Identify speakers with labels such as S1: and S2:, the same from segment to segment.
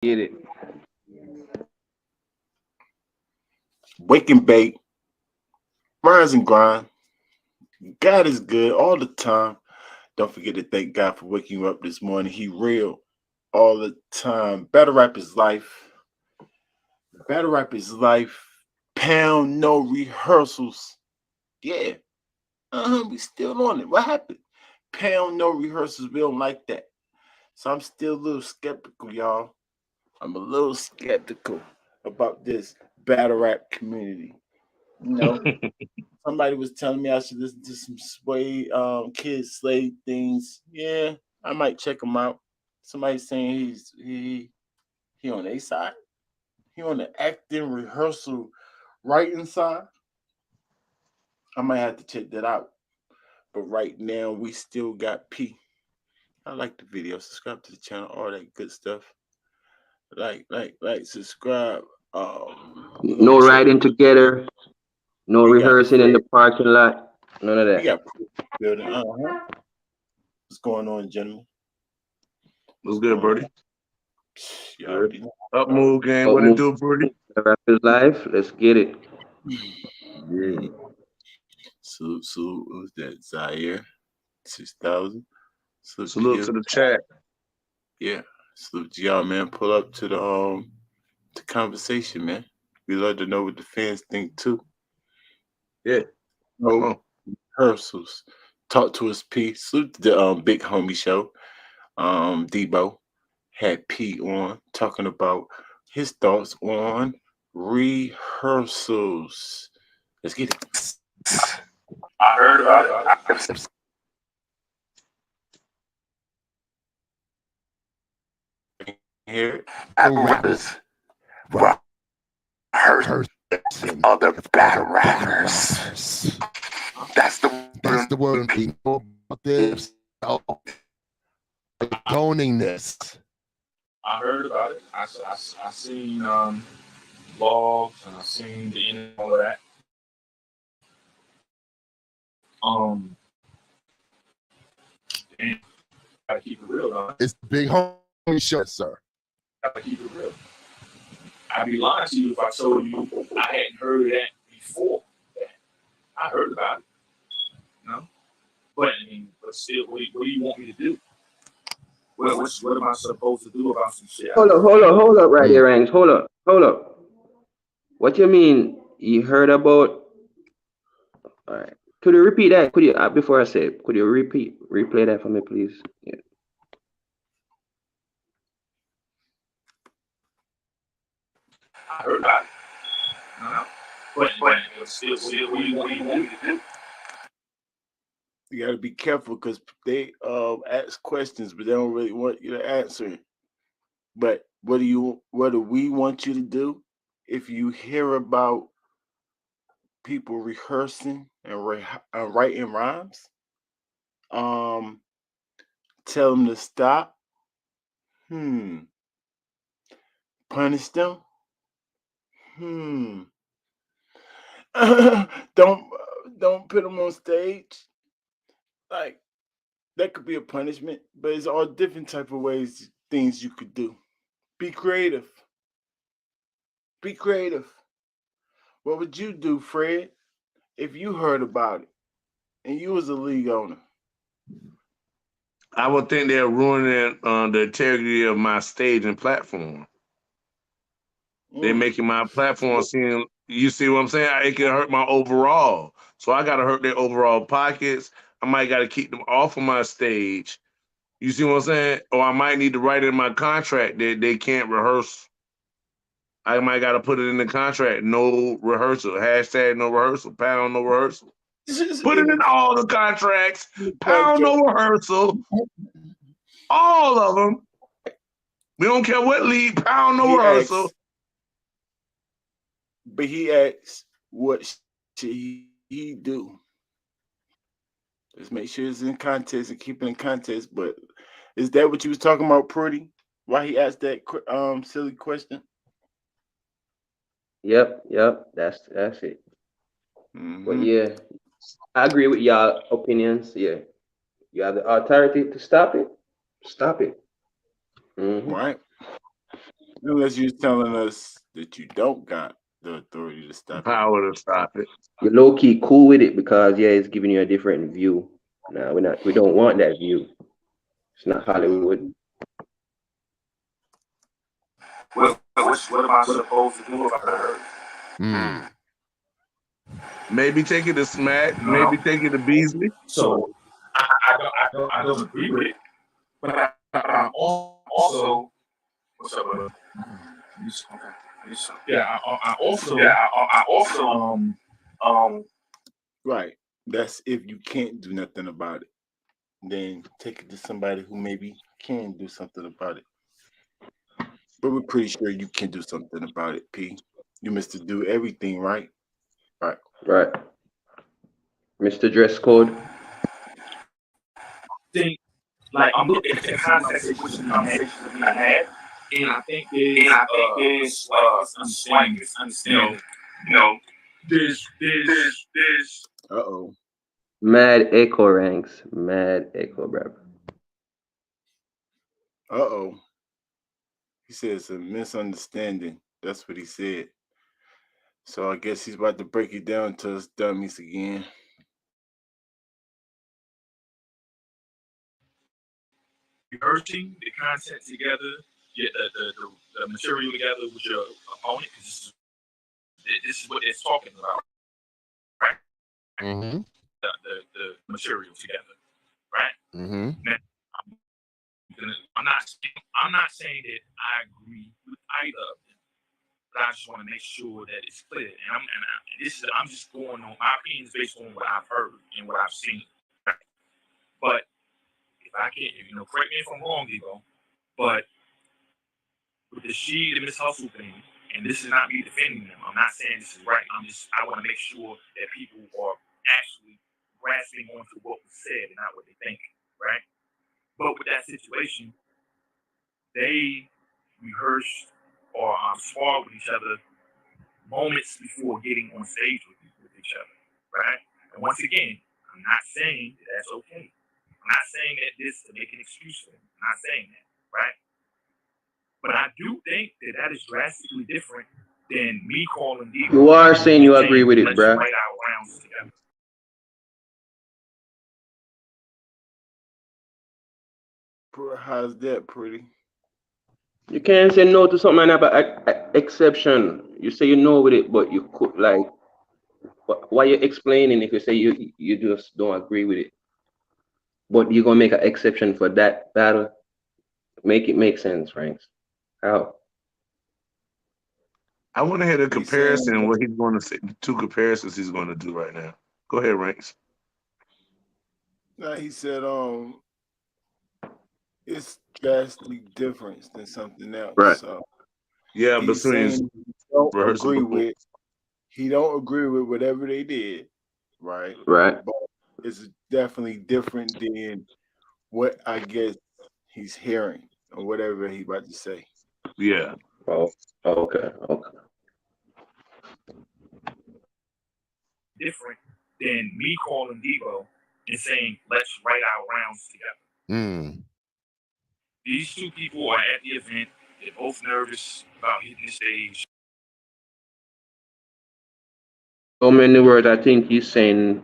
S1: Get it.
S2: Wake and bake, rise and grind. God is good all the time. Don't forget to thank God for waking you up this morning. He real all the time. Battle rap is life. Battle rap is life. Pound no rehearsals. Yeah. We still on it. What happened? Pound no rehearsals. We don't like that. So I'm still a little skeptical, y'all. I'm a little skeptical about this battle rap community. You know, somebody was telling me I should listen to some Sway Kids Slade things. Yeah, I might check him out. Somebody saying he on a side. He on the acting rehearsal writing side. I might have to check that out. But right now we still got P. I like the video. Subscribe to the channel, all that good stuff. Subscribe. We're gonna
S1: No
S2: check.
S1: riding together. No
S2: We got
S1: rehearsing in
S2: Fred.
S1: the parking lot. None of
S2: We
S1: that.
S2: got Proof in the building. What's going on, gentlemen?
S3: What's
S2: What's
S3: good,
S2: going
S3: Birdie?
S2: on? You
S3: Good.
S2: already know.
S3: Up
S2: You already
S3: move game.
S1: Up
S3: What it
S1: move.
S3: do, Birdie?
S1: Rap is life. Let's get it.
S2: Yeah. Salute. Who's that? Zaire, 6,000. Salute to
S3: Salute
S2: you.
S3: to the chat.
S2: Yeah. Salute to y'all, man. Pull up to the conversation, man. We love to know what the fans think too.
S3: Yeah. Come
S2: No
S3: on.
S2: rehearsals. Talk to us, P. Salute to the big homie show. Debo had P on talking about his thoughts on rehearsals. Let's get it.
S4: I heard about it.
S2: Here.
S4: Battle rappers were hurt other battle rappers. That's the word people about this. Owning this.
S5: I heard about it. I seen blogs and I seen the internet, all of that. Damn, gotta keep it real, though.
S4: It's the big homie show, sir.
S5: Gotta keep it real. I'd be lying to you if I told you I hadn't heard of that before. I heard about it, you know. But I mean, but still, what do you want me to do? What am I supposed to do about some shit?
S1: Hold up right there, Ranks. Hold up. What you mean you heard about? All right. Could you repeat that? Could you before I say it, could you replay that for me, please? Yeah.
S5: I heard about it, you know. But still, what do you want me to do?
S2: You got to be careful because they ask questions, but they don't really want you to answer it. But what do we want you to do? If you hear about people rehearsing and writing rhymes, um, tell them to stop. Hmm. Punish them. Hmm. don't don't put them on stage. Like that could be a punishment, but it's all different type of ways things you could do. Be creative. Be creative. What would you do, Fred, if you heard about it and you was a league owner?
S3: I would think they're ruining the integrity of my stage and platform. They're
S2: Mm.
S3: making my platform
S2: So,
S3: seem. You see what I'm saying? It can hurt my overall. So I gotta hurt their overall pockets. I might gotta keep them off of my stage. You see what I'm saying? Or I might need to write in my contract that they can't rehearse. I might gotta put it in the contract. No rehearsal. Hashtag no rehearsal. Pound no rehearsal. Put it
S2: in
S3: in all the contracts.
S2: the
S3: Pound
S2: contract,
S3: no rehearsal. All of them. We don't care what league. Pound no
S2: he
S3: rehearsal.
S2: asks, but he asks, what should he do? Let's make sure it's in context and keep it in context. But is that what you was talking about, Pretty? Why he asked that silly question?
S1: Yep. That's it. But
S2: Mm-hmm.
S1: yeah, I agree with y'all opinions. Yeah. You have the authority to stop it. Stop it. Hmm.
S2: Right. Unless you're telling us that you don't got the authority to stop it.
S3: Power to stop it.
S1: You're low key cool with it because yeah, it's giving you a different view. No, we're not. We don't want that view. It's not Hollywood.
S5: What am I supposed to do if I heard?
S4: Mm.
S3: Maybe take it to Smack.
S5: No.
S3: Maybe take it to Beasley.
S5: So I don't agree with it, but I also what's up, brother? Yeah, I also
S2: Right. That's if you can't do nothing about it. Then take it to somebody who maybe can do something about it. But we're pretty sure you can do something about it, P. You must do everything, right? Right.
S1: Right. Mr. Dress Code.
S5: think like I'm looking at the context of which the conversation that we had, and I think there's slight misunderstanding. There's
S2: Uh-oh.
S1: Mad echo ranks. Mad echo, bro.
S2: Uh-oh. He said it's a misunderstanding. That's what he said. So I guess he's about to break it down to us dummies again.
S5: rehearsing the content together, get the material together with your opponent, because this is what it's talking about, right?
S4: Mm-hmm.
S5: The material together, right?
S4: Mm-hmm.
S5: I'm not saying that I agree with either of them, but I just want to make sure that it's clear. And I'm just going on my opinions based on what I've heard and what I've seen. Right? But if I can't, correct me if I'm wrong, Debo, but with the Sheed and Miss Hustle thing, and this is not me defending them. I'm not saying this is right. I want to make sure that people are actually grasping onto what was said and not what they think, right? But with that situation, they rehearsed or sparred with each other moments before getting on stage with each other, right? And once again, I'm not saying that that's okay. I'm not saying that this to make an excuse for them. I'm not saying that, right? But I do think that is drastically different than me calling Debo.
S1: You are saying you agree with it,
S5: let's
S1: bruh.
S5: write our rounds together.
S2: How's that, pretty?
S1: You can't say no to something and have an exception. You say you know with it, but you could like. Why you explaining if you say you just don't agree with it? But you're gonna make an exception for that battle. Make it make sense, Franks. How?
S3: I want to hear the
S2: He's
S3: comparison
S2: saying-
S3: and what he's going to say. The two comparisons he's going to do right now. Go ahead, Ranks.
S2: No, he said it's drastically different than something else.
S1: Right.
S2: So
S3: Yeah,
S2: he's
S3: between
S2: saying he don't agree with whatever they did, right?
S1: Right.
S2: But it's definitely different than what I guess he's hearing or whatever he's about to say.
S3: yeah.
S1: Oh, okay.
S5: Different than me calling Debo and saying, let's write our rounds together.
S4: Mm.
S5: These two people are at the event. They're both nervous about hitting the stage.
S1: So many words. I think he's saying,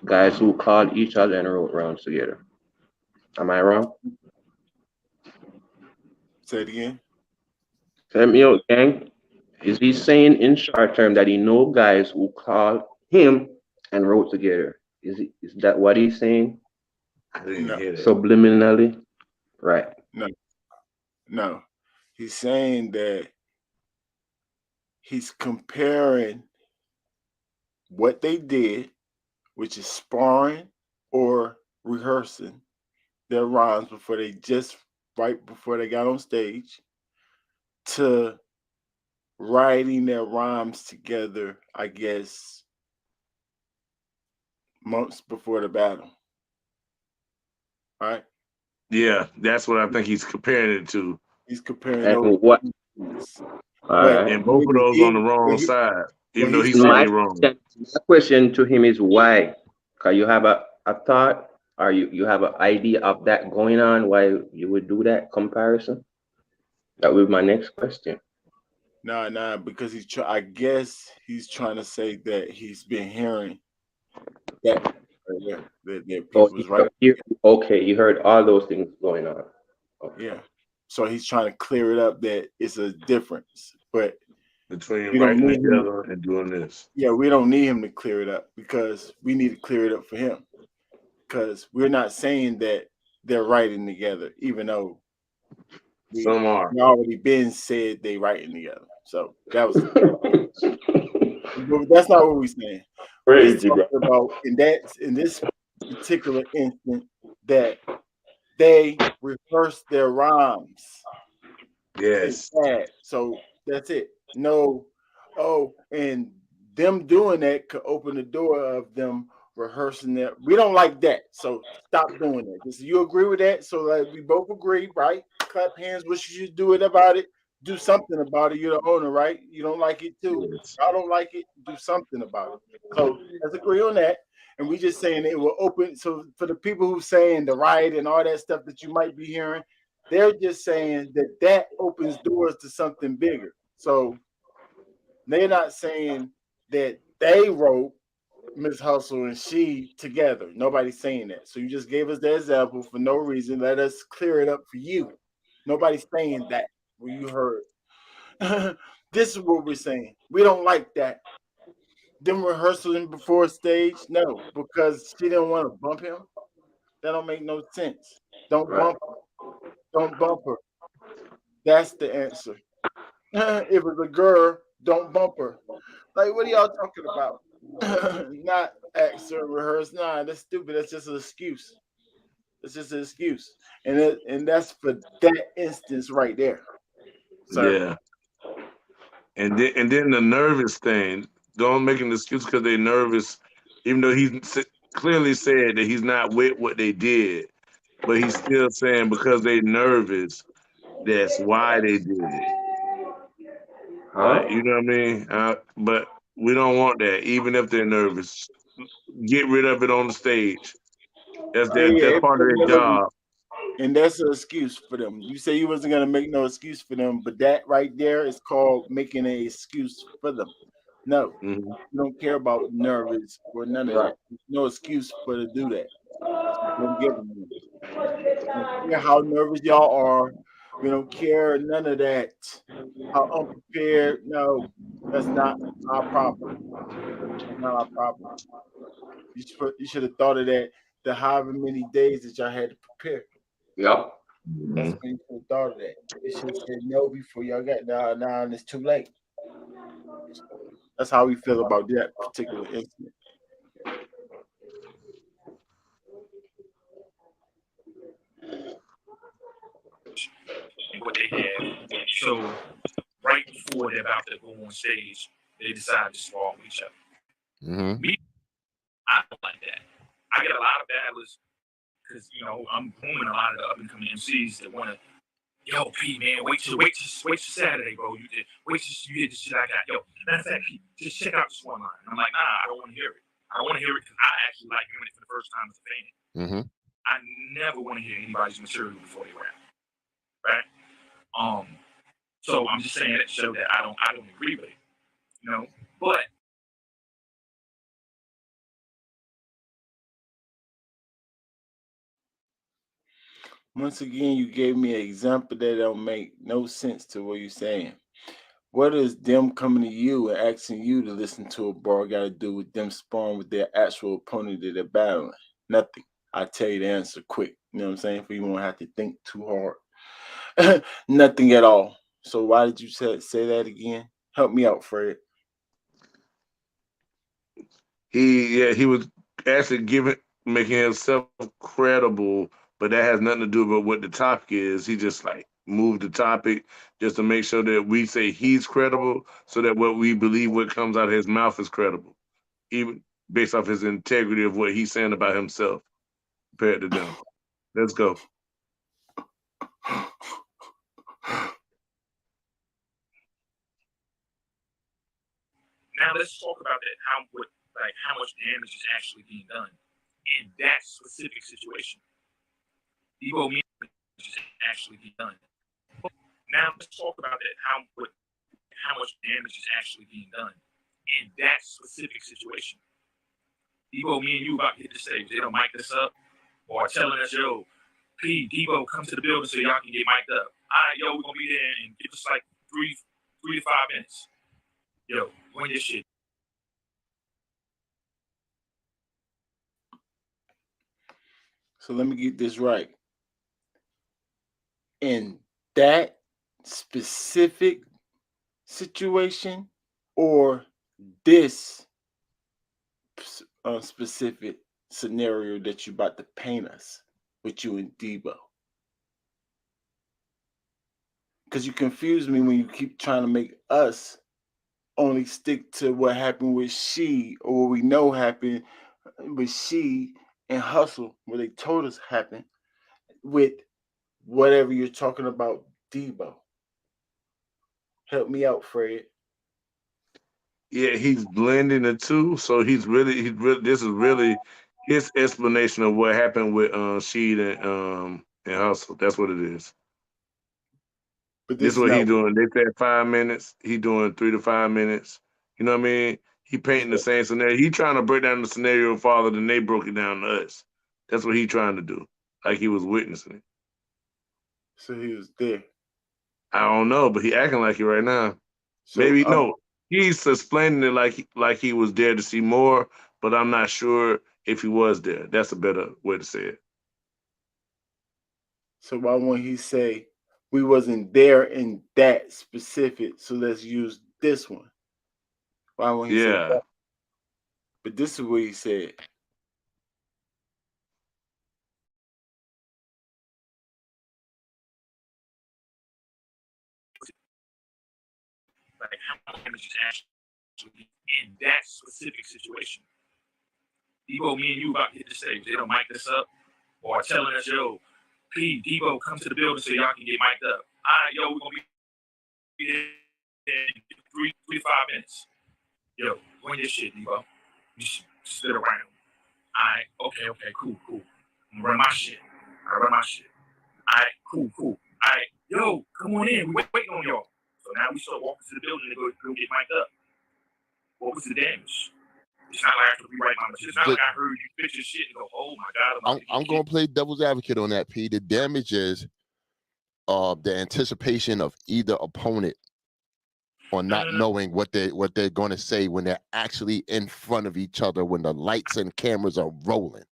S1: guys who called each other and wrote rounds together. Am I wrong?
S2: Say it again.
S1: Help me out, gang. Is he saying in short term that he know guys who called him and wrote together? Is that what he's saying?
S3: I didn't hear that.
S1: Subliminally? Right.
S2: No. He's saying that he's comparing what they did, which is sparring or rehearsing their rhymes right before they got on stage, to writing their rhymes together, I guess, months before the battle. Right?
S3: Yeah, that's what I think he's comparing it to.
S2: He's comparing
S1: And
S2: those.
S1: what?
S2: But
S1: All right.
S3: And both of those on the wrong side, even though he said
S1: My
S3: they wrong.
S1: question to him is why? Because you have a thought, or you have an idea of that going on, why you would do that comparison? That was my next question.
S2: Nah, because I guess he's trying to say that he's been hearing that right there, that
S1: Oh,
S2: people's right.
S1: okay, you heard all those things going on. Okay.
S2: Yeah. So he's trying to clear it up that it's a difference, but
S3: Between
S2: we don't
S3: writing
S2: need him.
S3: together and doing this.
S2: Yeah, we don't need him to clear it up because we need to clear it up for him. Because we're not saying that they're writing together, even though
S3: Some are.
S2: we already been said they writing together. So that was but that's not what we're saying. We're
S1: Crazy, bro.
S2: talking about in this particular instance that they rehearse their rhymes. It's
S3: Yes.
S2: bad. So that's it. No, and them doing that could open the door of them rehearsing that. We don't like that. So stop doing that. Just you agree with that? So like we both agree, right? Clap hands. What you should do it about it. Do something about it. You're the owner, right? You don't like it too.
S3: Yes.
S2: I don't like it. Do something about it. So let's agree on that. And we just saying it will open. So for the people who saying the riot and all that stuff that you might be hearing, they're just saying that that opens doors to something bigger. So they're not saying that they wrote Miss Hustle and she together. Nobody's saying that. So you just gave us that example for no reason. Let us clear it up for you. Nobody's saying that. Well, you heard. This is what we're saying. We don't like that. Them rehearsing before stage, no, because she didn't want to bump him. That don't make no sense. Don't
S1: Right.
S2: bump her. Don't bump her. That's the answer. If it's a girl, don't bump her. Like, what are y'all talking about? Not act or rehearse. Nah, that's stupid. That's just an excuse. It's just an excuse, and that's for that instance right there, sir.
S3: Yeah. And then the nervous thing. Don't make an excuse because they're nervous, even though clearly said that he's not with what they did, but he's still saying because they nervous, that's why they did it.
S1: Huh?
S3: Like, you know what I mean? But we don't want that, even if they're nervous. Get rid of it on the stage. That's
S2: Yeah,
S3: part of their job.
S2: and that's an excuse for them. You say you wasn't gonna make no excuse for them, but that right there is called making an excuse for them. No,
S3: Hmm.
S2: we don't care about nervous or none of
S1: Right.
S2: that. There's no excuse for to do that. So don't give them one. We don't care how nervous y'all are. We don't care none of that. How unprepared. No, that's not our problem. That's not our problem. You should have thought of that the however many days that y'all had to prepare.
S1: Yep.
S2: That's
S3: Hmm.
S2: when you should have thought of that. You should have said no before y'all got now and it's too late. That's how we feel about that particular incident.
S5: And what they have. So right before they're about to go on stage, they decide to swallow each other.
S4: Mm-hmm.
S5: Me, I don't like that. I get a lot of battlers because I'm grooming a lot of the up and coming MCs that want to. Yo, P man, wait till Saturday, bro. Wait till you hear this shit I got. Yo, matter of fact, P, just check out this one line. I'm like, nah, I don't want to hear it. I don't want to hear it because I actually like hearing it for the first time as a fan.
S4: Mm-hmm.
S5: I never want to hear anybody's material before they rap, right? So I'm just saying that to show that I don't agree with it, But
S2: Once again, you gave me an example that don't make no sense to what you're saying. What is them coming to you and asking you to listen to a bar got to do with them sparring with their actual opponent that they're battling? Nothing. I tell you the answer quick. You know what I'm saying? For you won't have to think too hard. Nothing at all. So why did you say that again? Help me out, Fred.
S3: He was actually making himself credible, but that has nothing to do with what the topic is. He just like moved the topic just to make sure that we say he's credible, so that what we believe what comes out of his mouth is credible, even based off his integrity of what he's saying about himself compared to them. Let's go.
S5: now let's talk about that. How much damage is actually being done in that specific situation. Debo means is actually being done. Now let's talk about that. How much damage is actually being done in that specific situation. Debo, me and you about to hit the stage. They don't mic us up or telling us, yo, P, Debo, come to the building so y'all can get mic'd up. All right, yo, we're gonna be there and give us like 3 to 5 minutes. Yo, run your shit.
S2: So let me get this right. In that specific situation or this specific scenario that you're about to paint us with you and Debo? Because you confuse me when you keep trying to make us only stick to what happened with She, or what we know happened with She and Hustle, what they told us happened with whatever you're talking about, Debo. Help me out, Fred.
S3: Yeah, he's blending the two. So he's really this is really his explanation of what happened with Sheed and Hustle. That's what it is.
S2: But
S3: This is what he doing. They said 5 minutes. He doing 3 to 5 minutes. You know what I mean? He painting the same scenario. He trying to break down the scenario farther than they broke it down to us. That's what he trying to do. Like he was witnessing it.
S2: So he was there.
S3: I don't know, but he acting like it right now.
S2: So,
S3: Maybe no. He's explaining it like he was there to see more, but I'm not sure if he was there. That's a better way to say it.
S2: So why won't he say we wasn't there in that specific? So let's use this one. Why won't he say that? But this is what he said.
S5: Like how much damage is actually in that specific situation. Debo, me and you about to hit the stage. They don't mic us up or telling us, yo, P, Debo, come to the building so y'all can get mic'd up. All right, yo, we're gonna be there in 3 to 5 minutes. Yo, run your shit, Debo. You sit around. All right, okay, cool. I'm gonna run my shit. I run my shit. All right, cool. All right, yo, come on in. We waiting on y'all. So now we start walking to the building to go get mic'd up. What was the damage? It's not like I have to rewrite my message. It's not like I heard you fix your shit and go, oh my God.
S4: I'm going to play devil's advocate on that, P. The damage is the anticipation of either opponent or not knowing what they're going to say when they're actually in front of each other when the lights and cameras are rolling.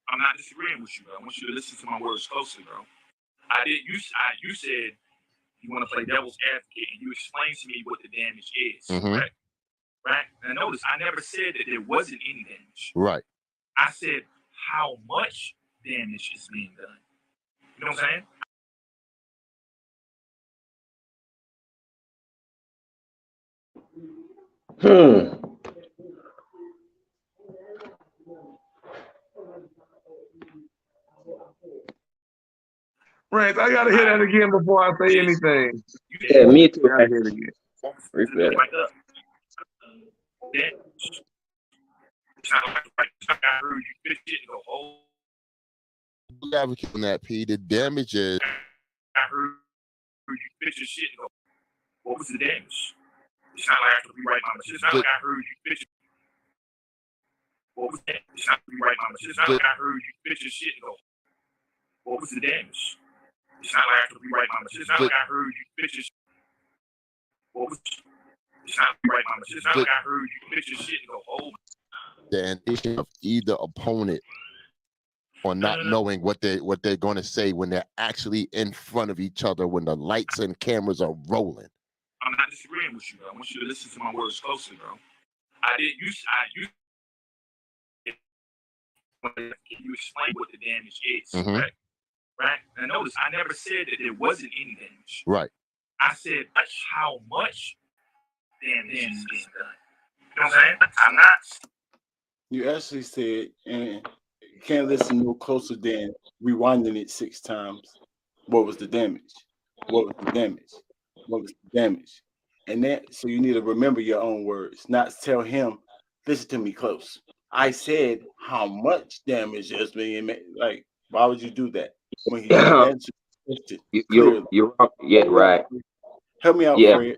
S5: I'm not disagreeing with you, bro. I want you to listen to my words closely, bro. You said you want to play devil's advocate and you explained to me what the damage is, right? Right? And notice, I never said that there wasn't any damage.
S4: Right.
S5: I said how much damage is being done. You know what I'm saying?
S3: Right, I gotta hear that again before I say anything.
S1: Yeah, me too.
S3: I gotta hear it again.
S1: Replay.
S4: Advocate on that, P. The damage is.
S5: I heard you fix your shit and go, what was the damage? It's not like I have to rewrite my message. It's not like I heard you fix it. What was that? It's not rewrite my message. It's not like I heard you fix your shit and go, what was the damage? It's not like I have to rewrite my message. It's not like I heard you fix your shit. What was it? It's not rewrite my message. It's not like I heard you fix your shit and go, oh.
S4: The anticipation of either opponent or not knowing what they're going to say when they're actually in front of each other when the lights and cameras are rolling.
S5: I'm not disagreeing with you, bro. I want you to listen to my words closely, bro. You explain what the damage is, right? Right? And notice, I never said that there wasn't any damage.
S4: Right.
S5: I said how much damage is being done. You know what I'm saying? I'm not.
S2: You actually said, and you can't listen no closer than rewinding it 6 times. What was the damage? What was the damage? What was the damage? And that, so you need to remember your own words, not tell him, listen to me close. I said how much damage is being made. Like, why would you do that? When he answered
S1: you're wrong. Yeah, right.
S2: Help me out,
S1: Yeah.
S2: Fred.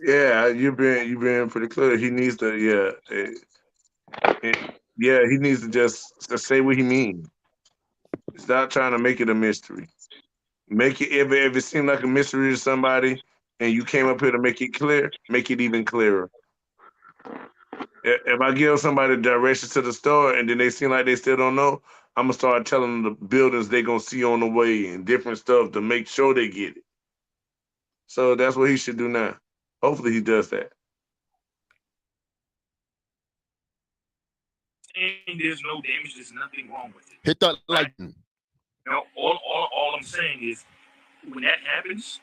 S3: Yeah, you've been pretty clear. He needs to he needs to just say what he means. Stop trying to make it a mystery. Make it if it seemed like a mystery to somebody, and you came up here to make it clear, make it even clearer. If I give somebody directions to the store and then they seem like they still don't know, I'm gonna start telling them the buildings they gonna see on the way and different stuff to make sure they get it. So that's what he should do now. Hopefully he does that.
S5: And there's no damage. There's nothing wrong with it.
S4: Hit that
S5: Right.
S4: lightning.
S5: All I'm saying is, when that happens,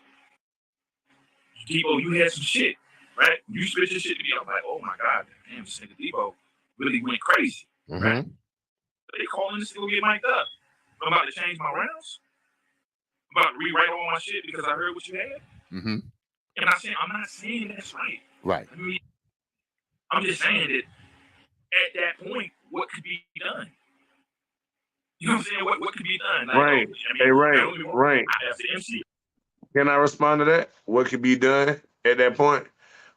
S5: Debo, you had some shit, right? You spit your shit to me. I'm like, oh my god, damn, this nigga Debo really went crazy.
S4: Mm-hmm.
S5: Right? They calling this nigga get mic'd up. I'm about to change my rounds. I'm about to rewrite all my shit because I heard what you had.
S4: Mm-hmm.
S5: And I'm not saying that's right.
S4: Right.
S5: I mean, I'm just saying that at that point, what could be done? You know what I'm saying? What could be done? Like,
S3: Right. Hey, right.
S5: As the MC.
S3: Can I respond to that? What could be done at that point?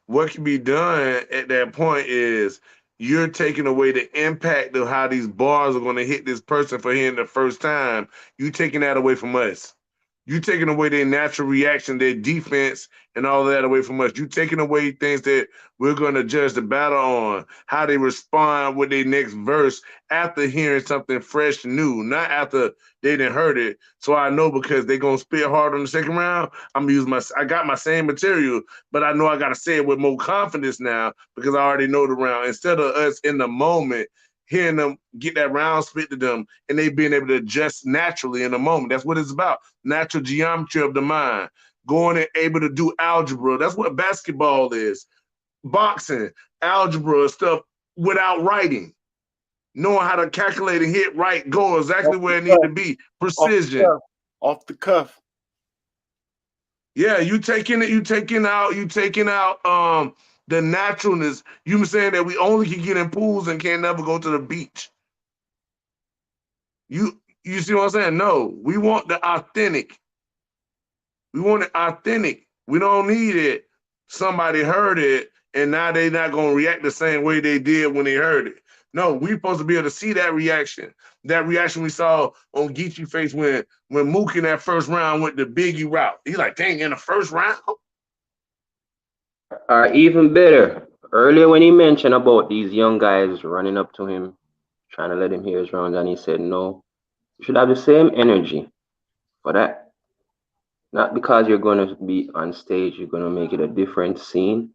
S3: What can be done at that point is you're taking away the impact of how these bars are going to hit this person for hearing the first time. You taking that away from us. You taking away their natural reaction, their defense, and all that away from us. You taking away things that we're going to judge the battle on, how they respond with their next verse after hearing something fresh, new, not after they didn't heard it. So I know because they're going to spit hard on the second round, I'm going to use I got my same material, but I know I got to say it with more confidence now because I already know the round. Instead of us in the moment, hearing them get that round spit to them and they being able to adjust naturally in the moment. That's what it's about. Natural geometry of the mind. Going and able to do algebra. That's what basketball is. Boxing, algebra, stuff without writing. Knowing how to calculate and hit right, go exactly where it needs to be. Precision.
S2: Off the cuff.
S3: Yeah, you taking out the naturalness. You saying that we only can get in pools and can't never go to the beach. You see what I'm saying? No, we want the authentic. We want it authentic. We don't need it. Somebody heard it, and now they're not gonna react the same way they did when they heard it. No, we supposed to be able to see that reaction. That reaction we saw on Geechee face when Mook in that first round went the Biggie route. He's like, dang, in the first round?
S1: Even better, earlier when he mentioned about these young guys running up to him, trying to let him hear his rounds, and he said, no, you should have the same energy for that. Not because you're going to be on stage, you're going to make it a different scene.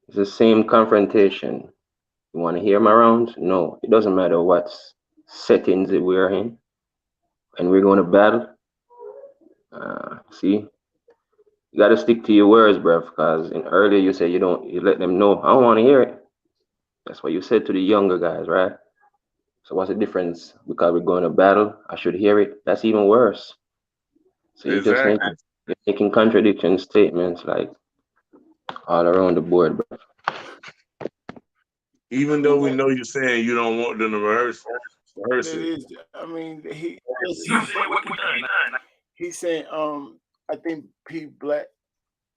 S1: It's the same confrontation. You want to hear my rounds? No, it doesn't matter what settings that we're in. And we're going to battle. See, you got to stick to your words, bruv, because earlier you said you let them know. I don't want to hear it. That's what you said to the younger guys, right? So what's the difference? Because we're going to battle, I should hear it. That's even worse. So
S3: Exactly.
S1: you're making contradiction statements like all around the board, bro.
S3: Even though we know you're saying you don't want them to rehearse it.
S2: I mean, he's saying, I think P Black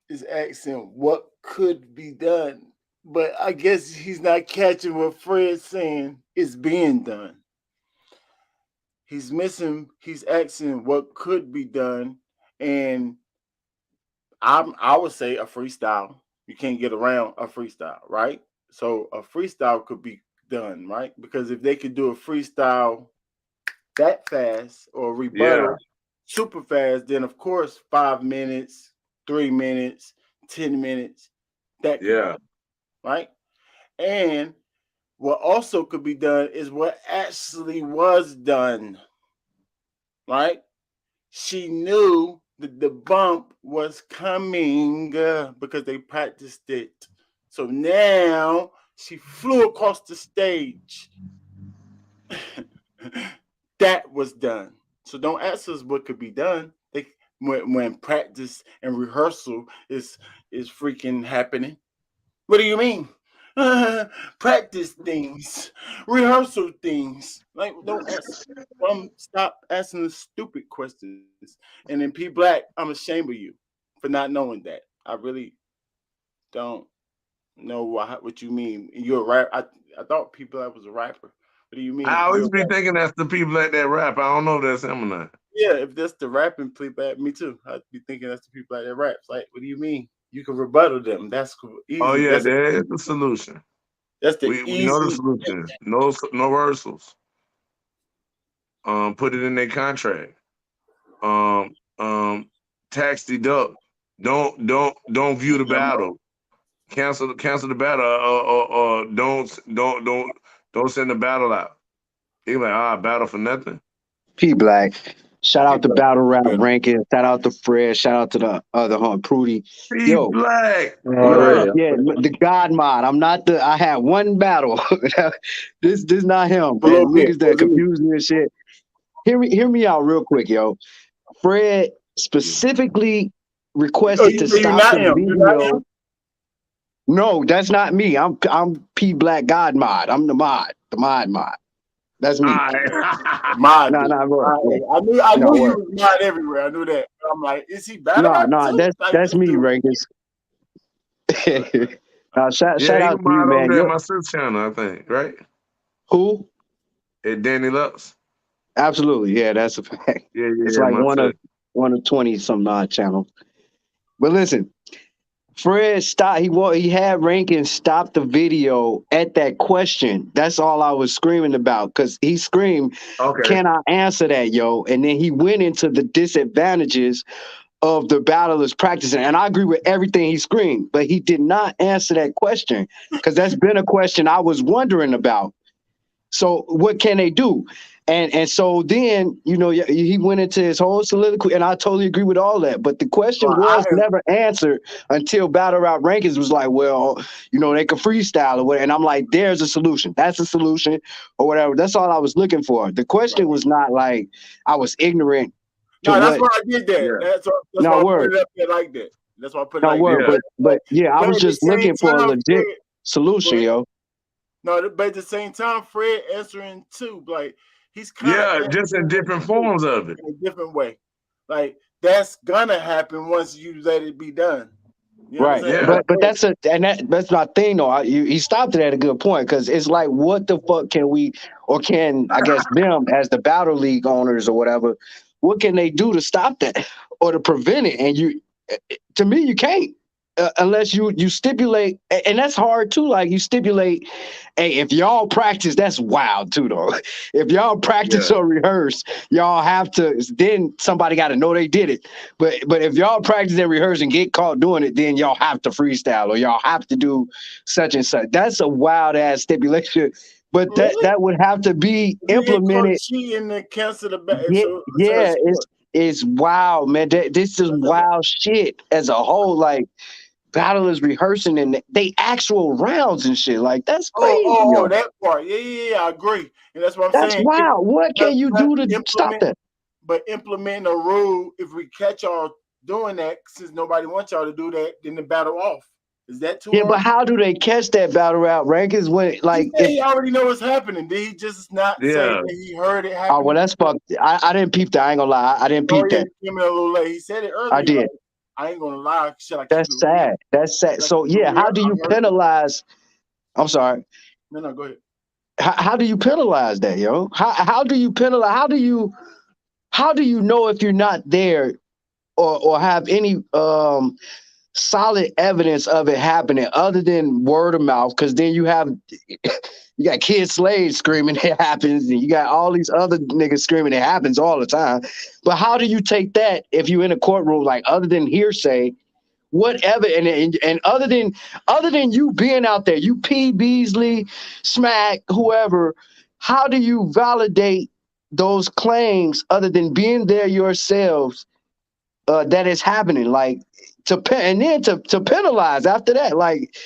S2: is asking what could be done, but I guess he's not catching what Fred's saying is being done. He's asking what could be done, and I would say a freestyle. You can't get around a freestyle, right? So a freestyle could be done, right? Because if they could do a freestyle that fast or rebuttal super fast, then of course 5 minutes, 3 minutes, 10 minutes, that could be done, right? And what also could be done is what actually was done, right? She knew that the bump was coming because they practiced it. So now she flew across the stage. That was done. So don't ask us what could be done. When practice and rehearsal is freaking happening. What do you mean? practice things, rehearsal things. Like, don't ask. Stop asking the stupid questions. And then P Black, I'm ashamed of you for not knowing that. I really don't know what you mean. You're a rapper. I thought P Black was a rapper. What do you mean?
S3: I always
S2: You're
S3: be thinking that's the people like that rap. I don't know if that's him or not.
S2: Yeah, if that's the rapping P Black, me too. I'd be thinking that's the people like that raps. Like, what do you mean? You can rebuttal them. That's easy.
S3: Oh yeah, there is the solution.
S2: That's the
S3: We know the
S2: easy.
S3: solution. No rehearsals. Put it in their contract. Tax deduct. Don't view the battle. Cancel the battle. Or don't send the battle out. They like battle for nothing.
S6: P Black. Shout out to Battle Rap
S2: Yeah.
S6: Ranking. Shout out to Fred. Shout out to the other Prudy.
S3: P
S6: Yo.
S3: Black.
S1: Alright.
S6: Yeah, the God mod. I'm not the. I had one battle. this not him.
S2: A little
S6: Niggas
S2: bit.
S6: that confuse me and shit. Hear me out real quick, yo. Fred specifically requested to
S2: You're
S6: stop
S2: not
S6: the
S2: him. You're not
S6: video.
S2: him?
S6: No, that's not me. I'm P Black God mod. I'm the mod. The mod. That's me.
S2: Mod.
S6: Nah, bro.
S2: I knew
S6: No,
S2: he
S6: word.
S2: was mod everywhere. I knew that. But I'm like, is he battle rap
S6: No,
S2: too?
S6: that's me, Rankins. Shout
S3: Yeah,
S6: out
S3: he
S6: to you,
S3: over
S6: man.
S3: there at my sis channel, I think, right?
S6: Who?
S3: At Danny Lux.
S6: Absolutely, yeah, that's a fact.
S3: Yeah,
S6: It's like
S3: my sis.
S6: one of 20 some odd channels. But listen, Fred stopped. He had Rankin stop the video at that question. That's all I was screaming about because he screamed,
S3: Okay.
S6: "Can I answer that, yo?" And then he went into the disadvantages of the battlers practicing. And I agree with everything he screamed, but he did not answer that question because that's been a question I was wondering about. So what can they do? And so then, he went into his whole soliloquy, and I totally agree with all that. But the question was never answered until Battle Rap Rankings was like, well, they could freestyle or whatever. And I'm like, there's a solution. That's a solution or whatever. That's all I was looking for. The question was not like I was ignorant.
S2: No, that's why I did that.
S3: Yeah.
S2: That's why I put it up there like that. That's why I put it like that.
S6: But I
S2: But
S6: was
S2: at the
S6: just looking
S2: same
S6: for a
S2: time,
S6: legit
S2: Fred,
S6: solution, yo.
S2: No, but at the same time, Fred answering too, like he's kind of
S3: just in different forms of it.
S2: in a different way. Like that's gonna happen once you let it be done. You know
S6: Right,
S2: what I'm saying?
S6: but that's my thing though. He stopped it at a good point because it's like, what the fuck can we or can I guess them as the Battle League owners or whatever? What can they do to stop that or to prevent it? And to me, you can't unless you stipulate, and that's hard too. Like you stipulate, hey, if y'all practice, that's wild too though. If y'all practice or rehearse, y'all have to. Then somebody got to know they did it. But if y'all practice and rehearse and get caught doing it, then y'all have to freestyle or y'all have to do such and such. That's a wild ass stipulation. But that would have to be implemented.
S2: Cheating and cancel the battle.
S6: It's wild, man. This is wild shit as a whole. Like battlers rehearsing and they actual rounds and shit. Like that's crazy.
S2: Oh, that part. Yeah, I agree. And that's what I'm saying.
S6: That's wild. What can you do to stop that?
S2: But implementing a rule, if we catch y'all doing that, since nobody wants y'all to do that, then the battle off. Is that too hard?
S6: But how do they catch that Battle Rap Rankings when
S2: he already know what's happening? Did he just not say that he heard it happen?
S6: Oh well, that's fucked. I didn't peep that. I ain't gonna lie. I didn't peep that.
S2: Came in a little late. He said it earlier.
S6: I did.
S2: Like, I ain't gonna lie.
S6: That's sad. That's sad. So yeah, how do you penalize? I'm sorry.
S2: No, go ahead.
S6: How do you penalize that, yo? How do you penalize? How do you know if you're not there or have any solid evidence of it happening other than word of mouth? Because then you got Kid Slade screaming it happens, and you got all these other niggas screaming it happens all the time. But how do you take that if you're in a courtroom, like other than hearsay, whatever, and other than you being out there, you P. Beasley, Smack, whoever, how do you validate those claims other than being there yourselves that is happening? Like to penalize after that, like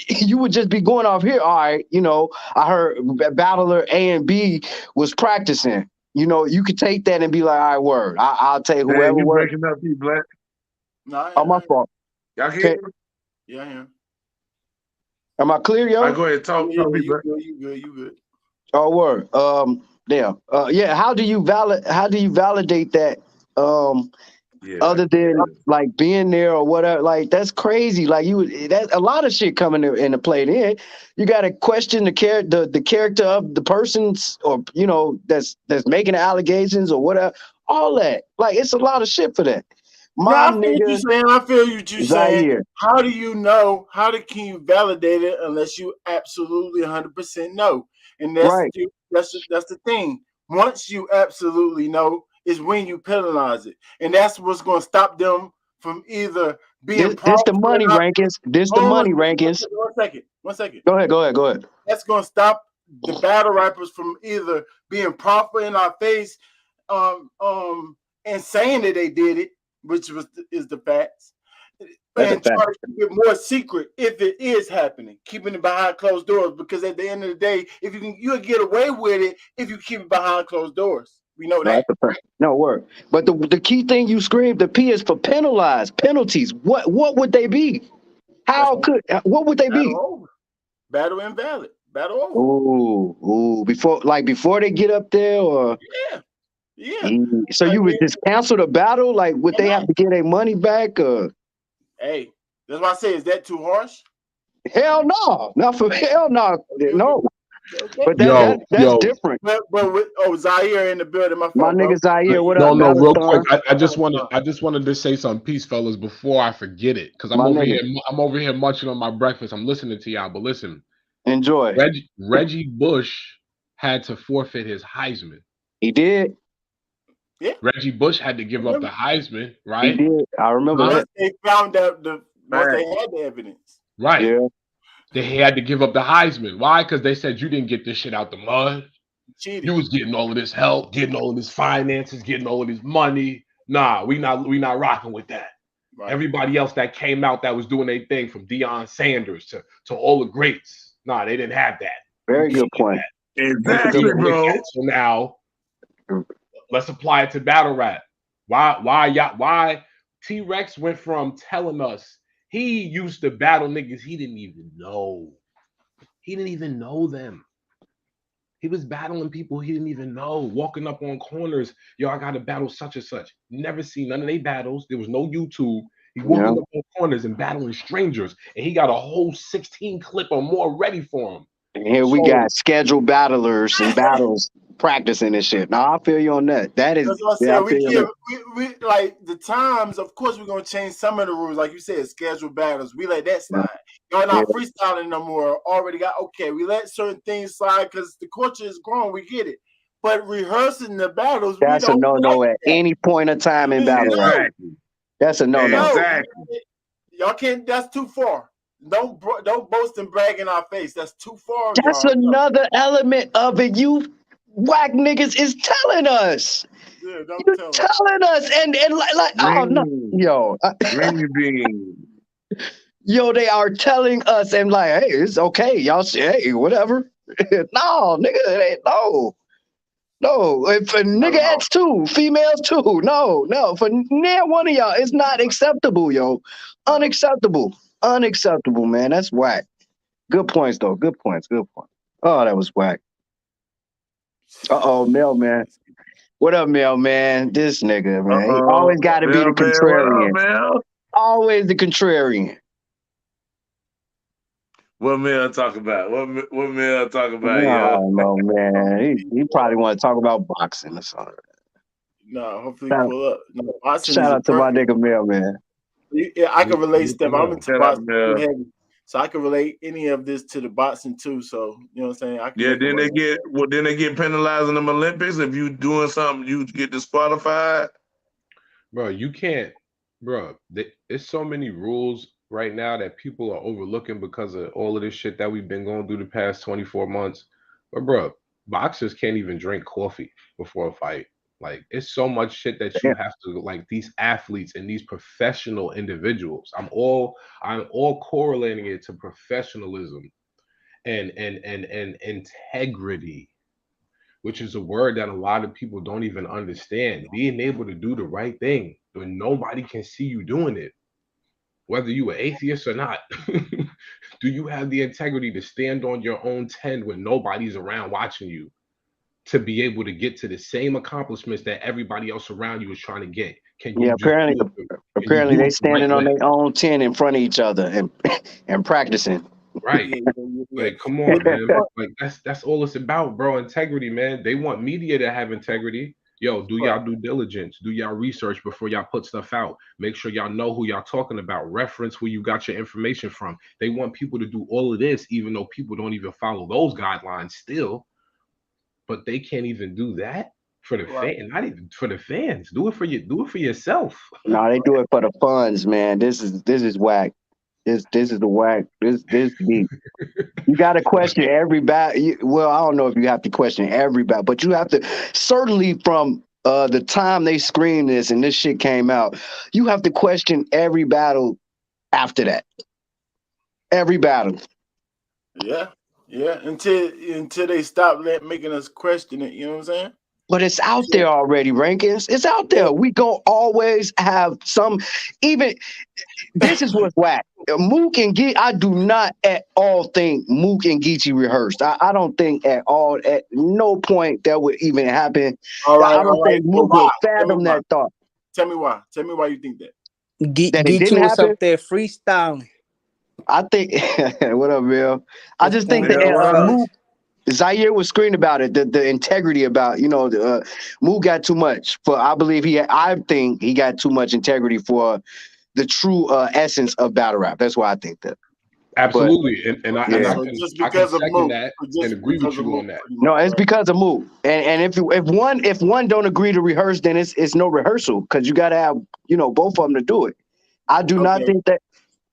S6: you would just be going off here. All right, I heard battler A and B was practicing. You could take that and be like, all right, word. I'll take whoever.
S3: You breaking up, you Black.
S2: No,
S6: my fault.
S3: Y'all hear?
S2: Yeah, I am.
S6: Am I clear,
S3: I
S6: yo?
S3: go ahead, talk
S2: Yeah,
S3: to me,
S2: you
S3: bro.
S2: good, you good, you good.
S6: Oh, word. Damn. Yeah. How do you validate that?
S3: Yeah,
S6: Other than
S3: yeah.
S6: like being there or whatever, like that's crazy. Like that a lot of shit coming into play. Then you got to question the character of the persons, or that's making the allegations or whatever. All that, like, it's a lot of shit for that.
S2: No,
S6: My
S2: I feel what you're
S6: nigga
S2: saying. I feel what you're saying.
S6: Zaire.
S2: How do you know? Can you validate it unless you absolutely 100% know? And
S6: Right.
S2: that's the thing. Once you absolutely know, is when you penalize it, and that's what's going to stop them from either being
S6: This the
S2: profitable
S6: money
S2: enough.
S6: rankings. This the
S2: Hold on
S6: money rankings.
S2: 1 second.
S6: Go ahead.
S2: That's going to stop the battle rappers from either being profitable in our face, and saying that they did it, which is the facts,
S6: That's a
S2: and
S6: fact.
S2: try to keep it more secret if it is happening, keeping it behind closed doors. Because at the end of the day, if you'll get away with it if you keep it behind closed doors. We know
S6: No,
S2: that.
S6: that's a fact. No word. But the key thing you screamed, the P is for penalties. What would they be? What would they be?
S2: Battle over. Battle invalid. Battle over.
S6: Ooh, before they get up there, or
S2: Yeah.
S6: so you would just cancel the battle? Like, would they have to get their money back? Or
S2: Hey, that's why I say, is that too harsh?
S6: hell no, not for hell no, no.
S2: Okay.
S6: But
S7: Yo,
S6: that's different.
S2: But with Zaire in the building, my
S6: My
S2: fault, bro.
S6: nigga Zaire, what up,
S7: no, real quick.
S6: Battlestar?
S7: I just wanted to say something, peace, fellas, before I forget it, because
S6: My nigga,
S7: I'm over here munching on my breakfast. I'm listening to y'all, but listen,
S6: enjoy.
S7: Reggie Bush had to forfeit his Heisman.
S6: He did.
S2: Yeah.
S7: Reggie Bush had to give up the Heisman,
S6: He
S7: right?
S6: did. I remember
S2: Once
S6: that.
S2: they found out once they had the evidence.
S7: Right.
S6: Yeah.
S7: They had to give up the Heisman. Why? Because they said you didn't get this shit out the mud.
S2: Cheated.
S7: You was getting all of this help, getting all of this finances, getting all of this money. Nah, we not rocking with that.
S2: Right.
S7: Everybody else that came out that was doing their thing, from Deion Sanders to all the greats, nah, they didn't have that.
S6: Very good point.
S3: Exactly, bro.
S7: So now let's apply it to battle rap. Why T-Rex went from telling us he used to battle niggas he didn't even know. He didn't even know them. He was battling people he didn't even know, walking up on corners. Yo, I got to battle such and such. Never seen none of their battles. There was no YouTube. He walking up on corners and battling strangers, and he got a whole 16 clip or more ready for him.
S6: And here we got scheduled battlers and battles practicing this shit. Now, I feel you on that. That is,
S2: that's what I said. We like the times. Of course, we're gonna change some of the rules, like you said, scheduled battles. We let that slide. Y'all not freestyling no more. Already got okay. We let certain things slide because the culture is growing. We get it. But rehearsing the battles,
S6: that's a no-no at any point of time in battle.
S3: Exactly.
S6: That's a no-no.
S3: Exactly.
S2: Y'all can't. That's too far. Don't boast and brag in our face. That's too far.
S6: That's another element of it. You whack niggas is telling us.
S2: Yeah,
S6: You're telling us, and like oh no, yo, yo, they are telling us, and like, hey, it's okay, y'all. Hey, whatever. No, nigga, it ain't no. If a nigga X too, females too. No, for near one of y'all, it's not acceptable, yo. Unacceptable, man. That's whack. Good points though. Good points. Oh, that was whack. Mailman. What up, Mailman? This nigga, man. He always got to be the contrarian. Always the contrarian.
S3: What Mel talk about? What Mel talk about?
S6: Oh no, man. He probably want to talk about boxing or something.
S2: No, hopefully pull up. No, boxing
S6: shout out to my nigga Mailman.
S2: Yeah, I can relate, Steph. I'm into boxing too heavy, so I can relate any of this to the boxing too. So you know what I'm saying?
S3: Then they get penalized in the Olympics if you doing something, you get disqualified.
S7: Bro, you can't, bro. There's so many rules right now that people are overlooking because of all of this shit that we've been going through the past 24 months. But bro, boxers can't even drink coffee before a fight. Like, it's so much shit that you have to, like, these athletes and these professional individuals. I'm all correlating it to professionalism and integrity, which is a word that a lot of people don't even understand. Being able to do the right thing when nobody can see you doing it. whether you are atheist or not, do you have the integrity to stand on your own 10 when nobody's around watching you to be able to get to the same accomplishments that everybody else around you is trying to get? Can
S6: Yeah,
S7: you just
S6: apparently,
S7: do it? Can you
S6: apparently
S7: do
S6: they
S7: it the right
S6: standing on
S7: way?
S6: their own 10 in front of each other and and practicing.
S7: Right.
S2: Yeah.
S7: Like, come on, man. Like that's all it's about, bro. Integrity, man. They want media to have integrity. Yo, do y'all due diligence, do y'all research before y'all put stuff out. Make sure y'all know who y'all talking about. Reference where you got your information from. They want people to do all of this, even though people don't even follow those guidelines still. But they can't even do that for the fan. Not even for the fans. Do it for you. Do it for yourself.
S6: No, they do it for the funds, man. This is whack. This is the whack. This deep. You got to question everybody. Well, I don't know if you have to question everybody, but you have to certainly from the time they screened this and this shit came out, you have to question every battle after that. Every battle.
S2: Yeah. Until they stop making us question it. You know what I'm saying?
S6: But it's out there already, rankings. It's out there. We gonna always have some. Even this is what's whack. Mook and Geechee, I do not at all think Mook and Geechee rehearsed. I don't think at all, at no point that would even happen.
S2: All right.
S6: I don't think Mook
S2: Why?
S6: will fathom that thought.
S2: Tell me why. Tell me why you think that.
S6: That it
S8: Geechee
S6: didn't
S8: was
S6: happen.
S8: up there freestyling.
S6: I think. What up, Bill? I just think that
S3: Yeah, what up?
S6: Mook. Zaire was screaming about it, the integrity about, Mook got too much for. I think he got too much integrity for the true essence of battle rap. That's why I think that.
S7: Absolutely. And I
S6: Yeah.
S7: can,
S2: Just
S7: I can
S2: because of
S7: second
S2: Mook,
S7: that
S2: just
S7: and agree with
S2: because of
S7: you
S2: Mook,
S7: on that.
S2: pretty
S6: No,
S2: much,
S6: it's
S2: right?
S6: because of Mook. And if one don't agree to rehearse, then it's no rehearsal because you got to have both of them to do it. I do not
S2: Okay.
S6: think that.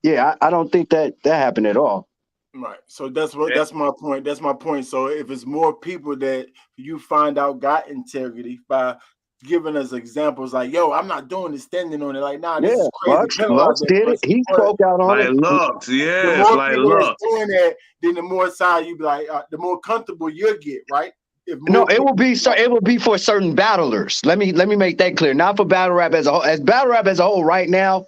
S6: Yeah, I don't think that happened at all.
S2: Right. So that's my point. That's my point. So if it's more people that you find out got integrity by giving us examples like, yo, I'm not doing this, standing on it. Like, nah, this
S6: Yeah,
S2: is crazy.
S6: Lux did it. He spoke out on
S3: Like
S6: it.
S3: Lux,
S2: The
S3: yes,
S2: more
S3: like
S2: people that's
S3: Lux.
S2: doing that, then the more side you be like, the more comfortable you'll get, right? If
S6: No,
S2: more
S6: it will be
S2: people-
S6: it will be for certain battlers. Let me make that clear. Not for battle rap as a whole. As battle rap as a whole, right now,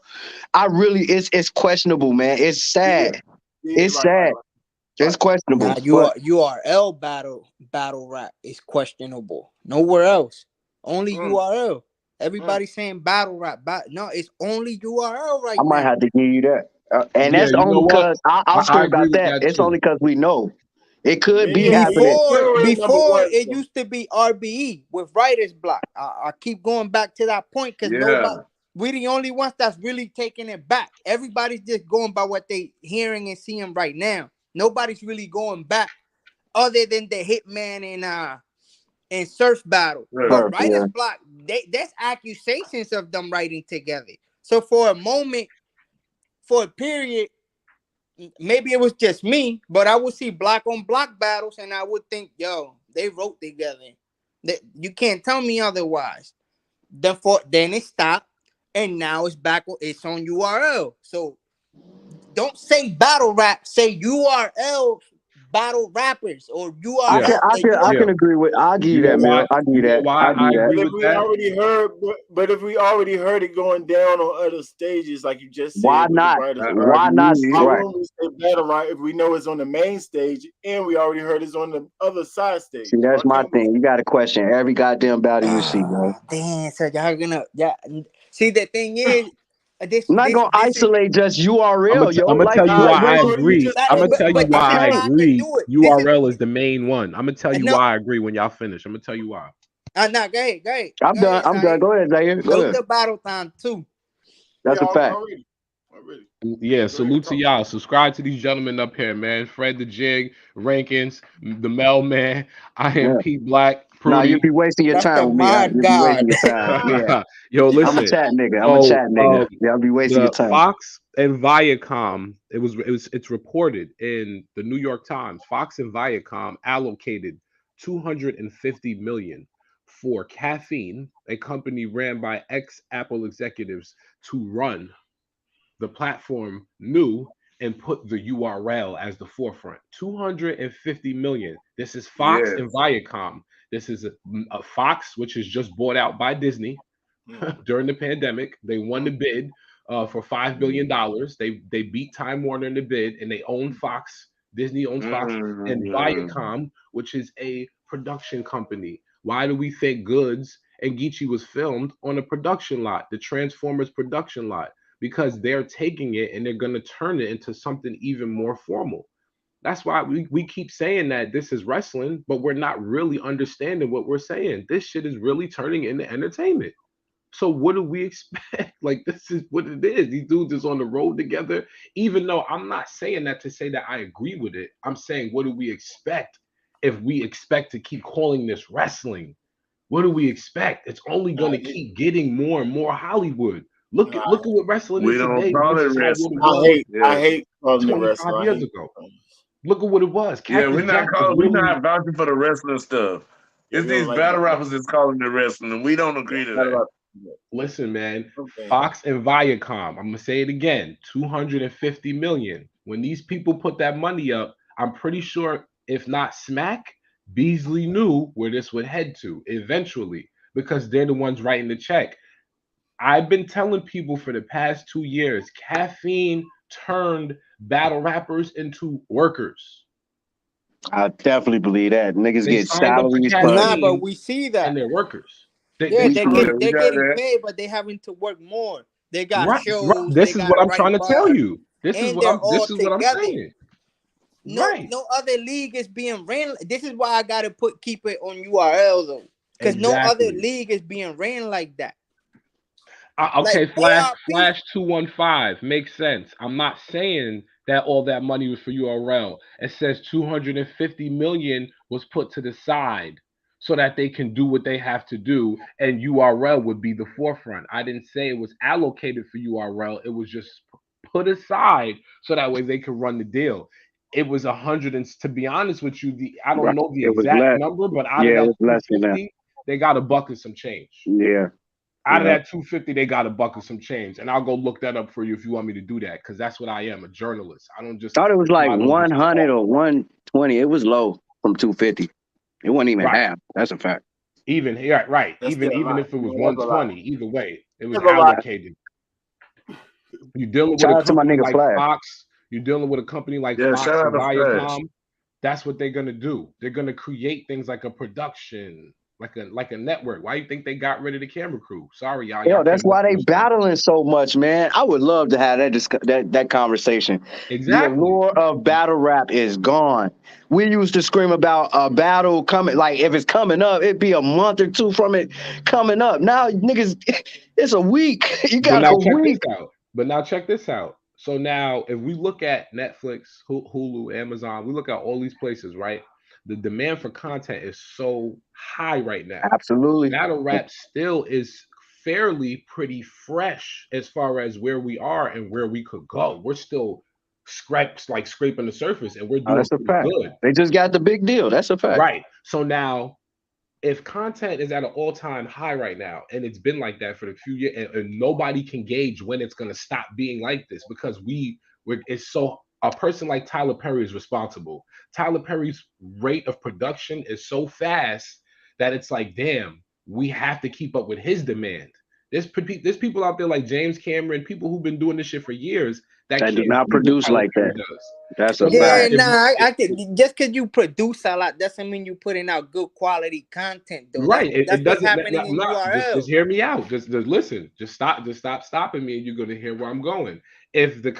S6: it's questionable, man. It's sad.
S2: Yeah,
S6: It's
S2: right,
S6: sad.
S2: right.
S6: It's questionable.
S8: Now
S6: But
S8: URL battle rap is questionable. Nowhere else. Only URL. Everybody's saying battle rap. No, it's only URL right
S6: I might
S8: now.
S6: have to give you that. And
S7: Yeah,
S6: that's
S7: you know
S6: only
S7: what?
S6: because I'll
S7: I
S6: scream
S7: agree
S6: about
S7: with
S6: that.
S7: that
S6: It's
S7: too.
S6: only because we know it could be
S2: Yeah,
S6: happening.
S2: number
S8: Before
S2: one,
S8: it
S2: so.
S8: used to be RBE with writer's block. I keep going back to that point because
S3: Yeah.
S8: we the only ones that's really taking it back. Everybody's just going by what they hearing and seeing right now. Nobody's really going back other than the Hitman and Surf battle.
S3: Yeah.
S8: But
S6: Surf,
S8: writer's
S6: yeah.
S8: block, there's accusations of them writing together. So for a moment, for a period, maybe it was just me, but I would see block on block battles and I would think, yo, they wrote together. You can't tell me otherwise. Then it stopped and now it's back. It's on URL. So don't say battle rap, say URL battle rappers or URL.
S6: I can agree with. I'll give you
S7: You know
S6: that,
S7: why?
S6: Mel. I'll give you
S7: You know
S6: that.
S7: why
S6: I'll give
S7: I
S6: you that.
S7: agree
S2: But if
S7: with
S2: we
S7: that?
S2: already heard, but if we already heard it going down on other stages, like you just said,
S6: Why
S2: with the
S6: not?
S2: writers,
S6: Why not?
S2: why
S6: Right.
S2: wouldn't we say battle right if we know it's on the main stage and we already heard it's on the other side stage?
S6: See, that's
S2: Why
S6: my
S2: can't we-
S6: thing. You got to question every goddamn battle you see, bro.
S8: Damn, so y'all gonna see the thing is this
S6: I'm not gonna
S8: this is
S6: isolate just URL, yo.
S7: I'm gonna tell you
S2: Nah,
S7: why
S2: you
S7: I
S2: already
S7: agree.
S2: just
S7: I'm gonna
S2: said
S7: tell you
S8: but
S7: why
S8: this is
S7: I
S8: how I can
S7: agree.
S8: do it. This
S7: URL is the main one. I'm gonna tell you
S8: No.
S7: why I agree when y'all finish. I'm gonna tell you why.
S8: No, go ahead.
S6: I'm done. I'm done. Go ahead, Zaire. Go
S8: Salute
S6: ahead.
S8: the battle time too.
S6: That's a fact.
S2: already.
S7: Yeah, salute to y'all. Subscribe to these gentlemen up here, man. Fred the Jig, Rankins, the Mel Man, I am
S6: Yeah.
S7: Pete Black,
S6: Nah,
S7: Prudy.
S6: you'd be wasting your
S8: That's the
S6: time with me.
S8: mod
S6: You'd be wasting
S8: god.
S6: your time. Yeah.
S7: Yo,
S6: I'm a
S7: listen.
S6: chat nigga.
S7: So,
S6: Yeah, I'll be wasting your
S7: the
S6: time.
S7: Fox and Viacom, it's reported in the New York Times. Fox and Viacom allocated 250 million for Caffeine, a company ran by ex-Apple executives, to run the platform new and put the URL as the forefront. 250 million. This is Fox and Viacom. This is a Fox, which is just bought out by Disney during the pandemic. They won the bid for $5 billion. They beat Time Warner in the bid, and they own Fox. Disney owns Fox and Viacom, which is a production company. Why do we think Goods and Geechee was filmed on a production lot, the Transformers production lot? Because they're taking it and they're going to turn it into something even more formal. That's why we keep saying that this is wrestling, but we're not really understanding what we're saying. This shit is really turning into entertainment. So what do we expect? Like, this is what it is. These dudes is on the road together. Even though I'm not saying that to say that I agree with it. I'm saying, what do we expect if we expect to keep calling this wrestling? What do we expect? It's only going to keep getting more and more Hollywood. Look at what wrestling is today.
S3: We don't call it wrestling.
S2: I hate calling it
S7: 25
S2: wrestling.
S7: years ago. Look at what it was.
S3: Yeah,
S7: Cactus
S3: we're not
S7: Jack was
S3: we're
S7: really-
S3: not vouching for the wrestling stuff. It's these battle rappers that's calling it wrestling, and we don't agree to that.
S7: Listen, man, Fox and Viacom, I'm gonna say it again, 250 million. When these people put that money up, I'm pretty sure, if not Smack, Beasley knew where this would head to eventually, because they're the ones writing the check. I've been telling people for the past 2 years, caffeine turned battle rappers into workers.
S6: I definitely believe that. Niggas
S7: They
S6: get
S7: signed up for
S6: salaries,
S7: caffeine.
S8: Nah, but we see that.
S7: And they're workers.
S8: Yeah, they're getting
S3: that.
S8: paid, but they're having to work more. They got
S7: Right,
S8: shows.
S7: right. This
S8: they
S7: is
S8: got
S7: what I'm trying to tell
S8: bars,
S7: you. This is
S8: and
S7: what
S8: they're
S7: I'm
S8: all together.
S7: saying.
S8: No,
S7: Right.
S8: no other league is being ran. This is why I gotta keep it on URL though, because no other
S7: Exactly.
S8: league is being ran like that.
S7: Okay,
S8: Like,
S7: Flash 215 makes sense. I'm not saying that all that money was for URL. It says 250 million was put to the side so that they can do what they have to do, and URL would be the forefront. I didn't say it was allocated for URL. It was just put aside so that way they could run the deal. It was 100, and to be honest with you, I don't know the exact number, but out of that 250, they got a buck and some change.
S6: Yeah.
S7: Out of that 250, they got a buck and some change. And I'll go look that up for you if you want me to do that, because that's what I am, a journalist. I don't just
S6: Thought it was like 100 or 120. It was low from 250. It wasn't even half. That's a fact.
S7: Even here, right.
S2: That's
S7: Even
S2: still a lot.
S7: if it was
S2: Yeah, that's a lot.
S7: 120, either way, it was
S2: That's a lot.
S7: allocated. You're dealing with
S6: Shout
S7: a
S6: out to my
S7: company
S6: nigga
S7: like
S6: Flash.
S7: Fox. You're dealing with a company like
S3: Yeah,
S7: Fox
S3: shout out
S7: and
S3: to
S7: Viacom.
S3: Flash.
S7: That's what they're gonna do. They're gonna create things like a production, like a network. Why you think they got rid of the camera crew? Sorry, y'all.
S6: Yo,
S7: y'all
S6: that's
S7: can't
S6: why they
S7: listen.
S6: battling so much, man. I would love to have that conversation.
S7: Exactly.
S6: The allure of battle rap is gone. We used to scream about a battle coming, like if it's coming up, it'd be a month or two from it coming up. Now, niggas, it's a week. You got a week.
S7: But now check this out. So now, if we look at Netflix, Hulu, Amazon, we look at all these places, right? The demand for content is so high right now.
S6: Absolutely.
S7: Battle rap still is fairly pretty fresh as far as where we are and where we could go. We're still scraping the surface, and we're doing
S6: That's a
S7: pretty
S6: fact.
S7: good.
S6: They just got the big deal. That's a fact.
S7: Right. So now, if content is at an all-time high right now, and it's been like that for a few years, and nobody can gauge when it's going to stop being like this, because it's so, a person like Tyler Perry is responsible. Tyler Perry's rate of production is so fast that it's like, damn, we have to keep up with his demand. There's people out there like James Cameron, people who've been doing this shit for years that
S6: do not produce like that. That's a fact.
S8: I think just because you produce a lot doesn't mean you're putting out good quality content, though.
S7: Right.
S8: That's what's happening in URL.
S7: Just hear me out. Just listen. Just stop stopping me, and you're gonna hear where I'm going. If the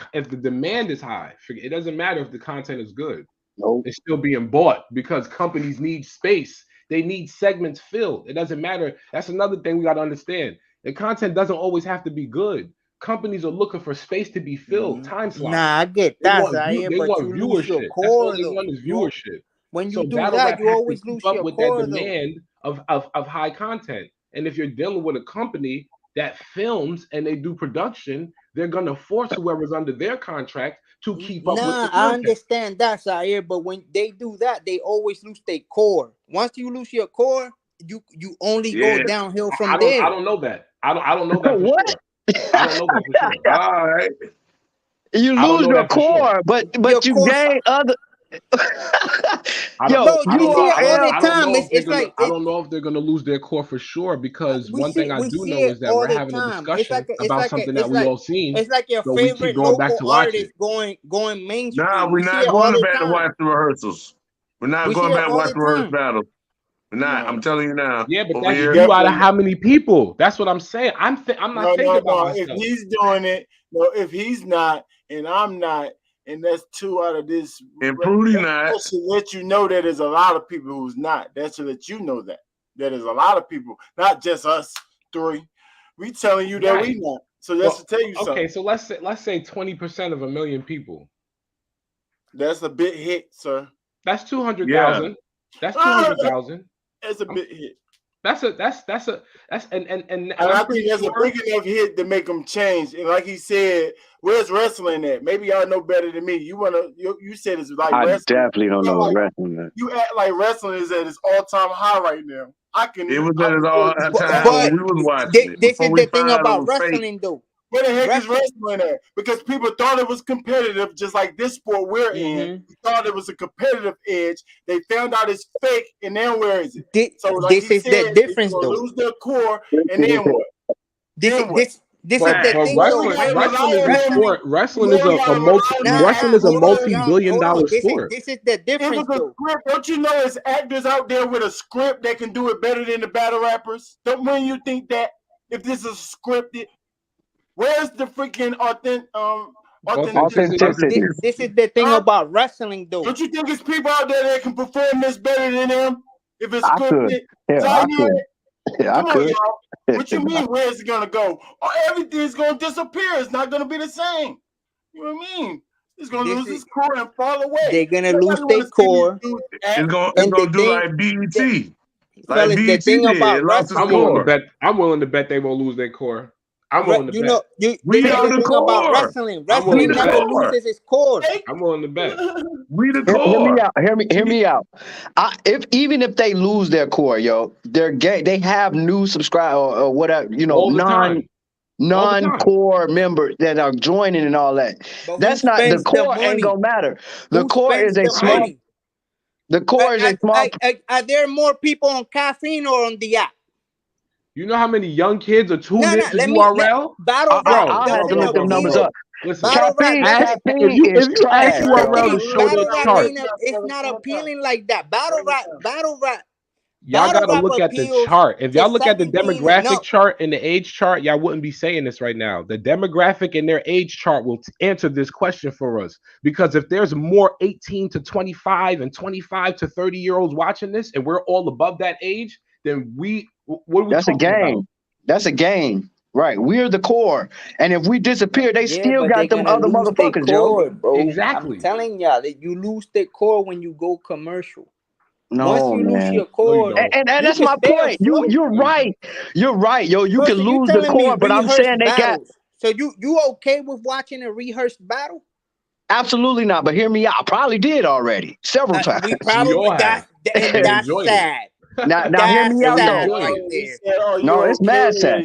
S7: demand is high, it doesn't matter if the content is good.
S6: Nope.
S7: It's still being bought because companies need space. They need segments filled. It doesn't matter. That's another thing we got to understand. The content doesn't always have to be good. Companies are looking for space to be filled. Time slots.
S8: Nah, I get that.
S7: They want viewership. That's all they want is viewership.
S8: When you do that, you always lose your
S7: with
S8: core,
S7: that demand of high content. And if you're dealing with a company that films and they do production, they're gonna force whoever's under their contract to keep up with the content.
S8: I understand that, Zaire, but when they do that, they always lose their core. Once you lose your core, you only go downhill from there.
S7: I don't know that. I don't know that.
S6: What?
S7: Sure. I don't know that for sure.
S3: All right.
S6: You lose your core, but you gain other. Yo,
S8: Bro,
S6: you
S8: you see it all the
S7: I don't
S8: time.
S7: know if they're
S8: It's
S7: gonna.
S8: like
S7: I don't know if they're gonna lose their core for sure because one thing I
S8: we
S7: do
S8: see
S7: know
S8: it
S7: is that
S8: all
S7: we're
S8: the
S7: having a
S8: time.
S7: discussion about something that we all seen.
S8: It's like your
S7: So we keep
S8: favorite
S7: going back
S8: local
S7: to watch
S8: artist
S7: it.
S8: going mainstream.
S3: Nah, we're
S8: We see
S3: not
S8: it all
S3: going
S8: the
S3: back to watch
S8: time.
S3: the rehearsals. We're not
S8: We see
S3: going
S8: it
S3: back to
S8: all
S3: watch
S8: the
S3: the rehearsal
S8: time.
S3: battle. We're not.
S2: No.
S3: I'm telling you now.
S7: Yeah, but
S3: Over
S7: that's
S3: here,
S7: you out of
S2: Definitely
S7: how many people? That's what I'm saying. I'm not thinking about
S2: If
S7: myself.
S2: he's doing it, no, if he's not and I'm not, and that's two out of this,
S3: and Prudy not.
S2: that should let you know that there's a lot of people who's not. That should let you know that there's a lot of people, not just us three. We telling you that we not. So that's to tell you something.
S7: Okay, so let's say 20% of a million people.
S2: That's a big hit, sir.
S7: That's 200,000. That's 200,000.
S2: That's a big hit.
S7: And
S2: I think that's a big enough hit to make them change. And like he said, where's wrestling at? Maybe y'all know better than me. You said it's like
S6: I
S2: wrestling.
S6: definitely don't know what wrestling is.
S2: You act like wrestling is at its all-time high right now.
S3: It was at its all-time when we was watching it.
S8: This is
S3: Before we
S8: the thing
S3: found out it
S8: about
S3: was fake.
S8: wrestling, though.
S2: Where the heck is wrestling at? Because people thought it was competitive, just like this sport we're in. Thought it was a competitive edge. They found out it's fake, and then where is it? So like
S8: This is the difference, though.
S2: Lose their core, and then what?
S8: This is the thing.
S7: Wrestling is a multi-billion-dollar sport.
S8: This is the difference, though.
S2: Don't you know there's actors out there with a script that can do it better than the battle rappers? Don't when you think that if this is scripted, where's the freaking authenticity?
S8: This is the thing about wrestling, though.
S2: Don't you think it's people out there that can perform this better than them? If it's scripted,
S6: I could.
S2: y'all. What you mean? Where is it gonna go? Everything's gonna disappear. It's not gonna be the same. You know what I mean? It's gonna lose its core and fall away.
S8: They're gonna lose their core.
S3: It's gonna do like BET.
S8: Fellas, the thing about wrestling,
S7: I'm willing to bet they won't lose their core. I'm willing to bet.
S3: We are the core.
S8: About wrestling. Wrestling never loses its core.
S7: I'm willing to bet.
S3: We the core.
S6: Hear me out. Even if they lose their core, yo, they have new subscribers or whatever, non-core members that are joining and all that. That's not the core. Ain't gonna matter. The core is a small. The core is a small.
S8: Are there more people on caffeine or on the app?
S7: You know how many young kids are tuned in to URL?
S6: I'll have to look them numbers up.
S7: Listen,
S6: caffeine
S7: if you ask URL to show their chart,
S8: it's not appealing like that. Battle rap.
S7: Y'all gotta look at the chart. If y'all look at the demographic chart and the age chart, y'all wouldn't be saying this right now. The demographic and their age chart will answer this question for us. Because if there's more 18 to 25 and 25 to 30-year-olds watching this, and we're all above that age, then what are we talking about?
S6: That's a game. Right. We're the core. And if we disappear, they still got them other motherfuckers,
S8: core, bro.
S7: Exactly.
S8: I'm telling y'all that you lose the core when you go commercial.
S6: No,
S8: once you lose your core,
S6: and that's my point. You're right. You're right, yo. You can lose the core, but I'm saying they got.
S8: So you okay with watching a rehearsed battle?
S6: Absolutely not. But hear me out. I probably did already several times.
S8: We probably that's sad.
S6: Now hear me out though.
S2: Right
S6: no, it's mad sad.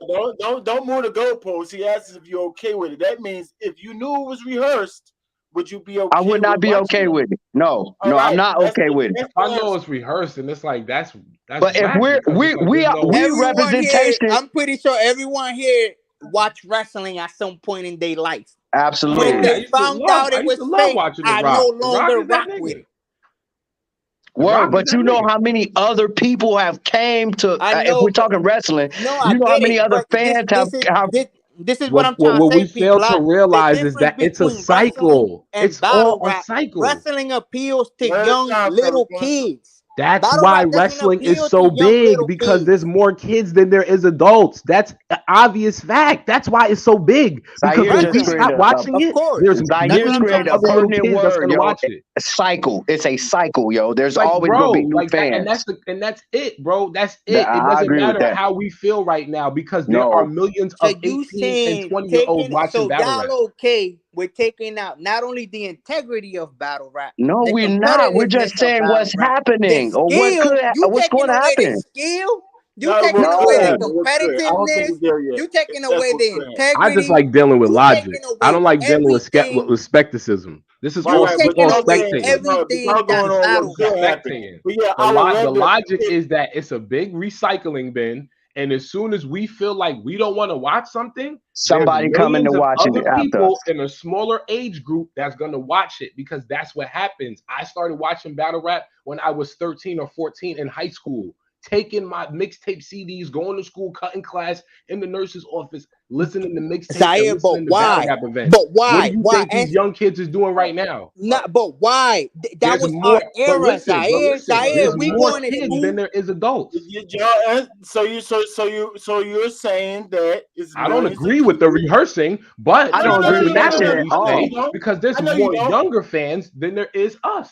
S2: Don't move the goalposts. He asks if you're okay with it. That means if you knew it was rehearsed, would you be okay?
S6: I would not be okay with it. No, I'm not okay with it.
S7: I know it's rehearsed, and it's like that's.
S6: But if we representation,
S8: I'm pretty sure everyone here watched wrestling at some point in their life.
S6: Absolutely.
S8: When they found out it was fake, I no longer rock with it.
S6: Well, but you know how many other people have came to if we're talking wrestling, you know how many other fans have
S8: this is what I'm trying to say.
S7: What we fail to realize is that it's a cycle. It's all a cycle.
S8: Wrestling appeals to young little kids.
S7: That's why wrestling is so big, because there's more kids than there is adults. That's an obvious fact. That's why it's so big. Because if we stop watching it, there's millions of other little kids that's gonna watch it.
S6: Cycle. It's a cycle, yo. There's always gonna be new fans.
S7: And that's it, bro. That's it. It doesn't matter how we feel right now, because there are millions of 18 and 20-year-olds watching battle rap.
S8: Y'all okay with taking out not only the integrity of battle rap?
S6: No, we're not. We're just saying what's happening or what's going to happen.
S8: You taking away the competitiveness. You taking away the integrity.
S7: I just like dealing with logic. I don't like dealing with skepticism. This is
S2: Right,
S7: all,
S2: right,
S7: we're
S2: but
S8: taking
S7: all
S8: away
S7: spectating.
S8: everything
S2: because
S8: that's
S2: going on
S8: battle
S2: what could
S8: rap.
S2: happen.
S7: Spectating.
S2: But yeah,
S7: The,
S2: I would
S7: the
S2: love to.
S7: logic is that it's a big recycling bin, and as soon as we feel like we don't want to watch something,
S6: Somebody
S7: there's
S6: coming to
S7: millions of
S6: watch it
S7: other
S6: after us.
S7: people in a smaller age group that's going to watch it, because that's what happens. I started watching battle rap when I was 13 or 14 in high school, taking my mixtape CDs, going to school, cutting class in the nurse's office, listening to mixtapes
S8: Zaire,
S7: and
S8: but
S7: listening to battle
S8: why?
S7: rap events.
S8: But
S7: What
S8: why?
S7: do you
S8: Why?
S7: think these young kids is doing right now?
S8: Not, but why? That
S7: There's
S8: was
S7: more,
S8: our
S7: but
S8: era,
S7: listen,
S8: Zaire.
S7: there's
S8: We
S7: more
S8: going to
S7: kids
S8: school.
S7: than there is adults.
S2: So you're saying that it's
S7: I don't
S2: millions of
S7: agree with the
S2: kids.
S7: rehearsing, but
S6: I don't
S2: No,
S6: agree with that
S7: that's
S6: shit
S7: what
S6: at
S7: we
S6: all.
S7: say,
S2: don't.
S7: because there's
S2: I know you
S7: more
S2: don't.
S7: younger fans than there is us.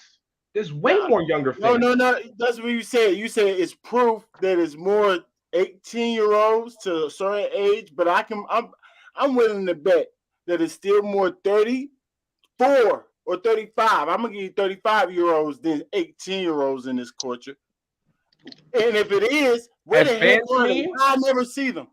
S7: There's way
S2: No,
S7: more younger fans.
S2: No. That's what you said. You said it's proof that it's more 18-year-olds to a certain age, but I'm willing to bet that it's still more 34 or 35. I'm gonna give you 35-year-olds than 18-year-olds in this culture. And if it is, where
S7: As
S2: the heck
S7: fans,
S2: were they?
S7: mean?
S2: I never see them.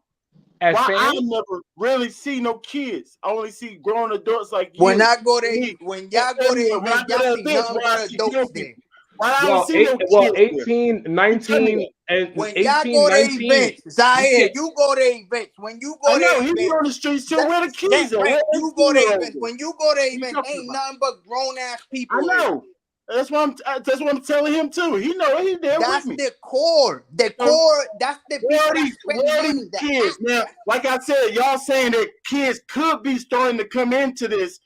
S7: As
S2: Why I
S7: fans,
S2: never really see no kids. I only see grown adults like you.
S8: When I go to,
S2: me.
S8: when y'all go to
S2: When I
S8: events,
S2: go
S8: y'all
S2: to
S8: see
S2: events,
S8: nothing
S2: where I
S8: but
S2: see
S8: adults
S2: young
S8: there.
S2: people. Why I don't see no kids there?
S7: 18,
S2: Tell me
S7: 19,
S2: that.
S7: and
S8: When y'all
S7: 18,
S8: go to
S7: 19.
S8: events,
S7: You
S8: Zaire,
S7: can't-
S8: you go to events. When you
S2: I
S8: go
S2: know
S8: to
S2: he be
S8: events,
S2: on the streets too. Where the kids at?
S8: Brent,
S2: Where
S8: you go to
S2: 18-year-olds
S8: events.
S2: at?
S8: When you go to
S2: What you
S8: events,
S2: talking
S8: ain't
S2: about?
S8: nothing but grown ass people.
S2: I know. That's what I'm telling him too. He know he there
S8: That's
S2: with me.
S8: the core. The
S2: So,
S8: core. That's the people
S2: Where are
S8: that
S2: these
S8: spend money. The
S2: kids? Now, like I said, y'all saying that kids could be starting to come into this.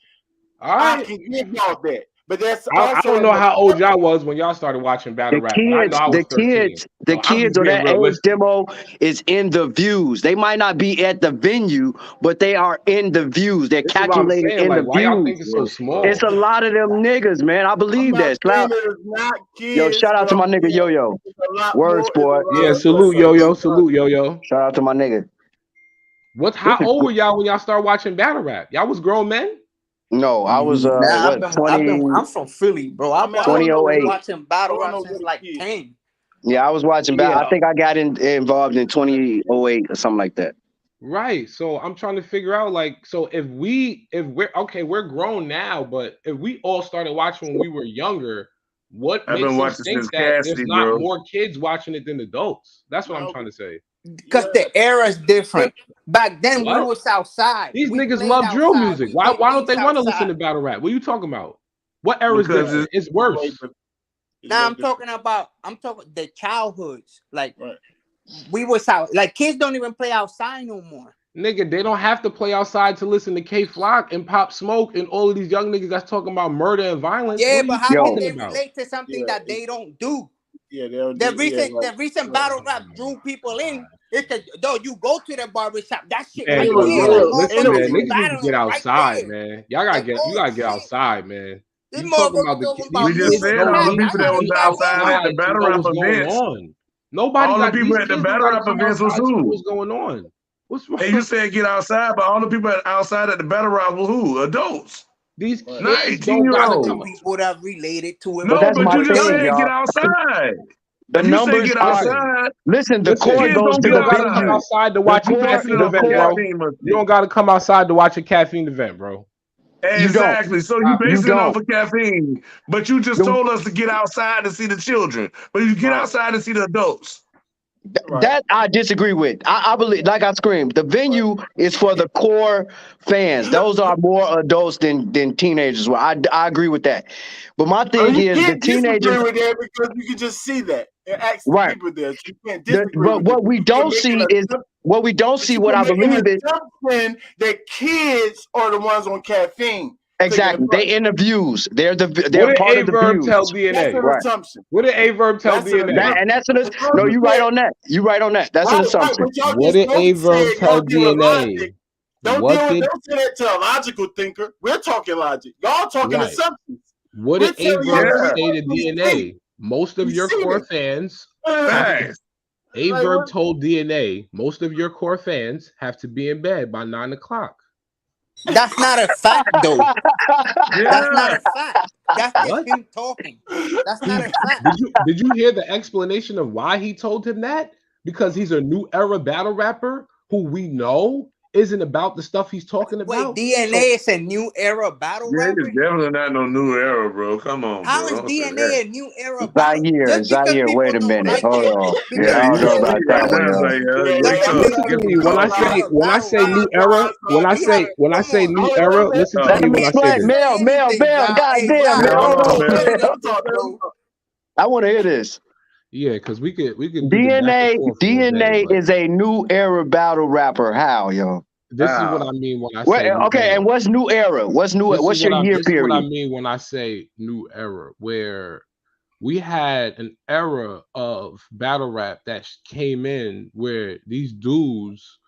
S7: All
S2: I
S7: right.
S2: can give y'all that. But that's
S7: I
S2: also
S7: don't know how old y'all was when y'all started watching battle
S6: The
S7: rap, but I know
S6: kids,
S7: I was 13.
S6: the
S7: So I'm
S6: kids
S7: just
S6: of
S7: being
S6: that age
S7: realistic.
S6: demo is in the views. They might not be at the venue, but they are in the views. They're
S7: This is what I'm
S6: calculated
S7: saying.
S6: in
S7: Like,
S6: the
S7: why y'all
S6: views.
S7: think it's so small?
S6: It's a lot of them niggas, man. I
S2: I'm
S6: believe
S2: not
S6: that.
S2: saying that it's not kids.
S6: Yo, shout out
S2: but
S6: to my
S2: I'm
S6: nigga
S2: saying
S6: Yo-Yo.
S2: it's a lot
S6: Word
S2: more.
S6: sport.
S7: Yeah, salute Yo-Yo. Salute Yo-Yo.
S6: Shout out to my nigga.
S7: How old were y'all when y'all started watching battle rap? Y'all was grown men?
S6: No, I was
S8: Nah,
S6: what,
S8: I'm from Philly, bro. I've been
S6: 2008.
S8: watching battle
S2: I
S8: rap
S2: don't know
S8: since
S2: what
S8: like
S2: it is.
S8: 10.
S6: Yeah, I was watching back.
S7: Yeah.
S6: I think I got involved in 2008 or something like that.
S7: Right. So I'm trying to figure out, like, so if we're grown now, but if we all started watching when we were younger, what
S3: I've
S7: makes
S3: been
S7: us
S3: watching
S7: think
S3: since
S7: that
S3: Cassidy,
S7: there's not
S3: bro.
S7: more kids watching it than adults? That's what I'm trying to say.
S8: Because the era's different. Back then,
S7: What?
S8: we was outside.
S7: These
S8: We
S7: niggas
S8: played
S7: love drill
S8: outside.
S7: music.
S8: We
S7: Why
S8: did
S7: don't they
S8: things
S7: want to listen
S8: outside.
S7: to battle rap? What are you talking about? What era is
S3: Because
S7: different? It's worse.
S8: Now I'm talking the childhoods. Like
S2: Right.
S8: we was out. Like kids don't even play outside no more.
S7: Nigga, they don't have to play outside to listen to K Flock and Pop Smoke and all of these young niggas that's talking about murder and violence.
S8: Yeah,
S7: What are
S8: but
S7: you
S8: how can
S7: talking
S8: they
S7: about?
S8: relate to something that they don't do?
S2: Yeah,
S8: The recent battle rap drew people in. It's a, though you go to the barbershop, that shit
S7: Man,
S8: right
S2: was
S8: there.
S2: real.
S8: Like
S7: listen, man,
S8: motherfuckers
S7: niggas need to
S8: battling
S7: get
S8: right
S7: outside,
S8: there.
S7: man. You gotta
S8: Like,
S7: get outside, man.
S8: This
S7: You talking about
S8: motherfucker talking
S7: these
S8: about
S3: we just
S7: kids
S3: said
S7: don't
S3: all the
S7: need
S3: people
S7: to
S3: that
S8: I
S3: was
S7: be
S8: got that
S3: outside at
S7: outside
S3: the
S7: to
S3: battle
S7: know
S3: rap
S7: what's going
S3: events.
S7: on. Nobody
S3: All the
S7: got
S3: people
S7: these
S3: at the
S7: kids don't
S3: battle
S7: gotta
S3: rap
S7: come
S3: events was
S7: outside to know
S3: who?
S7: what's going on. What's wrong?
S3: And you said get outside, but all the people outside at the battle rap was who? Adults.
S7: These
S3: Not
S7: kids
S3: 18
S7: don't
S3: year
S7: gotta
S8: the
S7: come.
S3: olds.
S8: people that related to it.
S6: But
S3: No,
S6: that's
S3: but
S6: my
S3: you just
S6: thing,
S3: said get
S6: y'all.
S3: outside.
S6: The
S3: If you say
S6: numbers
S3: get
S6: are.
S3: outside,
S6: Listen, the
S7: Listen,
S6: core
S3: kids
S6: goes
S3: don't
S6: to
S7: you
S3: get
S6: the
S7: don't gotta come
S3: outside.
S6: venue.
S7: outside to watch a
S6: core-
S7: caffeine
S6: the
S7: event,
S6: core-
S7: bro. You don't gotta come outside to watch a caffeine event, bro.
S6: You don't.
S3: Exactly. So you
S6: You
S3: basing it off
S6: don't.
S3: of caffeine, but you just
S6: You-
S3: told us to get outside to see the children, but you get
S2: Right.
S3: outside and see the adults.
S2: Right.
S6: That I disagree with. I believe, like I screamed, the venue is for the core fans. Those are more adults than teenagers. Well, I agree with that. But my thing
S2: You
S6: is the
S2: can't disagree
S6: teenagers,
S2: with that because you can just see that and ask the
S6: right?
S2: people there. You can't disagree
S6: But
S2: with
S6: what
S2: it.
S6: we
S2: You
S6: don't
S2: can
S6: see
S2: make an
S6: is
S2: assumption-
S6: what we don't
S2: but
S6: see.
S2: you
S6: What
S2: can
S6: I
S2: make an
S6: believe is
S2: assumption that kids are the ones on caffeine.
S6: exactly. They in the views. They're
S7: What
S6: part
S7: did
S6: of the
S7: Averb
S6: views.
S7: tell
S2: That's
S7: DNA?
S2: an
S6: Right.
S2: assumption.
S7: What did Averb tell
S2: That's an
S7: DNA?
S2: assumption.
S6: And that's an
S2: Because
S6: no.
S2: you
S6: You right
S2: said-
S6: on that. You right on that. That's an
S2: Right,
S6: assumption.
S2: but y'all
S7: What
S2: just
S7: did
S2: both
S7: Averb
S2: said
S7: tell
S2: y'all deal with
S7: DNA?
S2: logic. Don't say that to a logical thinker. We're talking logic. Y'all talking
S7: Right.
S2: assumptions.
S7: What
S2: We're
S7: did
S2: telling y'all
S7: Averb
S2: what
S7: say to
S2: we
S7: DNA?
S2: see.
S7: Most of
S2: We
S7: your
S2: see
S7: core
S2: it.
S7: fans
S3: Facts.
S7: Averb told DNA most of your core fans have to be in bed by 9 o'clock.
S8: That's not a fact, though. That's not
S3: Yeah.
S8: a fact. That's just
S7: What?
S8: him talking. That's not a fact.
S7: Did you hear the explanation of why he told him that? Because he's a new era battle rapper who we know isn't about the stuff he's talking
S8: Wait,
S7: about.
S8: DNA is a new era battle
S3: Yeah,
S8: rapper?
S3: it's definitely not no new era, bro. Come on,
S8: How
S3: bro.
S8: is
S3: Don't say
S8: DNA
S3: that.
S8: a new era battle? Just because
S6: Zaire,
S8: people
S6: wait a
S8: don't
S6: minute.
S8: like
S6: Hold
S8: it,
S6: on.
S8: because
S6: Yeah, I don't know
S8: DNA
S6: about
S8: is
S6: that
S8: a
S6: one,
S3: Right now,
S6: yo.
S3: like,
S8: doesn't
S3: wake up.
S8: mean
S3: Get
S8: it's a
S3: the
S8: new
S7: when I
S3: fuck
S7: say
S3: up.
S8: era
S7: when I
S8: battle
S7: say new
S8: rapper.
S7: era, when I
S8: We have,
S7: say when I
S8: come
S7: say
S8: on.
S7: new
S2: Hold on,
S7: era,
S2: let
S7: listen
S2: him
S7: to
S6: Let
S7: me
S6: him
S7: when I say
S6: explain.
S7: this.
S6: Mel,
S8: Anything, Ja. Hey,
S6: goddamn,
S8: Ja,
S6: Mel,
S3: Yeah,
S6: hold
S3: hold on,
S6: on.
S3: man.
S2: let him
S8: up,
S2: talk. Let him
S8: bro.
S2: talk.
S6: I want to hear this.
S7: Yeah, because we could do the back and
S6: DNA
S7: forth all day,
S6: DNA
S7: but
S6: is a new era battle rapper. How, yo?
S7: this is what I
S3: Wow.
S7: mean when I
S6: What?
S7: say new
S6: Okay,
S7: era.
S6: and what's new era? What's new? What's your year
S7: This is what I
S6: period?
S7: mean when I say new era, where we had an era of battle rap that came in where these dudes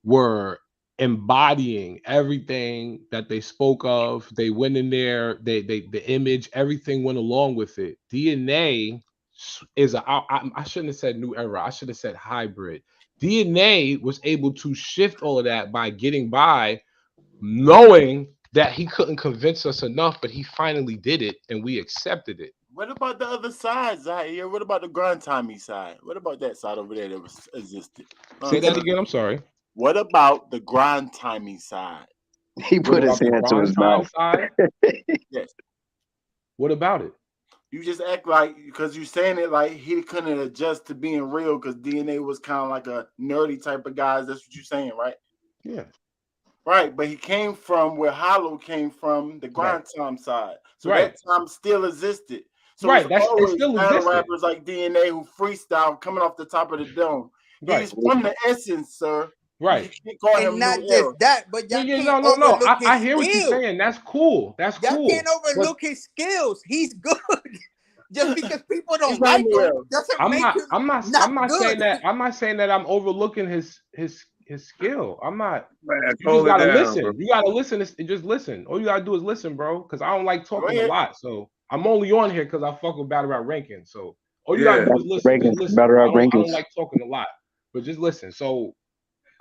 S7: were embodying everything that they spoke of. They went in there, the image, everything went along with it. DNA is I shouldn't have said new era. I should have said hybrid. DNA was able to shift all of that by getting by, knowing that he couldn't convince us enough, but he finally did it and we accepted it.
S2: What about the other side, Zaire? What about the grind timey side? What about that side over there that was existed?
S7: Say that again. I'm sorry.
S2: What about the grind timey side?
S6: He
S7: What
S6: put his
S7: about the
S6: hand to his
S7: grind time
S6: mouth.
S7: side?
S2: Yes.
S7: What about it?
S2: You just act like, because you're saying it like he couldn't adjust to being real because DNA was kind of like a nerdy type of guy. That's what you're saying, right?
S7: Yeah.
S2: Right, but he came from where Hollow came from, the grind time side. So that time still existed. So
S7: Right,
S2: it's
S7: it
S2: always
S7: still
S2: battle
S7: existed.
S2: rappers like DNA who freestyle coming off the top of the dome.
S7: Right.
S2: He's from the essence, sir.
S7: Right.
S2: You can't call
S8: And
S2: him
S8: not
S2: new
S8: just
S2: era.
S8: that, but y'all
S7: Yeah,
S8: can't
S7: no.
S8: overlook his
S7: I hear what you're
S8: skills.
S7: saying. That's cool. That's
S8: Y'all
S7: cool.
S8: can't overlook his skills. He's good. Just because people
S2: He's
S8: don't
S2: not
S8: like
S2: new
S8: him
S2: era.
S8: doesn't make him
S7: I'm not
S8: good.
S7: saying that. I'm not saying that I'm overlooking his skill. I'm not.
S3: Man,
S7: You just
S3: hold it
S7: gotta
S3: down,
S7: listen.
S3: bro.
S7: You gotta listen and just listen. All you gotta do is listen, bro. Because I don't like talking a
S2: ahead.
S7: lot. So I'm only on here because I fuck with battle rap ranking. So all you
S3: Yeah.
S7: gotta do is listen. Just
S6: Rankings,
S7: listen.
S6: battle rap
S7: I don't
S6: rankings.
S7: like talking a lot, but just listen. So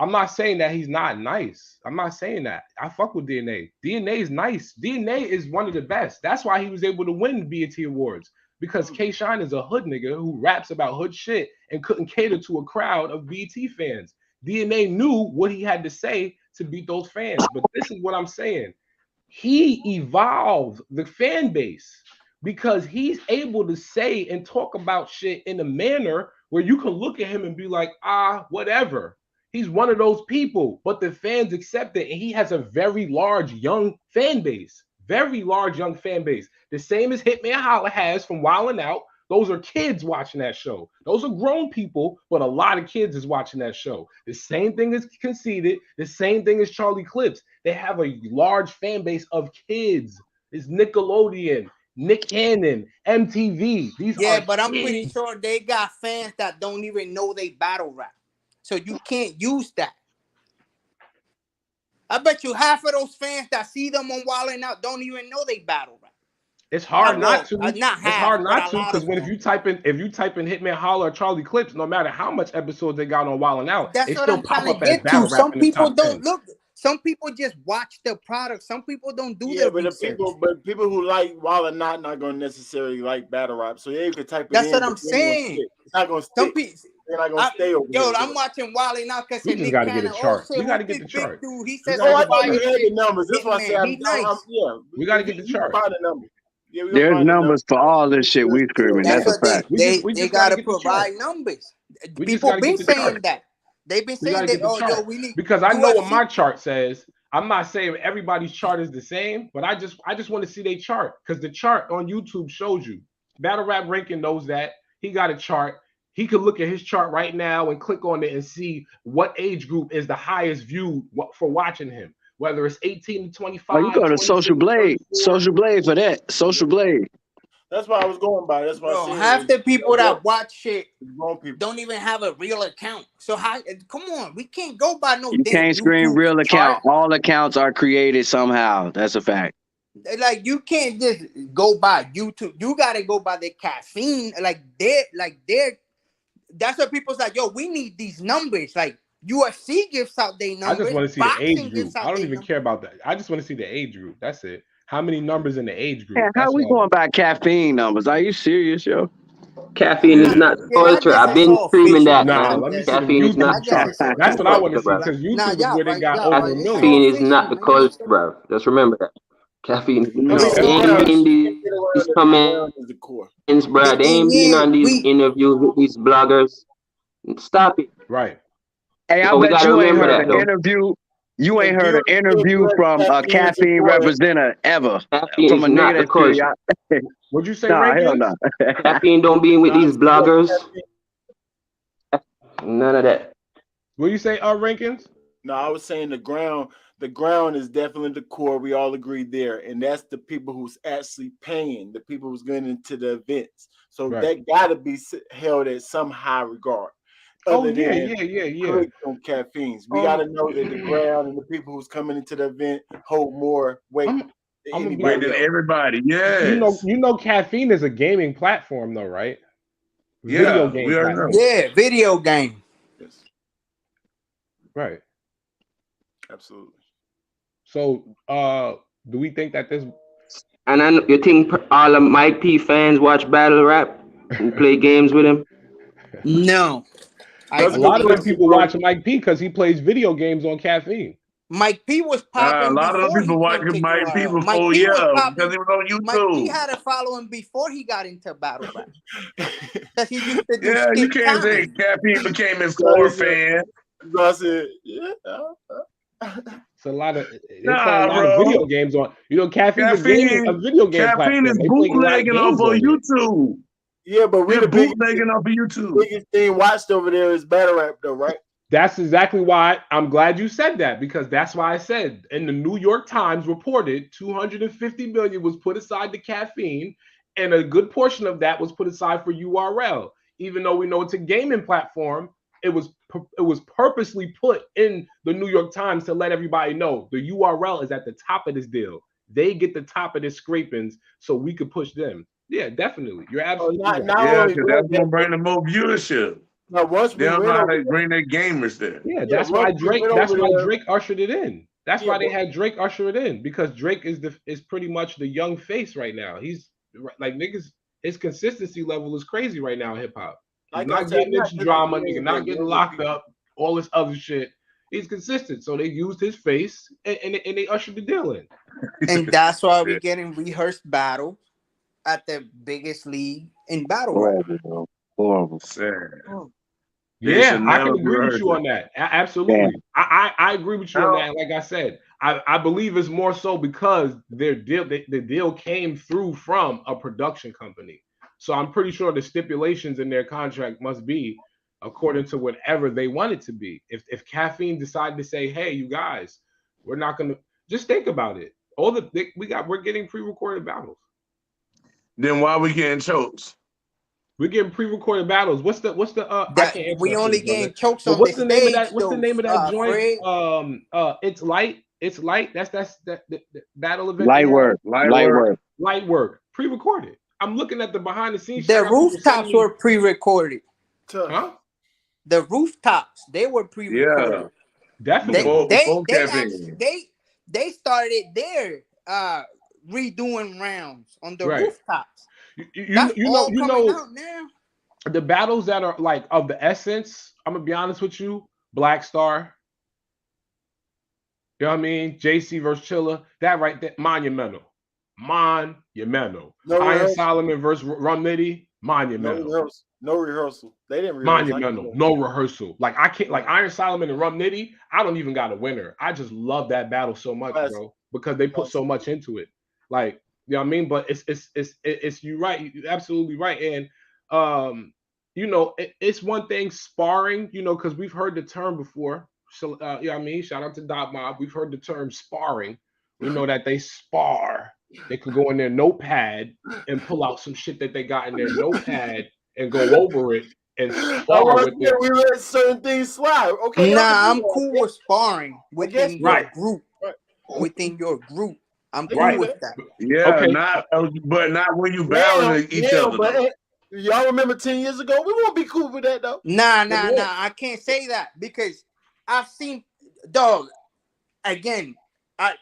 S7: I'm not saying that he's not nice. I'm not saying that. I fuck with DNA. DNA is nice. DNA is one of the best. That's why he was able to win BET Awards. Because K Shine is a hood nigga who raps about hood shit and couldn't cater to a crowd of BET fans. DNA knew what he had to say to beat those fans. But this is what I'm saying. He evolved the fan base because he's able to say and talk about shit in a manner where you can look at him and be like, whatever. He's one of those people, but the fans accept it. And he has a very large young fan base. Very large young fan base. The same as Hitman Holla has from Wildin' Out. Those are kids watching that show. Those are grown people, but a lot of kids is watching that show. The same thing as Conceited. The same thing as Charlie Clips. They have a large fan base of kids. It's Nickelodeon, Nick Cannon, MTV. These
S8: Yeah,
S7: are
S8: but I'm pretty
S7: kids.
S8: sure they got fans that don't even know they battle rap. So you can't use that. I bet you half of those fans that see them on Wildin' Out don't even know they battle rap.
S7: It's hard not to.
S8: Not half,
S7: It's hard
S8: but
S7: not
S8: a
S7: to
S8: lot
S7: because
S8: of
S7: when
S8: them.
S7: if you type in Hitman Holla or Charlie Clips, no matter how much episodes they got on Wildin' Out,
S8: That's
S7: they
S8: what
S7: still
S8: I'm
S7: pop
S8: trying
S7: up
S8: to
S7: as
S8: get
S7: battle
S8: to.
S7: rap
S8: Some
S7: in the
S8: people
S7: top
S8: don't
S7: 10.
S8: look. Some people just watch the product. Some people don't do
S2: Yeah,
S8: their
S2: but
S8: research.
S2: people who like while not gonna necessarily like battle rap. So yeah, you can type it
S8: That's
S2: in.
S8: what
S2: but
S8: I'm
S2: it ain't gonna
S8: saying.
S2: stick. It's not gonna
S8: Some
S2: stick.
S8: people.
S2: They're not gonna stay over
S8: Yo,
S2: here.
S8: I'm watching Wildin' Out because
S7: We just
S8: Nick
S7: got to get
S8: Cannon.
S7: a
S8: Oh
S7: chart.
S8: shit,
S7: We got to
S8: who's
S7: get
S8: this
S7: the
S8: big
S7: chart.
S8: dude? He
S7: We
S8: says
S7: gotta
S2: Oh, I
S7: get the
S2: thought you
S8: fire
S2: had
S8: shit.
S2: the numbers. That's why I said
S8: Hitman, he nice.
S2: yeah.
S7: We got to get the
S2: You can
S7: chart.
S2: find the numbers. Yeah, we gonna
S6: There's
S2: find the
S6: numbers for all this shit we screaming.
S8: That's
S6: That's a
S8: what
S6: fact.
S7: We
S8: they
S7: just got to
S8: gotta
S7: get the chart.
S8: provide numbers.
S7: We just
S8: People
S7: got to
S8: been
S7: get the
S8: saying
S7: chart.
S8: that. They've been
S7: We got
S8: saying
S7: to
S8: that.
S7: get the
S8: Oh, yo,
S7: chart
S8: we need
S7: because I know what
S8: UFC.
S7: my chart says. I'm not saying everybody's chart is the same, but I just want to see their chart because the chart on YouTube shows you. Battle Rap Ranking knows that. He got a chart. He could look at his chart right now and click on it and see what age group is the highest viewed for watching him. Whether it's 18 to 25,
S6: Oh, you go to Social Blade.
S7: 34.
S6: Social Blade for that. Social Blade.
S2: That's why I was going by. That's why I
S8: Bro,
S2: said
S8: half the people that watch shit
S2: grown people.
S8: don't even have a real account. So how? Come on, we can't go by no
S6: You
S8: damn
S6: can't scream
S8: YouTube
S6: real
S8: chart.
S6: account. All accounts are created somehow. That's a fact.
S8: Like you can't just go by YouTube. You gotta go by the caffeine. Like they're. That's what people's like. Yo, we need these numbers. Like UFC gives out their numbers.
S7: I just want to see the age
S8: Boxing
S7: group.
S8: gives out
S7: I don't
S8: their
S7: even
S8: numbers.
S7: care about that. I just want to see the age group. That's it. How many numbers in the age group?
S6: Yeah, how
S7: That's
S6: we
S7: all.
S6: going by caffeine numbers? Are you serious, yo?
S1: Caffeine is not the
S8: Yeah, I
S1: culture.
S8: guess
S1: I've
S8: it's
S1: been
S8: all
S1: screaming
S8: fishy.
S1: that,
S7: Nah,
S1: man.
S7: let me see
S8: Yes.
S7: them
S1: Caffeine is not
S8: I
S7: YouTube
S8: guess
S7: charts.
S8: it's all
S7: That's what I want to
S1: culture,
S7: see
S1: bro.
S7: because YouTube
S8: Nah,
S7: is
S8: y'all
S7: where they
S8: right,
S7: got
S8: y'all
S7: over
S8: right.
S7: a
S8: It's all
S7: million.
S1: Caffeine is
S8: fishy,
S1: not the
S8: man.
S1: culture, bro. Just remember that. Caffeine is
S7: Okay,
S1: not.
S2: No,
S1: They
S7: okay.
S1: ain't
S2: ground,
S1: been
S2: you can't get
S1: these
S2: around that. The
S1: comments,
S2: ground is the core.
S1: bro.
S8: The
S1: They
S8: thing
S1: ain't been
S8: is,
S1: on these
S8: we
S1: interviews with these bloggers. Stop it.
S7: Right.
S6: Hey, I
S1: So we
S6: bet
S1: gotta
S6: you ain't
S1: remember
S6: heard
S1: that
S6: an
S1: though.
S6: interview. You ain't
S2: If
S6: heard
S2: you
S6: an interview
S2: address
S6: from a
S2: caffeine as a
S6: caffeine
S2: core,
S6: representative ever.
S1: Caffeine
S6: From
S1: is
S6: a nigga
S1: not the
S6: that tell
S1: culture.
S6: you,
S7: What'd you say,
S6: nah, hell
S7: Rankins?
S6: no.
S1: Caffeine don't be with
S2: nah,
S1: these bloggers.
S2: caffeine.
S1: None of that.
S7: What you say, Rankins?
S2: No, I was saying the ground is definitely the core. We all agree there. And that's the people who's actually paying, the people who's going into the events. So
S7: Right.
S2: that gotta be held at some high regard.
S7: Oh
S2: Other
S7: yeah,
S2: than
S7: yeah.
S2: clicks on caffeines. We gotta know that the ground and the people who's coming into the event hold more weight
S7: I'm
S2: than
S7: gonna be
S3: Wait,
S2: anybody
S3: than
S2: else.
S3: everybody.
S7: you
S3: Yes.
S7: know caffeine is a gaming platform though, right? Video
S3: Yeah,
S7: game
S3: we already know.
S7: platform.
S8: yeah, video game.
S2: Yes,
S7: Right.
S2: absolutely.
S7: So do we think that this
S1: And I know, you think all of Mike P fans watch battle rap and play games with him?
S8: No, I
S2: That's
S7: a
S2: a
S8: do
S7: lot
S2: good
S7: of
S8: not.
S7: them
S2: question,
S7: people
S2: bro.
S7: watch Mike P because he plays video games on caffeine.
S8: Mike P was
S3: A
S8: popping
S3: lot of
S8: before he
S3: people
S8: came
S3: watching
S8: to
S3: my
S8: URL.
S3: people
S8: Mike
S3: for
S8: P was
S3: because
S8: popping.
S3: he was on
S8: Mike P
S3: YouTube.
S8: had a following before he got into battle rap because he used to do
S3: Yeah, you
S8: skit
S3: can't say
S8: comedy.
S3: Caffeine became his
S2: So I
S3: core
S2: said,
S3: fan.
S2: so I said, yeah.
S7: It's a lot of they play a
S3: Nah,
S7: lot of
S3: bro.
S7: video games on. You know, caffeine's a
S3: Caffeine
S7: video game
S3: Caffeine is
S7: platform. They play a lot of
S3: bootlegging off
S7: games
S3: of
S7: on there.
S3: YouTube.
S2: Yeah, but we
S3: They're
S2: the biggest
S3: bootlegging off of YouTube.
S2: thing watched over there is battle rap though, right?
S7: That's exactly why I'm glad you said that, because that's why I said in the New York Times reported 250 million was put aside to caffeine, and a good portion of that was put aside for URL. Even though we know it's a gaming platform, it was purposely put in the New York Times to let everybody know the URL is at the top of this deal. They get the top of the scrapings, so we could push them. Yeah, definitely. You're
S2: Oh,
S7: absolutely
S2: not
S7: right.
S2: not
S3: Yeah,
S2: only
S3: because
S2: that,
S3: that's gonna bring the more viewership.
S2: now once
S3: They
S2: we
S3: don't know
S2: went
S3: how
S2: over
S3: to bring their gamers there.
S7: Yeah,
S2: yeah,
S7: that's why
S2: once we
S7: Drake.
S2: went
S7: That's
S2: over
S7: why
S2: there,
S7: Drake ushered it in. That's
S2: yeah,
S7: why they
S2: but
S7: had Drake usher it in, because Drake is pretty much the young face right now. He's like niggas. His consistency level is crazy right now in hip hop. He's
S2: like I
S7: not
S2: said,
S7: getting
S2: I'm not
S7: into drama.
S2: disagreeing
S7: Nigga
S2: with
S7: not getting
S2: younger
S7: locked
S2: people.
S7: up. All this other shit. He's consistent, so they used his face and they ushered the deal in.
S8: And that's why we getting rehearsed battle at the biggest league in battle rap.
S6: Horrible, bro. Horrible.
S3: Sad. They
S7: Yeah,
S3: should
S7: I can
S3: never
S7: agree with
S3: rehearse
S7: you
S3: it.
S7: on that. Absolutely. I agree with you on that. Like I said, I believe it's more so because their deal, the deal came through from a production company. So I'm pretty sure the stipulations in their contract must be according to whatever they want it to be. If caffeine decided to say, hey, you guys, we're not gonna, just think about it. We're getting pre-recorded battles.
S3: Then why we getting chokes?
S7: We're getting pre-recorded battles. What's the I
S8: That
S7: can't answer
S8: we
S7: that for
S8: only
S7: you, brother.
S8: getting chokes
S7: But
S8: on
S7: what's
S8: the
S7: the name of
S8: stage,
S7: that? What's the
S8: though,
S7: name of that joint?
S8: Fred.
S7: It's light. It's light. That's the battle event.
S6: Light work.
S3: Light
S6: Light
S3: work.
S6: work.
S7: Light work. Pre-recorded. I'm looking at the behind the scenes.
S8: The rooftops were pre-recorded.
S2: Tough.
S7: Huh?
S8: The rooftops, they were pre-recorded.
S3: Yeah.
S7: Definitely.
S3: Before
S8: They
S3: caffeine.
S8: they started their redoing rounds on the
S7: Right.
S8: rooftops.
S7: You
S8: That's all coming
S7: know
S8: out now.
S7: the battles that are like of the essence. I'm gonna be honest with you. Black Star. You know what I mean? JC versus Chilla. That right there, monumental. Monumental.
S2: No
S7: Iron
S2: rehearsal.
S7: Solomon versus Rum Nitty.
S2: No
S7: Monumental.
S2: rehearsal. No rehearsal. They didn't rehearse.
S7: Monumental. No rehearsal. Like I can't like Iron Solomon and Rum Nitty. I don't even got a winner. I just love that battle so much,
S2: Classic.
S7: bro, because they put so much into it. Like, you know what I mean? But it's you right. You're absolutely right. And you know, it's one thing sparring, you know, because we've heard the term before. So you know what I mean? Shout out to Dot Mob. We've heard the term sparring. We know that they spar. They can go in their notepad and pull out some shit that they got in their notepad and go over it and spar with it.
S2: We let certain things slide. Okay.
S8: Nah, I'm cool with sparring within your
S7: right.
S8: group. Within your group, I'm cool
S7: Right.
S8: with that.
S3: Yeah,
S7: Okay.
S3: but not when you battling each other.
S2: But
S3: though.
S2: y'all remember 10 years ago? We won't be cool with that though.
S8: Nah. I can't say that because I've seen, dog. Again, I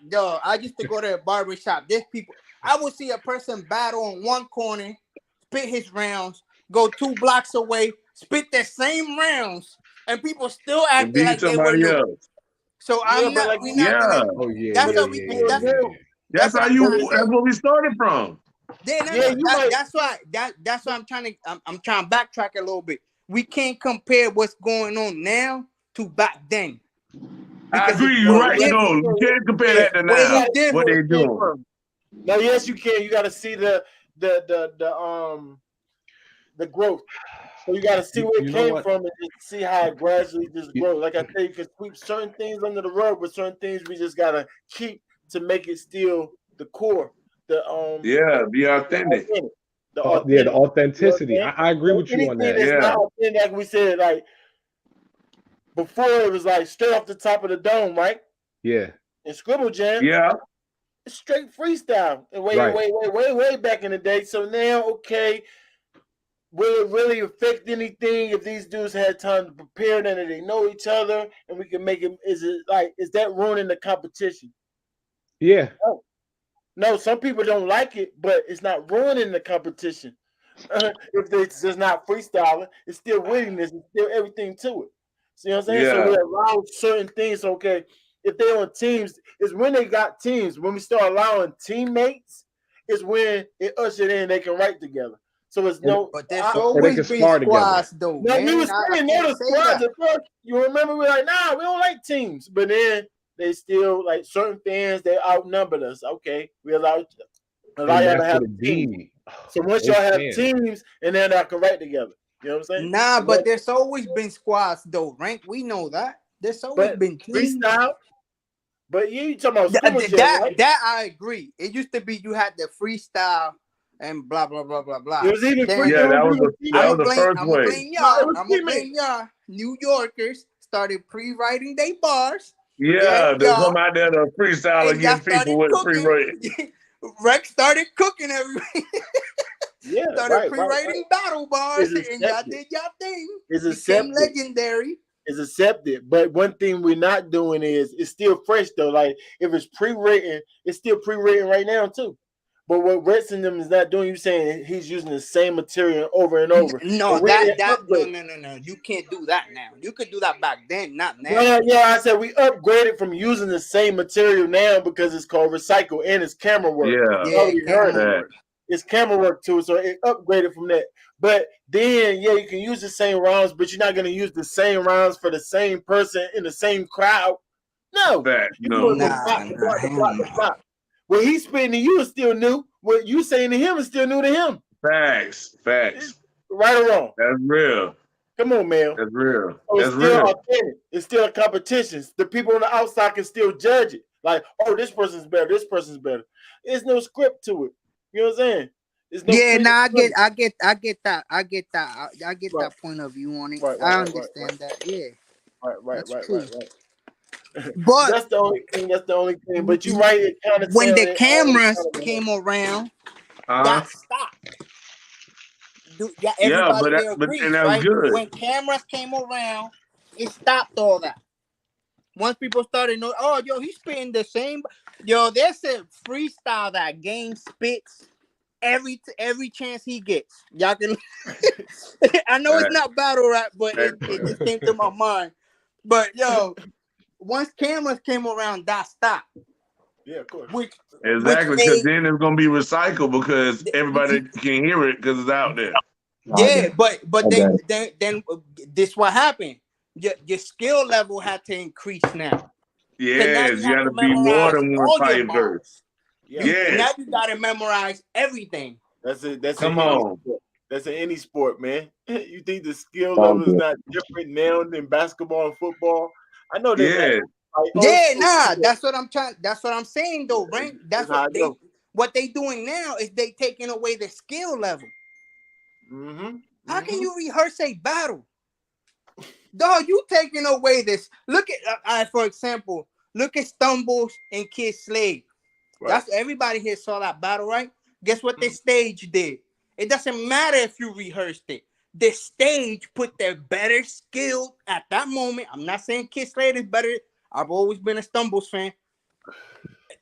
S8: used to go to a barber shop. There's people. I would see a person battle on one corner, spit his rounds, go 2 blocks away, spit the same rounds, and people still
S3: And
S8: acting
S3: beat
S8: like they were
S3: somebody
S8: new.
S3: else.
S8: So
S2: Yeah,
S8: I'm
S2: but
S8: not.
S2: like
S8: We're
S2: you
S8: not
S3: Yeah.
S8: gonna.
S7: Oh yeah,
S8: That's
S7: yeah,
S8: what we.
S7: yeah,
S2: still
S7: yeah,
S8: That's
S7: yeah.
S2: new.
S3: That's how
S8: what I'm
S3: you.
S8: trying to say.
S3: That's where we started from.
S8: Yeah, no,
S2: Yeah,
S8: no.
S2: you might.
S8: That's why. That's why I'm trying to. I'm trying to backtrack a little bit. We can't compare what's going on now to back then.
S3: I
S8: Because
S3: agree.
S8: it's
S3: You're
S8: way
S3: right.
S8: different.
S3: No, you can't compare that
S8: It's
S3: to
S8: way
S3: now.
S2: You
S8: different.
S3: What
S2: gotta
S3: they
S2: see where it came
S3: doing?
S2: from. Now, yes, you can. You got to see the growth. So you got to see where it
S7: You know
S2: came
S7: what?
S2: from and just see how it gradually just
S7: You-
S2: grows. Like I said, you can sweep certain things under the rug, but certain things we just gotta keep to make it still the core. The
S3: Yeah, be
S2: the
S3: authentic.
S2: authentic. The
S7: Yeah,
S2: authentic.
S7: the
S2: You know what
S7: authenticity.
S2: I'm saying?
S7: I agree
S2: So
S7: with you on
S2: anything
S7: that.
S2: that's
S3: Yeah.
S2: not authentic, like we said, like before it was like straight off the top of the dome, right?
S7: Yeah,
S2: And Scribble Jam,
S3: Yeah.
S2: it's straight freestyle. And
S7: Right.
S2: way back in the day. So now, okay, will it really affect anything if these dudes had time to prepare and they know each other and we can make it? Is that ruining the competition?
S7: Yeah,
S2: No, some people don't like it, but it's not ruining the competition. If it's just not freestyling, it's still wittiness, it's still everything to it. See what I'm saying? So
S3: Yeah.
S2: we allow certain things. Okay, if they're on teams, is when they got teams. When we start allowing teammates, is when it ushered in they can write together. So it's no.
S8: But there's
S2: I-
S7: or they
S8: always
S7: can
S8: been
S7: spar together.
S8: squads, though,
S2: No, we
S8: man.
S2: was
S8: I
S2: saying no
S8: can't
S2: to
S8: say
S2: squads
S8: that.
S2: at first. You remember we were like, nah, we don't like teams. But then they still like certain fans, they outnumbered us. Okay, we allow
S7: And
S2: y'all to
S7: that's
S2: have
S7: what it
S2: teams.
S7: be.
S2: So once
S7: Those
S2: y'all have
S7: fans.
S2: teams and then y'all can write together. You know what I'm saying?
S8: Nah,
S2: And
S8: but
S2: that-
S8: there's always been squads, though, Rank. We know that. There's always
S2: but
S8: been teams.
S2: freestyle. But you talking about Scribble Jam, right?
S8: That I agree. It used to be you had the freestyle and blah blah blah blah blah.
S2: It was even
S8: Then-
S2: free.
S3: Yeah,
S2: it
S3: that was
S2: even
S3: the
S2: teammate.
S3: that
S8: I'm
S3: was the first
S8: gonna
S3: way.
S8: blame
S2: No,
S8: y'all.
S2: it was
S8: I'm gonna
S2: teammate.
S8: blame y'all. New Yorkers started pre-writing their bars.
S3: Yeah,
S8: And
S3: they
S8: y'all-
S3: come out there to freestyle
S8: and y'all
S3: against people
S8: started
S3: with free
S8: cooking.
S3: rate.
S8: Rex started cooking everything.
S2: Yeah,
S8: Started
S2: right.
S8: pre-writing battle bars,
S2: It's
S8: and y'all
S2: accepted.
S8: did y'all thing.
S2: It's
S8: Became
S2: accepted.
S8: legendary.
S2: Is accepted. But one thing we're not doing is it's still fresh though. Like if it's pre-written, it's still pre-written right now too. But what Rex and them is not doing, you saying he's using the same material over and over.
S8: No,
S2: And we
S8: that
S2: didn't upgrade.
S8: no. You can't do that now. You could do that back then, not now.
S2: Yeah, I said we upgraded from using the same material now because it's called recycle and it's camera work.
S3: Yeah.
S8: Yeah,
S2: Already heard
S8: camera
S2: it.
S8: work.
S2: It's camera work too, so it upgraded from that. But then, yeah, you can use the same rounds, but you're not going to use the same rounds for the same person in the same crowd. No,
S3: Fact.
S2: you
S3: No.
S2: do it from block to block to block to block. What he's spitting to you is still new. What you saying to him is still new to him.
S3: Facts.
S2: Right or wrong?
S3: That's real.
S2: Come on, man.
S3: That's real.
S2: So it's
S3: That's
S2: still
S3: real.
S2: authentic. It's still a competition. The people on the outside can still judge it. Like, oh, this person's better. This person's better. There's no script to it. You know what I'm saying? There's no
S8: Yeah, nah, I
S2: pre-
S8: get that. I get
S2: Right.
S8: that point of view on it.
S2: Right,
S8: I
S2: right,
S8: understand that. Yeah,
S2: Right.
S8: That's true.
S2: But
S8: but
S2: that's the only thing. That's the only thing. But you right. It kind of
S8: when the cameras came around, that stopped. Yeah,
S3: Yeah,
S8: everybody
S3: but
S8: agrees,
S3: and that was
S8: right?
S3: good.
S8: When cameras came around, it stopped all that. Once people started knowing, oh, yo, he's spitting the same. Yo, there's a freestyle that Game spits every chance he gets. Y'all can. I know it's not battle rap, but it just came to my mind. But yo, once cameras came around, that stopped.
S2: Yeah, of course.
S3: Exactly, because then it's gonna be recycled because everybody can hear it because it's out there.
S8: Yeah, but then this what happened. Your skill level had to increase now.
S3: Yes, you gotta be more than one pipe verse.
S2: Yeah.
S8: Now you gotta memorize everything.
S2: That's it. That's
S3: Come
S2: in any
S3: on.
S2: sport. That's in any sport, man. You think the skill level is not different now than basketball and football? I know that.
S3: Yeah.
S8: That's what I'm trying. That's what I'm saying, though, right? That's what they doing now is they taking away the skill level. How can you rehearse a battle? Dog, you taking away this. Look at, for example, look at Stumbles and Kid Slade.
S2: Right.
S8: That's everybody here saw that battle, right? Guess what the stage did? It doesn't matter if you rehearsed it. The stage put their better skill at that moment. I'm not saying Kid Slade is better. I've always been a Stumbles fan.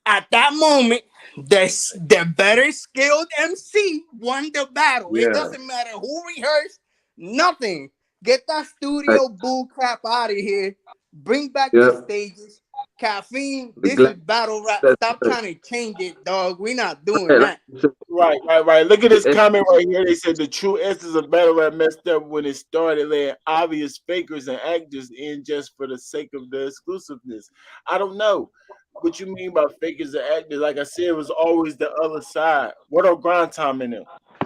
S8: At that moment, The better skilled MC won the battle.
S3: Yeah.
S8: It doesn't matter who rehearsed, nothing. Get that studio bull crap out of here. Bring back the
S1: Yeah.
S8: stages. Caffeine,
S1: The
S8: this
S1: glass-
S8: is battle rap.
S1: that's
S8: Stop
S1: right.
S8: trying to change it, dog. We're not doing
S1: Right,
S8: that.
S2: Right. Look at this
S1: It's-
S2: comment right here. They said the true essence of battle rap messed up when it started letting obvious fakers and actors in just for the sake of the exclusiveness. I don't know what you mean by fakers and actors. Like I said, it was always the other side. What are Grind Time in them?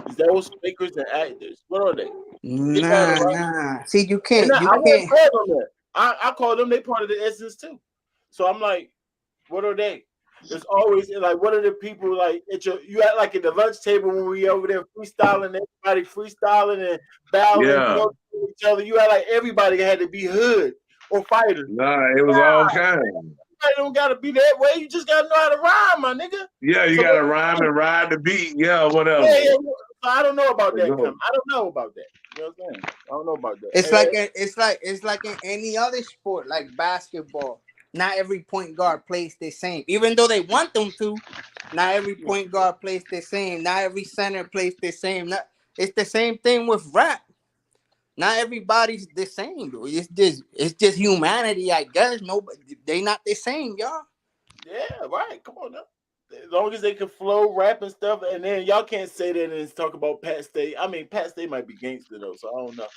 S2: Is those fakers and actors? What are they?
S8: Nah. See, you can't.
S2: I
S8: You
S2: won't
S8: can't.
S2: call them that. I call them. They part of the essence too. So I'm like, what are they? There's always like, what are the people like? You act like at the lunch table when we over there freestyling, everybody freestyling and battling
S3: Yeah.
S2: each other. You act like everybody had to be hood or fighters.
S3: Nah, it was all kinds.
S2: You don't gotta be that way. You just gotta know how to rhyme, my nigga.
S3: Yeah, you
S2: So
S3: gotta
S2: what-
S3: rhyme and ride the beat. Yeah, whatever.
S2: Yeah. So I don't know about that.
S3: Go.
S2: I don't know about that. You know what I'm saying? I don't know about that.
S8: It's like in any other sport, like basketball. Not every point guard plays the same, even though they want them to. Not every point guard plays the same. Not every center plays the same. It's the same thing with rap. Not everybody's the same, though. It's just humanity, I guess. Nobody, they not the same, y'all.
S2: Yeah, right. Come on now. As long as they can flow, rap and stuff, and then y'all can't say that and talk about Pat Stay. I mean, Pat Stay might be gangster though, so I don't know.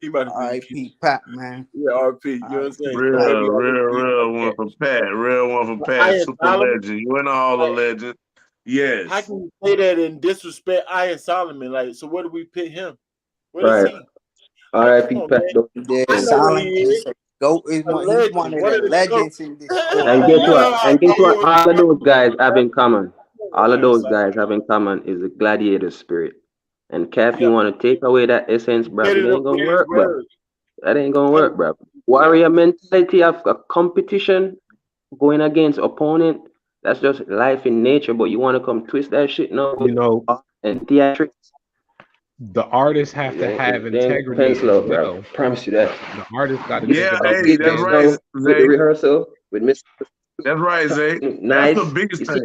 S2: He might have been.
S8: R.I.P. Pat, man.
S2: Yeah, RP. You know what I'm saying?
S3: Real one for Pat. Real one for Pat.
S2: Iron
S3: Super
S2: Solomon.
S3: legend. You and all the legends. Yes.
S2: How can you say that and disrespect Iron Solomon? Like, so where do we pit him? What is
S1: Right.
S2: he?
S1: R.I.P.
S2: Come on,
S1: Pat.
S2: man.
S8: Yeah,
S2: I know
S8: Solomon
S2: who he is.
S8: he's one of
S2: One
S8: the
S2: of the
S8: legends in this sport.
S1: And guess what? All of those guys have in common. All of those guys have in common is the gladiator spirit. And Caffeine want to take away that essence, bro. It ain't gonna work, bro. That ain't gonna work, bro. Warrior mentality of a competition going against opponent. That's just life in nature. But you want to come twist that shit now?
S7: You know,
S1: and theatrics.
S7: the artists have to have integrity as
S1: Pencil,
S7: well.
S1: bro. Promise you that.
S7: The artists got to
S3: Yeah,
S7: think
S3: hey,
S7: about
S3: that's
S7: the
S3: right,
S1: With the
S3: Zay.
S1: rehearsal, with Mr.
S3: That's right, Zay.
S1: Nice.
S3: That's the biggest thing.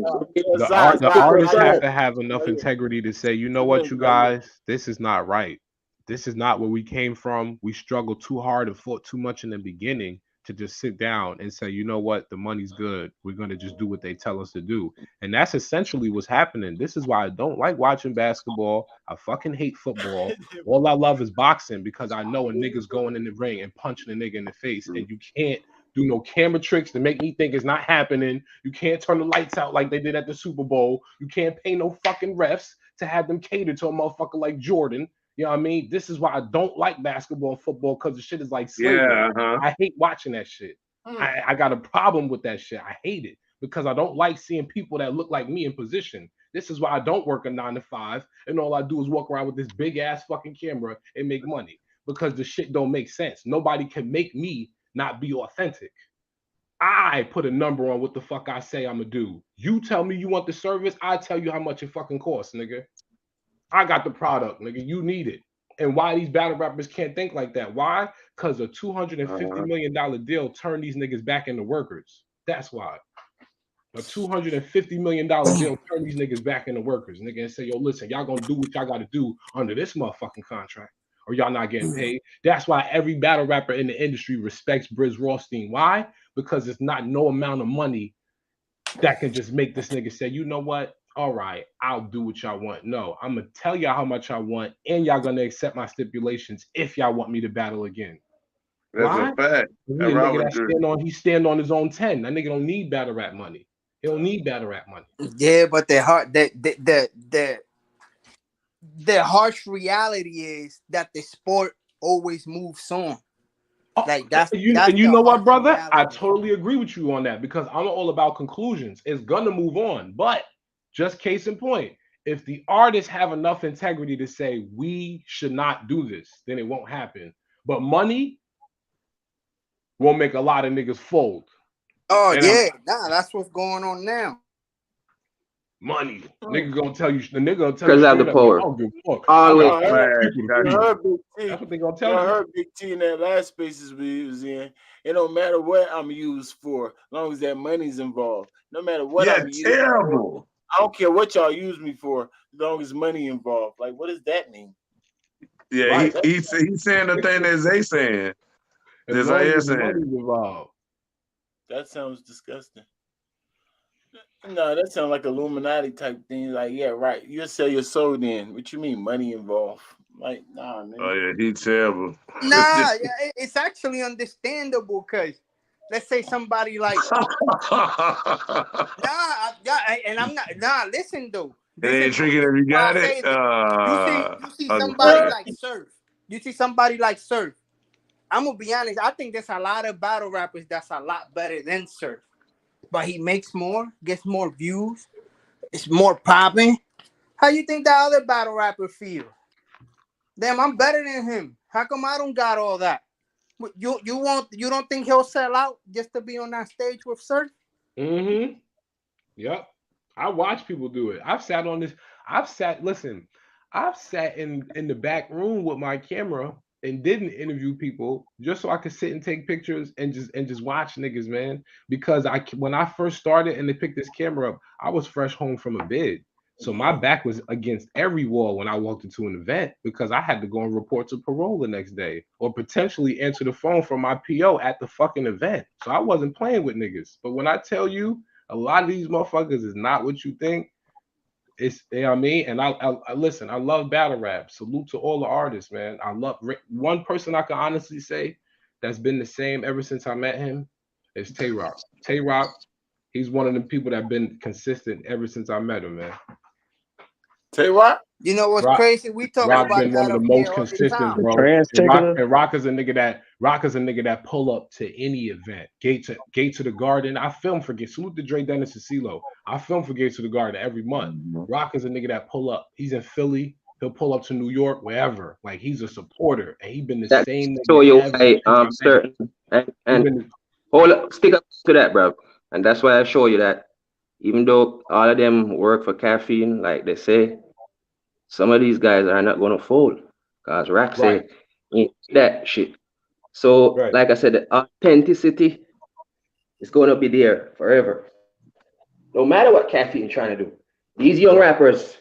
S7: The artists have to have enough integrity to say, you know what, you guys, this is not right. This is not where we came from. We struggled too hard and fought too much in the beginning to just sit down and say, you know what, the money's good. We're going to just do what they tell us to do. And that's essentially what's happening. This is why I don't like watching basketball. I fucking hate football. All I love is boxing because I know a nigga's going in the ring and punching a nigga in the face. And you can't do no camera tricks to make me think it's not happening. You can't turn the lights out like they did at the Super Bowl. You can't pay no fucking refs to have them cater to a motherfucker like Jordan. You know what I mean? This is why I don't like basketball and football, because the shit is like slavery.
S3: Yeah, uh-huh.
S7: I hate watching that shit. I got a problem with that shit. I hate it because I don't like seeing people that look like me in position. This is why I don't work a 9 to 5, and all I do is walk around with this big ass fucking camera and make money, because the shit don't make sense. Nobody can make me not be authentic. I put a number on what the fuck I say I'm gonna do. You tell me you want the service, I tell you how much it fucking costs, nigga. I got the product, nigga. You need it. And why these battle rappers can't think like that? Why? Because a $250 million deal turned these niggas back into workers. That's why. A $250 million deal turned these niggas back into workers, nigga, and say, yo, listen, y'all gonna do what y'all gotta do under this motherfucking contract, or y'all not getting paid. That's why every battle rapper in the industry respects Briz Rothstein. Why? Because it's not no amount of money that can just make this nigga say, you know what? All right, I'll do what y'all want. No, I'm gonna tell y'all how much I want, and y'all gonna accept my stipulations if y'all want me to battle again.
S3: That's
S7: Why?
S3: a fact.
S7: He stand on his own 10. That nigga don't need battle rap money. He don't need battle rap money.
S8: Yeah, but the harsh reality is that the sport always moves on. Like that's
S7: you know what, brother? Reality. I totally agree with you on that, because I'm all about conclusions. It's gonna move on, but just case in point, if the artists have enough integrity to say we should not do this, then it won't happen. But money will make a lot of niggas fold.
S8: Oh, and that's what's going on now.
S7: Money. Nigga gonna tell you. The nigga gonna tell
S1: Because
S7: you
S1: I have the
S7: straight up. I
S1: power.
S7: don't give a fuck.
S1: Always.
S7: I got
S2: Y'all heard,
S7: people to
S2: y'all
S7: feed.
S2: heard Big T.
S7: That's what they gonna tell
S2: Y'all
S7: you.
S2: heard Big T in that last spaces we was in. It don't matter what I'm used for, as long as that money's involved. No matter what
S3: Yeah,
S2: I'm used for.
S3: terrible.
S2: I don't care what y'all use me for, as long as money involved. Like, what does that mean?
S3: Yeah,
S7: Right.
S3: he's saying the thing that Zay saying.
S7: As
S3: This
S7: long
S3: I
S7: as the
S3: saying.
S7: money's involved.
S2: That sounds disgusting. No, that sounds like Illuminati type thing. Like, yeah, right. You'll sell your soul then. What you mean, money involved? Like, nah, man.
S3: Oh yeah, he's terrible.
S8: Nah, yeah, it's actually understandable because let's say somebody like and I'm not listen though.
S3: It ain't tricky if you got it.
S8: You see somebody like Surf. You see somebody like Surf. I'm gonna be honest. I think there's a lot of battle rappers that's a lot better than Surf, but he makes more, gets more views, it's more popping. How you think that other battle rapper feel? Damn, I'm better than him. How come I don't got all that? You don't think he'll sell out just to be on that stage with Surf?
S7: Mm-hmm. Yep. I watch people do it. I've sat in the back room with my camera and didn't interview people just so I could sit and take pictures and just watch niggas, man. Because when I first started and they picked this camera up, I was fresh home from a bid. So my back was against every wall when I walked into an event because I had to go and report to parole the next day or potentially answer the phone from my PO at the fucking event. So I wasn't playing with niggas. But when I tell you a lot of these motherfuckers is not what you think, it's, you know what I mean? And I listen, I love battle rap. Salute to all the artists, man. I love one person I can honestly say that's been the same ever since I met him is Tay Rock. Tay Rock, he's one of the people that been consistent ever since I met him, man.
S2: Tay Rock?
S8: You know what's
S7: Rock,
S8: crazy? We talk
S7: Rock
S8: about
S7: been
S8: that
S7: one of the
S8: up here
S7: most
S8: all the
S7: consistent,
S8: time.
S7: bro. And Rock is a nigga that pull up to any event. Gate to the Garden. I film for Salute to Dre Dennis and CeeLo. I film for Gate to the Garden every month. Rock is a nigga that pull up. He's in Philly. He'll pull up to New York, wherever. Like he's a supporter, and he been the same.
S1: So you
S7: nigga
S1: certain and hold up, stick up to that, bro. And that's why I show you that even though all of them work for caffeine, like they say, some of these guys are not gonna fold because Rack said that shit. So, like I said, the authenticity is gonna be there forever, no matter what caffeine trying to do. These young rappers,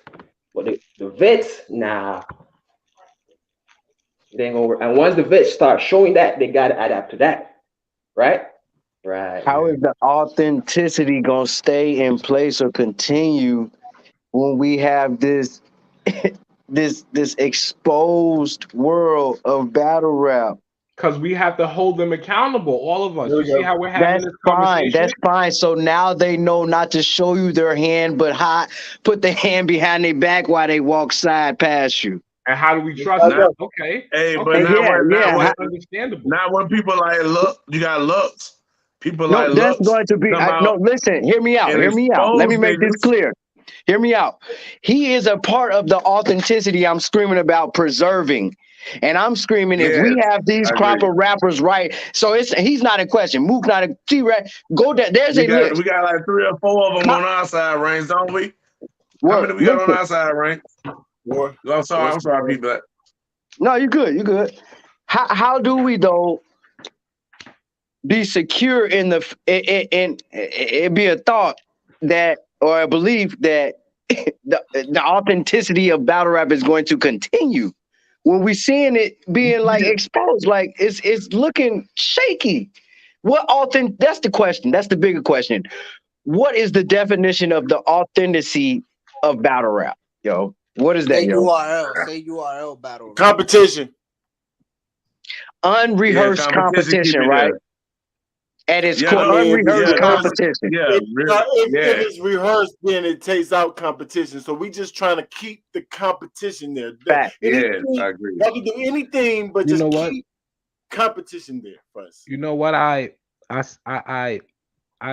S1: but the vets, nah, they ain't gonna work. And once the vets start showing that, they gotta adapt to that, right? Right.
S6: How is the authenticity gonna stay in place or continue when we have this this exposed world of battle rap?
S7: Because we have to hold them accountable, all of us. You see how we're having this conversation?
S6: That's fine. So now they know not to show you their hand, but put the hand behind their back while they walk side past you.
S7: And how do we trust them? Okay.
S3: Hey, but
S7: understandable.
S3: Not when people like look, you got looks. People
S6: No,
S3: like
S6: that's
S3: looks.
S6: going to be no. Listen, hear me out. Hear me out. Let me make this clear. Hear me out. He is a part of the authenticity I'm screaming about preserving. And I'm screaming, if we have these crop of rappers right, so he's not in question. Mook not a T-Rex. Go there. There's a list.
S3: We got like 3 or 4 of them on our side range, don't we? How many we got on our side range? 4. I'm sorry, people.
S6: No, you're good. You're good. How do we though be secure in it be a thought that or a belief that the authenticity of battle rap is going to continue when we seeing it being like exposed, like it's looking shaky. That's the question. That's the bigger question. What is the definition of the authenticity of battle rap? Yo, what is that?
S8: Say URL battle rap.
S2: Competition.
S6: Unrehearsed competition, right? At its core, unrehearsed competition.
S2: If it's rehearsed, then it takes out competition. So we just trying to keep the competition there.
S3: I agree.
S2: I can do anything, but just keep competition there for us.
S7: You know what? I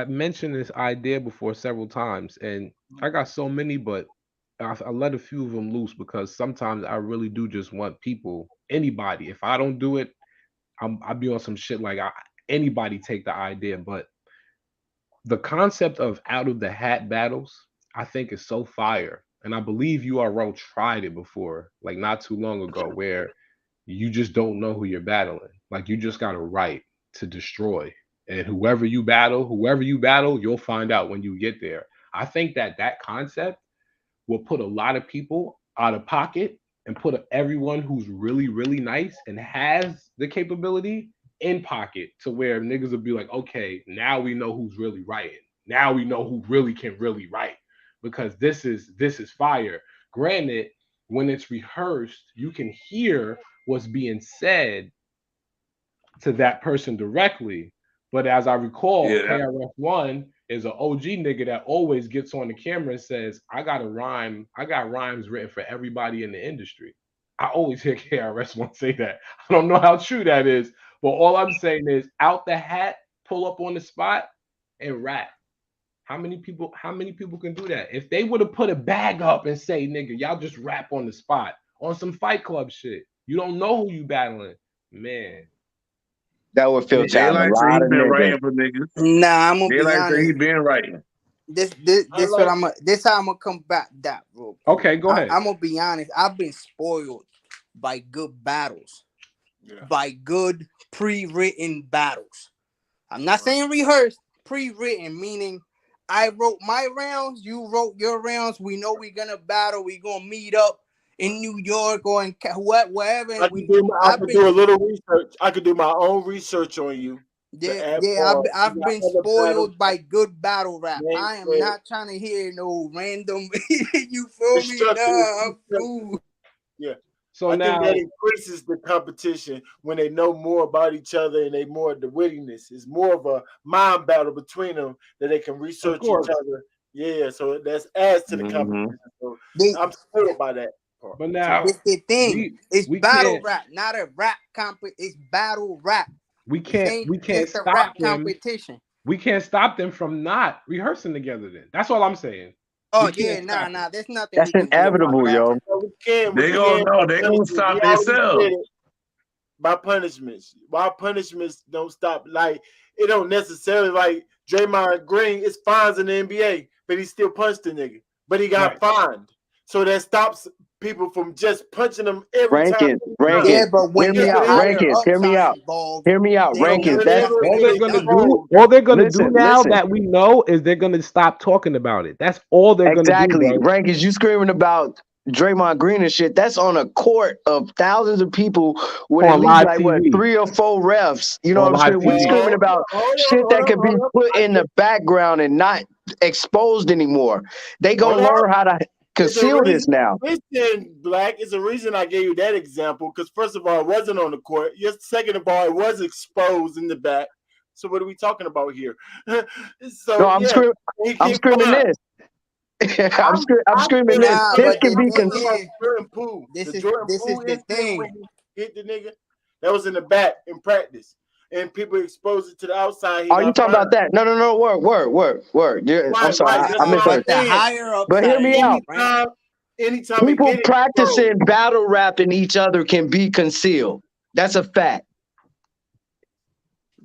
S7: mentioned this idea before several times, and I got so many, but I let a few of them loose because sometimes I really do just want anybody. If I don't do it, I'll be on some shit like anybody take the idea. But the concept of out of the hat battles, I think is so fire. And I believe URL tried it before, like not too long ago, where you just don't know who you're battling. Like you just got a right to destroy. And whoever you battle, you'll find out when you get there. I think that concept will put a lot of people out of pocket and put everyone who's really, really nice and has the capability in pocket to where niggas will be like, okay, now we know who's really writing. Now we know who really can really write because this is fire. Granted, when it's rehearsed, you can hear what's being said to that person directly. But as I recall, KRF-One is an OG nigga that always gets on the camera and says, I got rhymes written for everybody in the industry. I always hear KRS-One say that. I don't know how true that is, but all I'm saying is out the hat, pull up on the spot and rap. How many people can do that? If they would have put a bag up and say, nigga, y'all just rap on the spot on some Fight Club shit. You don't know who you battling, man.
S6: That would filter out a
S3: Daylight said
S6: lot
S3: he
S6: of
S3: been
S6: niggas.
S3: writing for niggas.
S8: Nah, I'm gonna be
S3: Daylight said he
S8: honest.
S3: been writing.
S8: This
S5: I
S8: what
S5: like-
S8: this how I'm gonna come back that, bro.
S7: Okay, go ahead.
S8: I'm gonna be honest. I've been spoiled by good battles,
S2: Yeah.
S8: by good pre-written battles. I'm not saying rehearsed, pre-written, meaning I wrote my rounds, you wrote your rounds. We know we're gonna battle. We're gonna meet up in New York or in wherever.
S2: I could do a little research. I could do my own research on you.
S8: I've been spoiled by good battle rap.
S2: Yeah,
S8: I am
S2: yeah.
S8: not trying to hear no random. You feel
S2: It's
S8: me?
S2: structured,
S8: Nah, I'm
S2: it's
S8: cool.
S7: So
S2: I
S7: now
S2: think that increases the competition when they know more about each other and they more the wittiness. It's more of a mind battle between them that they can research each
S7: course.
S2: other. Yeah, so that adds to the
S3: Mhm.
S2: competition. So
S8: They-
S2: I'm spoiled by that part.
S7: But now
S8: It's the thing. It's
S7: we
S8: battle
S7: can't-
S8: rap, not a rap It's battle rap.
S7: we
S8: This
S7: can't
S8: ain't just a
S7: stop
S8: rap
S7: them.
S8: competition.
S7: We can't stop them from not rehearsing together. Then that's all I'm saying.
S8: Oh
S7: We
S8: yeah,
S7: can't stop
S8: nah.
S7: it.
S8: There's nothing.
S6: That's
S8: we can do about
S6: inevitable,
S8: that.
S6: yo.
S2: So we can.
S3: They gonna stop
S2: We always
S3: themselves.
S2: did it by punishments. Why punishments don't stop? Like it don't necessarily like Draymond Green is fines in the NBA, but he still punched the nigga. But he got fined, so that stops people from just punching him every time.
S8: Yeah, but when
S6: Hear me
S8: the
S6: out,
S8: higher
S6: Rankins.
S8: ups
S6: Hear me
S8: are
S6: out.
S8: involved,
S6: Hear me out,
S8: they
S6: Rankins.
S8: don't
S6: That's
S8: want
S7: All
S8: it
S7: they're
S8: to
S7: gonna
S8: be
S7: do,
S6: Listen,
S7: now
S6: listen.
S7: that we know is they're gonna stop talking about it. That's all they're
S6: exactly.
S7: gonna do. Bro.
S6: Rankins, you screaming about Draymond Green and shit. That's on a court of thousands of people with
S7: On
S6: at least
S7: live
S6: like what
S7: TV.
S6: 3 or 4 refs. You know
S7: On
S6: what I'm
S7: live
S6: saying? We
S7: TV.
S6: screaming about shit that can be put in the background and not exposed anymore. They gonna
S2: Hold on.
S6: learn how to conceal this now.
S2: Listen, Black, it's a reason I gave you that example because first of all, it wasn't on the court. Yes, second of all, it was exposed in the back. So what are we talking about here? So
S6: No, I'm
S2: yeah,
S6: screaming.
S2: he
S6: I'm
S2: get
S6: screaming
S2: fined.
S6: this. I'm screaming this.
S8: Nah,
S6: This
S8: but
S6: can
S8: the
S6: be
S8: thing
S6: concealed.
S8: is,
S2: Jordan Poole.
S8: this
S2: The
S8: is
S2: Jordan
S8: this is
S2: Poole
S8: the
S2: incident
S8: thing.
S2: when he hit the nigga. That was in the back in practice, and people exposed it to the outside.
S6: Are you talking about that? No. Word. Yeah, I'm
S2: Right,
S6: sorry.
S2: right.
S6: I
S2: That's what I'm
S6: misheard.
S8: But the
S2: saying.
S8: higher ups
S6: But hear
S8: are
S6: me out.
S8: involved, right?
S2: Anytime it
S6: People
S2: get exposed,
S6: practicing battle rapping each other can be concealed. That's a fact.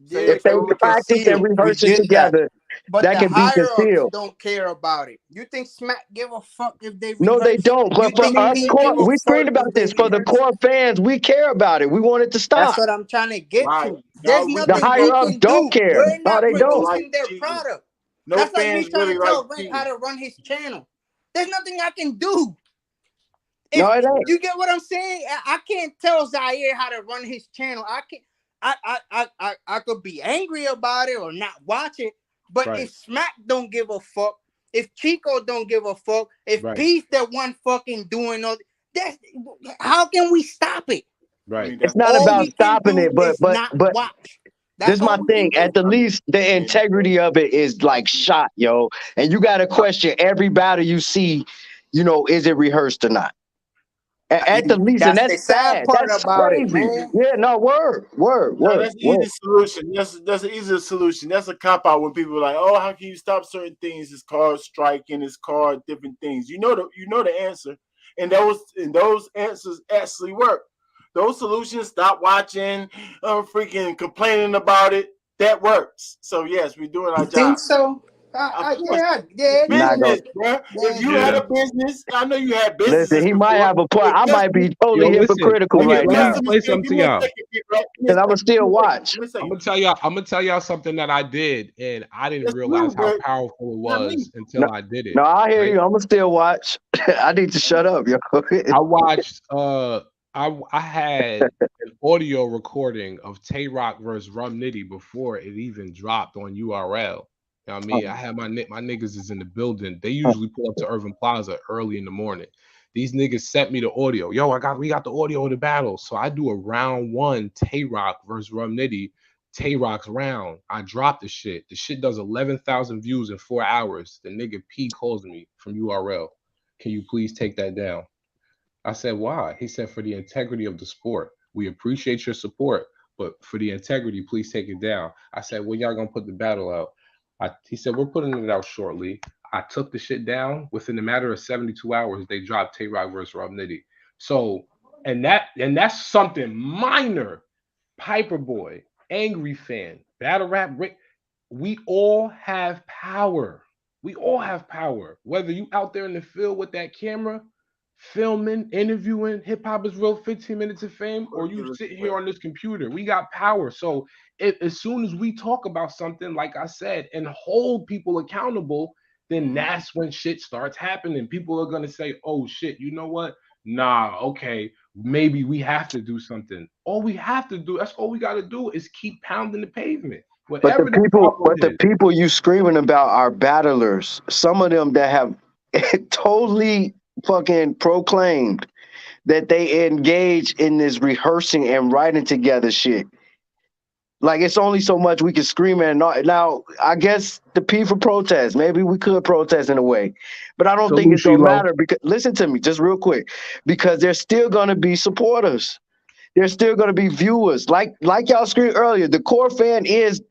S6: If they practice and rehearse it together,
S8: but
S6: that
S8: the
S6: can be
S8: higher ups
S6: concealed.
S8: don't care about it. You think Smack give a fuck if they
S6: No, they
S8: rehearse?
S6: don't.
S8: You
S6: But for
S8: think
S6: us,
S8: Pete
S6: core,
S8: give a
S6: we screamed
S8: fuck
S6: about
S8: if they
S6: this. For the
S8: rehearse?
S6: core fans, we care about it. We want it to stop.
S8: That's what I'm trying to get
S2: Right.
S8: to. There's
S2: Y'all, we
S6: The
S8: nothing
S6: higher
S8: we
S6: ups
S8: can
S6: don't
S8: do.
S6: care.
S8: We're
S6: No,
S8: not
S6: they don't.
S8: producing their
S2: cheating.
S8: product.
S2: No
S8: That's like me
S2: fans
S8: trying
S2: really
S8: to tell
S2: like
S8: Rick
S2: cheating.
S8: how to run his channel. There's nothing I can do.
S6: No, it ain't.
S8: You get what I'm saying? I can't tell Zaire how to run his channel. I can't. I could be angry about it or not watch it. But
S7: Right.
S8: if Smack don't give a fuck, if Chico don't give a fuck, if
S7: Right.
S8: Peace the one fucking doing all that's how can we stop it?
S7: Right.
S6: It's not
S8: All
S6: about
S8: we can
S6: stopping
S8: do
S6: it, but
S8: is not watch.
S6: this
S8: That's
S6: is my
S8: all we can
S6: thing.
S8: do.
S6: At the least, the integrity of it is like shot, yo. And you got to question every battle you see. You know, is it rehearsed or not? At the least, and
S8: That's the
S6: that's
S8: sad
S6: sad.
S8: part
S6: That's
S8: about it,
S6: crazy.
S8: man.
S6: Yeah, no, word.
S2: No, that's an easy solution. That's an easy solution. That's a cop out when people are like, "Oh, how can you stop certain things? It's called striking. It's called different things." You know the answer, and those answers actually work. Those solutions, stop watching, freaking complaining about it. That works. So yes, we're doing our
S8: You think
S2: job.
S8: so? Yeah, yeah.
S6: Not gonna
S2: Business, bro. If you
S8: Yeah.
S2: had a business, I know you had businesses
S6: listen. He might
S2: before.
S6: have a point.
S2: But
S6: I might be totally
S7: Yo, listen,
S6: hypocritical
S7: let me
S6: right
S7: let me
S6: now
S2: give
S7: play something to
S2: me a
S7: y'all.
S2: second, bro.
S6: because I'ma still watch.
S2: Give me a second.
S7: I'm gonna tell y'all something that I did, and I didn't
S2: That's
S7: realize
S2: you,
S7: how
S2: bro.
S7: powerful it
S2: Not me.
S7: was until I did it.
S6: No, I hear
S7: right?
S6: you. I'ma still watch. I need to shut up, yo.
S7: I watched I had an audio recording of Tay Rock versus Rum Nitty before it even dropped on URL. You know what I mean? I had my niggas is in the building. They usually pull up to Irving Plaza early in the morning. These niggas sent me the audio. Yo, we got the audio of the battle. So I do a round one Tay Rock versus Rum Nitty. Tay Rock's round. I dropped the shit. The shit does 11,000 views in 4 hours. The nigga P calls me from URL. Can you please take that down? I said, why? He said, for the integrity of the sport. We appreciate your support, but for the integrity, please take it down. I said, well, y'all gonna put the battle out? He said, we're putting it out shortly. I took the shit down. Within a matter of 72 hours, they dropped Tay Rock versus Rob Nitty. So, and that's something minor. Piper Boy, Angry Fan, Battle Rap, we all have power. We all have power. Whether you out there in the field with that camera, filming, interviewing, hip hop is real 15 minutes of fame, or you sit here on this computer. We got power. So as soon as we talk about something, like I said, and hold people accountable, then that's when shit starts happening. People are gonna say, oh shit, you know what? Nah, okay, maybe we have to do something. All we have to do, that's all we gotta do is keep pounding the pavement.
S6: But
S7: Whatever
S6: the people you screaming about are battlers. Some of them that have totally fucking proclaimed that they engage in this rehearsing and writing together shit. Like, it's only so much we can scream at. Now, I guess the P for protest. Maybe we could protest in a way, but I don't think it's gonna matter because, listen to me, just real quick, because there's still gonna be supporters. There's still going to be viewers. Like y'all screamed earlier, the core fan is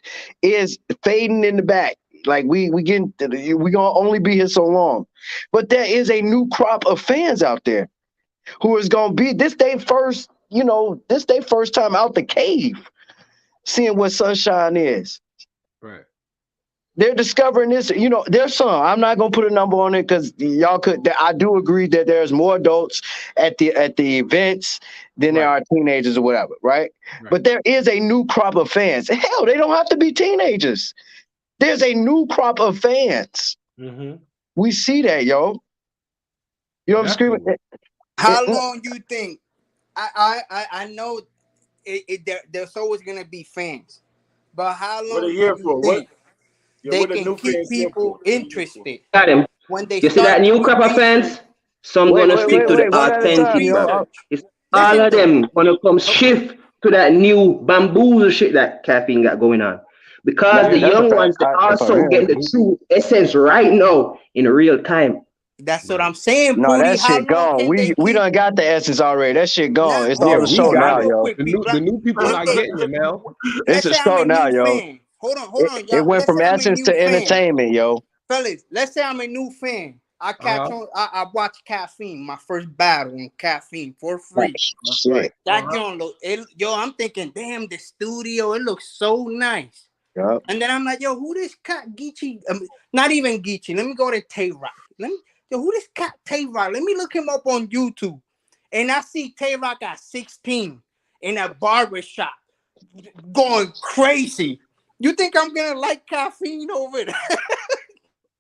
S6: fading in the back. Like we gonna only be here so long. But there is a new crop of fans out there who is gonna be this day first time out the cave, seeing what Sunshine is.
S7: Right.
S6: They're discovering this, there's some. I'm not gonna put a number on it because y'all could. I do agree that there's more adults at the events than there are teenagers or whatever, right? But there is a new crop of fans. Hell, they don't have to be teenagers. There's a new crop of fans.
S7: Mm-hmm.
S6: We see that, yo. You know what I'm screaming?
S8: How long you think? I know there's always gonna be fans, but how long do you think they can keep people interested?
S1: Got him.
S8: When they
S1: you see that new crop of fans? Some gonna stick to the authentic, bro. It's all of them gonna come shift to that new bamboozle shit that Caffeine got going on. Because the young ones are also getting the true essence right now in real time.
S8: That's what I'm saying.
S6: No, that shit gone. We done got the essence already. That shit gone. It's all the show now, yo.
S7: The new people not getting it, Mel.
S6: It's a show now, yo.
S8: Hold on,
S6: It went from essence to entertainment, yo.
S8: Fellas, let's say I'm a new fan. I watch Caffeine, my first battle on Caffeine for free.
S6: Shit.
S8: That joint look, I'm thinking, damn, the studio, it looks so nice.
S6: Yep.
S8: And then I'm like, yo, who this cat Geechee? Not even Geechee. Let me go to Tay Rock. Who this cat Tay Rock? Let me look him up on YouTube. And I see Tay Rock at 16 in a barber shop going crazy. You think I'm gonna like Caffeine over there?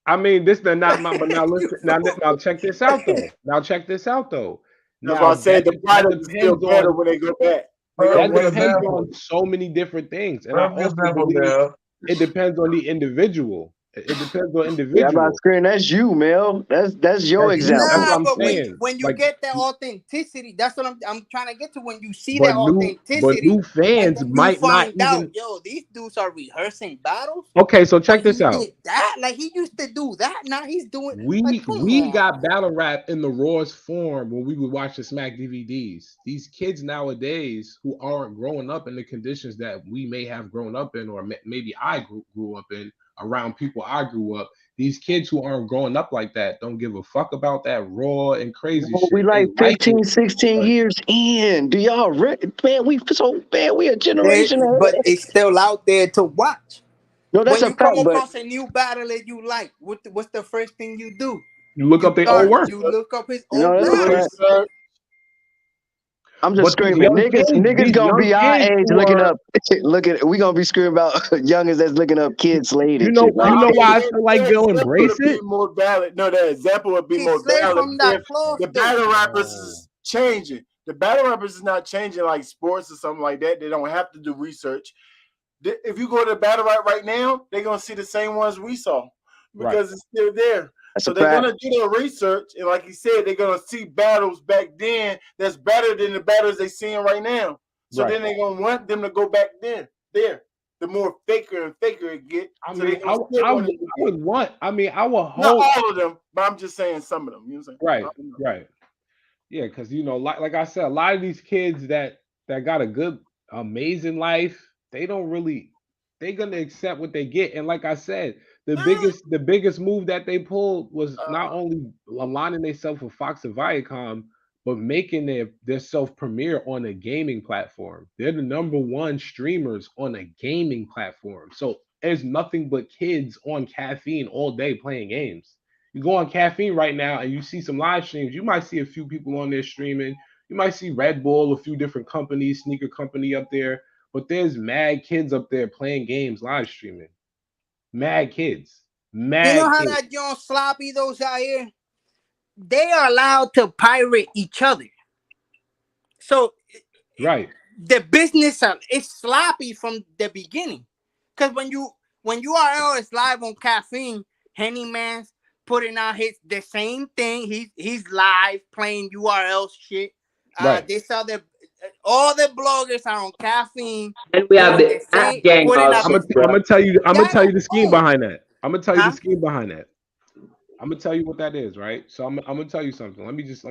S7: I mean, this is not my. But now listen. Now check this out though.
S2: That's why I said the product is still better when they go back.
S7: That depends on so many different things, and I also believe it depends on the individual. It depends on individual.
S6: Yeah, I'm not screen. That's you, Mel. That's your example.
S7: That's what I'm saying.
S8: When you get that authenticity, that's what I'm trying to get to. When you see that authenticity,
S7: but new fans might not even.
S8: Yo, these dudes are rehearsing battles.
S7: Okay, so check this out.
S8: He used to do that. Now he's doing.
S7: We got battle rap in the rawest form when we would watch the Smack DVDs. These kids nowadays who aren't growing up in the conditions that we may have grown up in, or maybe I grew up in. Around people I grew up, these kids who aren't growing up like that don't give a fuck about that raw and crazy shit.
S6: We like 15, 16 years in. Do y'all we a generation,
S8: but it's still out there to watch.
S6: No, that's
S8: When
S6: a
S8: you come
S6: fact. But
S8: across a new battler you like, what's the first thing you do?
S7: You look
S8: You
S7: up their old work.
S8: you look up his
S6: no,
S8: old
S6: that's a fact.
S8: battles.
S6: I'm just
S7: But these
S6: screaming,
S7: young
S6: niggas
S7: kids
S6: gonna be our age
S7: who
S6: looking
S7: are,
S6: up. We gonna be screaming about youngins that's looking up kids Slade
S7: you
S6: and
S7: know,
S6: shit. Right?
S7: you know why I
S2: The
S7: feel like they'll
S2: example
S7: embrace
S2: would be
S7: it.
S2: more valid. No, the example would be
S8: Kid
S2: more
S8: Slade
S2: valid
S8: from that
S2: if
S8: cloth
S2: the
S8: though.
S2: battle rappers is changing. The battle rappers is not changing like sports or something like that. They don't have to do research. If you go to the battle rap right now, they're gonna see the same ones we saw because it's still there.
S6: That's
S2: So
S6: a
S2: they're
S6: fact.
S2: gonna do their research, and like you said, they're gonna see battles back then that's better than the battles they're seeing right now. So
S7: Right.
S2: then they're gonna want them to go back there. The more faker and faker it get.
S7: I
S2: So
S7: mean,
S2: they're gonna still want it to
S7: I would want. I mean, I would
S2: not
S7: hope.
S2: all of them, but I'm just saying some of them. You know what I'm saying?
S7: Right,
S2: I don't know.
S7: right. Yeah, because you know, like I said, a lot of these kids that got a good, amazing life, they're gonna accept what they get. And like I said, the biggest move that they pulled was not only aligning themselves with Fox and Viacom, but making their self premiere on a gaming platform. They're the number one streamers on a gaming platform. So there's nothing but kids on Caffeine all day playing games. You go on Caffeine right now and you see some live streams. You might see a few people on there streaming. You might see Red Bull, a few different companies, sneaker company up there. But there's mad kids up there playing games, live streaming. Mad kids. Mad
S8: You know how
S7: kids.
S8: that John Sloppy those out here? They are allowed to pirate each other. So
S7: Right.
S8: the business is sloppy from the beginning. Because when URL is live on Caffeine, Henny Man's putting out the same thing. He's live playing URL shit.
S7: Right.
S8: This other all the bloggers are on Caffeine.
S1: And we have
S8: doing
S1: the
S8: the same,
S1: app gang
S8: putting up
S1: also,
S8: the-
S1: bro.
S7: I'm gonna tell you the scheme
S8: oh.
S7: behind that. I'm gonna tell you
S8: Huh?
S7: the scheme behind that. I'm gonna tell you what that is, right? So I'm gonna tell you something. Let me just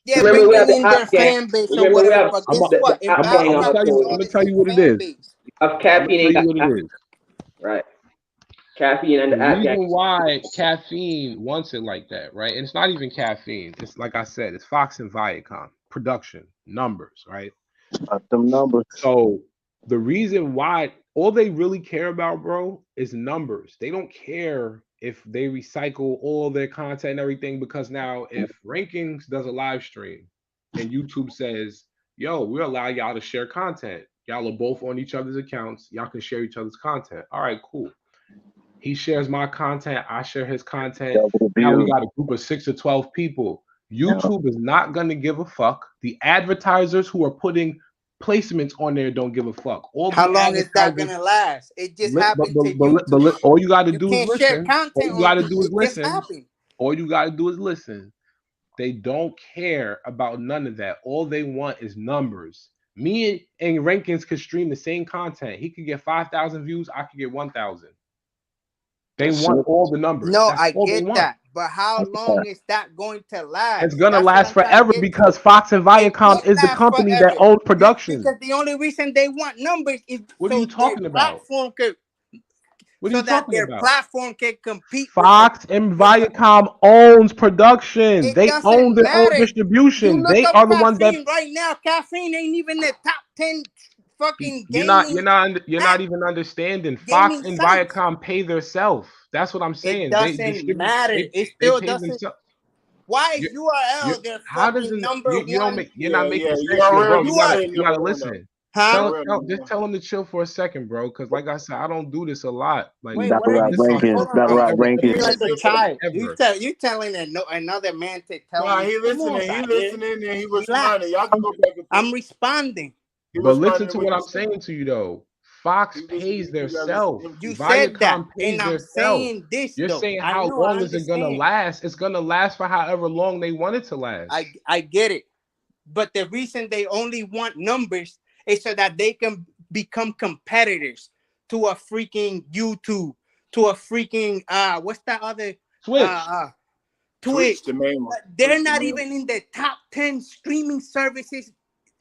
S8: Yeah,
S1: Remember, we have
S8: bringing
S1: the
S8: in their
S1: app gang.
S8: fan base or
S1: Remember, we
S8: whatever.
S1: have
S8: But
S7: I'm
S8: guess
S1: the
S8: what? If
S1: app
S8: battle
S1: gang
S8: rap
S1: also.
S8: is
S7: I'm
S8: all
S7: gonna
S8: the
S7: tell you
S8: same
S7: what it
S8: fan
S7: is.
S8: base.
S1: Of
S7: I'm gonna
S1: Caffeine
S7: tell
S1: ain't
S7: you
S1: got
S7: what it is.
S1: right. Caffeine and
S7: The
S1: the app
S7: reason
S1: gang.
S7: why Caffeine wants it like that, right? And it's not even Caffeine. It's like I said, it's Fox and Viacom production numbers, right?
S6: Them numbers.
S7: So the reason why all they really care about, bro, is numbers. They don't care if they recycle all their content and everything, because now if Rankings does a live stream and YouTube says, yo, we allow y'all to share content. Y'all are both on each other's accounts. Y'all can share each other's content. All right, cool. He shares my content. I share his content. Now we got a group of 6 to 12 people. YouTube is not going to give a fuck. The advertisers who are putting placements on there don't give a fuck.
S8: How long is that gonna last? It just happened to YouTube.
S7: All you got to do is
S8: can't share
S7: listen.
S8: content
S7: All you got to
S8: on
S7: do is
S8: it just
S7: listen.
S8: happened.
S7: All you got to do is listen. They don't care about none of that. All they want is numbers. Me and Rankings could stream the same content. He could get 5,000 views. I could get 1,000. They want all the numbers.
S8: No,
S7: That's
S8: I
S7: all they
S8: get
S7: want.
S8: that. But how long is that going to last?
S7: It's gonna
S8: That's what
S7: last
S8: I'm trying to
S7: forever
S8: get to.
S7: because Fox and Viacom
S8: can't
S7: is the
S8: last
S7: company that
S8: forever.
S7: owns production.
S8: Because the only reason they want numbers is
S7: What are
S8: so
S7: you talking
S8: their
S7: about?
S8: platform could
S7: What are
S8: so
S7: you
S8: that
S7: talking
S8: their
S7: about?
S8: platform can compete
S7: Fox and Viacom owns production.
S8: It
S7: They
S8: doesn't
S7: own their own
S8: matter. You
S7: distribution.
S8: look
S7: They
S8: up
S7: are the ones that
S8: Caffeine right now. Caffeine ain't even the top 10 fucking
S7: you're
S8: gaming.
S7: not even understanding.
S8: gaming
S7: Fox and
S8: sites.
S7: Viacom pay themselves. That's what I'm saying.
S8: It
S7: They
S8: doesn't
S7: distribute.
S8: matter.
S7: They
S8: It still
S7: pay
S8: doesn't.
S7: themselves.
S8: Why is URL their
S7: How
S8: fucking
S7: doesn't
S8: number
S7: you don't
S8: one?
S7: make you're not making sense,
S2: y'all
S7: bro.
S2: really
S7: You gotta
S2: saying number one,
S7: listen.
S8: Huh?
S7: Just tell him to chill for a second, bro. Because like I said, I don't do this a lot. Like
S8: Wait,
S7: we
S8: what
S7: do
S8: are you
S7: this on
S8: saying?
S7: here
S8: Hold on.
S6: Battle Rap
S7: every
S6: Rankings.
S8: You're like a child.
S7: ever.
S8: You telling another man to tell
S2: Nah,
S8: me.
S2: he
S8: Come on,
S2: listening. He
S8: Zaire.
S2: listening and he
S8: Relax.
S2: responding. Y'all can go back and
S8: I'm
S2: forth.
S8: responding.
S2: He
S7: But listen
S2: responding
S7: to
S2: what
S7: what
S2: you
S7: I'm
S2: said.
S7: saying to you though. Fox
S2: He
S7: pays
S2: listening to you guys'
S7: theirself.
S2: input.
S8: You said that,
S7: Viacom pays
S8: and I'm
S7: theirself.
S8: saying this
S7: You're
S8: though.
S7: saying
S8: I
S7: how
S8: know,
S7: long
S8: I
S7: is it gonna
S8: understand.
S7: last? It's gonna last for however long they want it to last.
S8: I get it, but the reason they only want numbers is so that they can become competitors to a freaking YouTube, to a freaking what's that other
S7: Twitch.
S8: Twitch.
S2: the main one.
S8: They're
S2: Twitch, the
S8: not
S2: main
S8: even in the top 10 streaming services.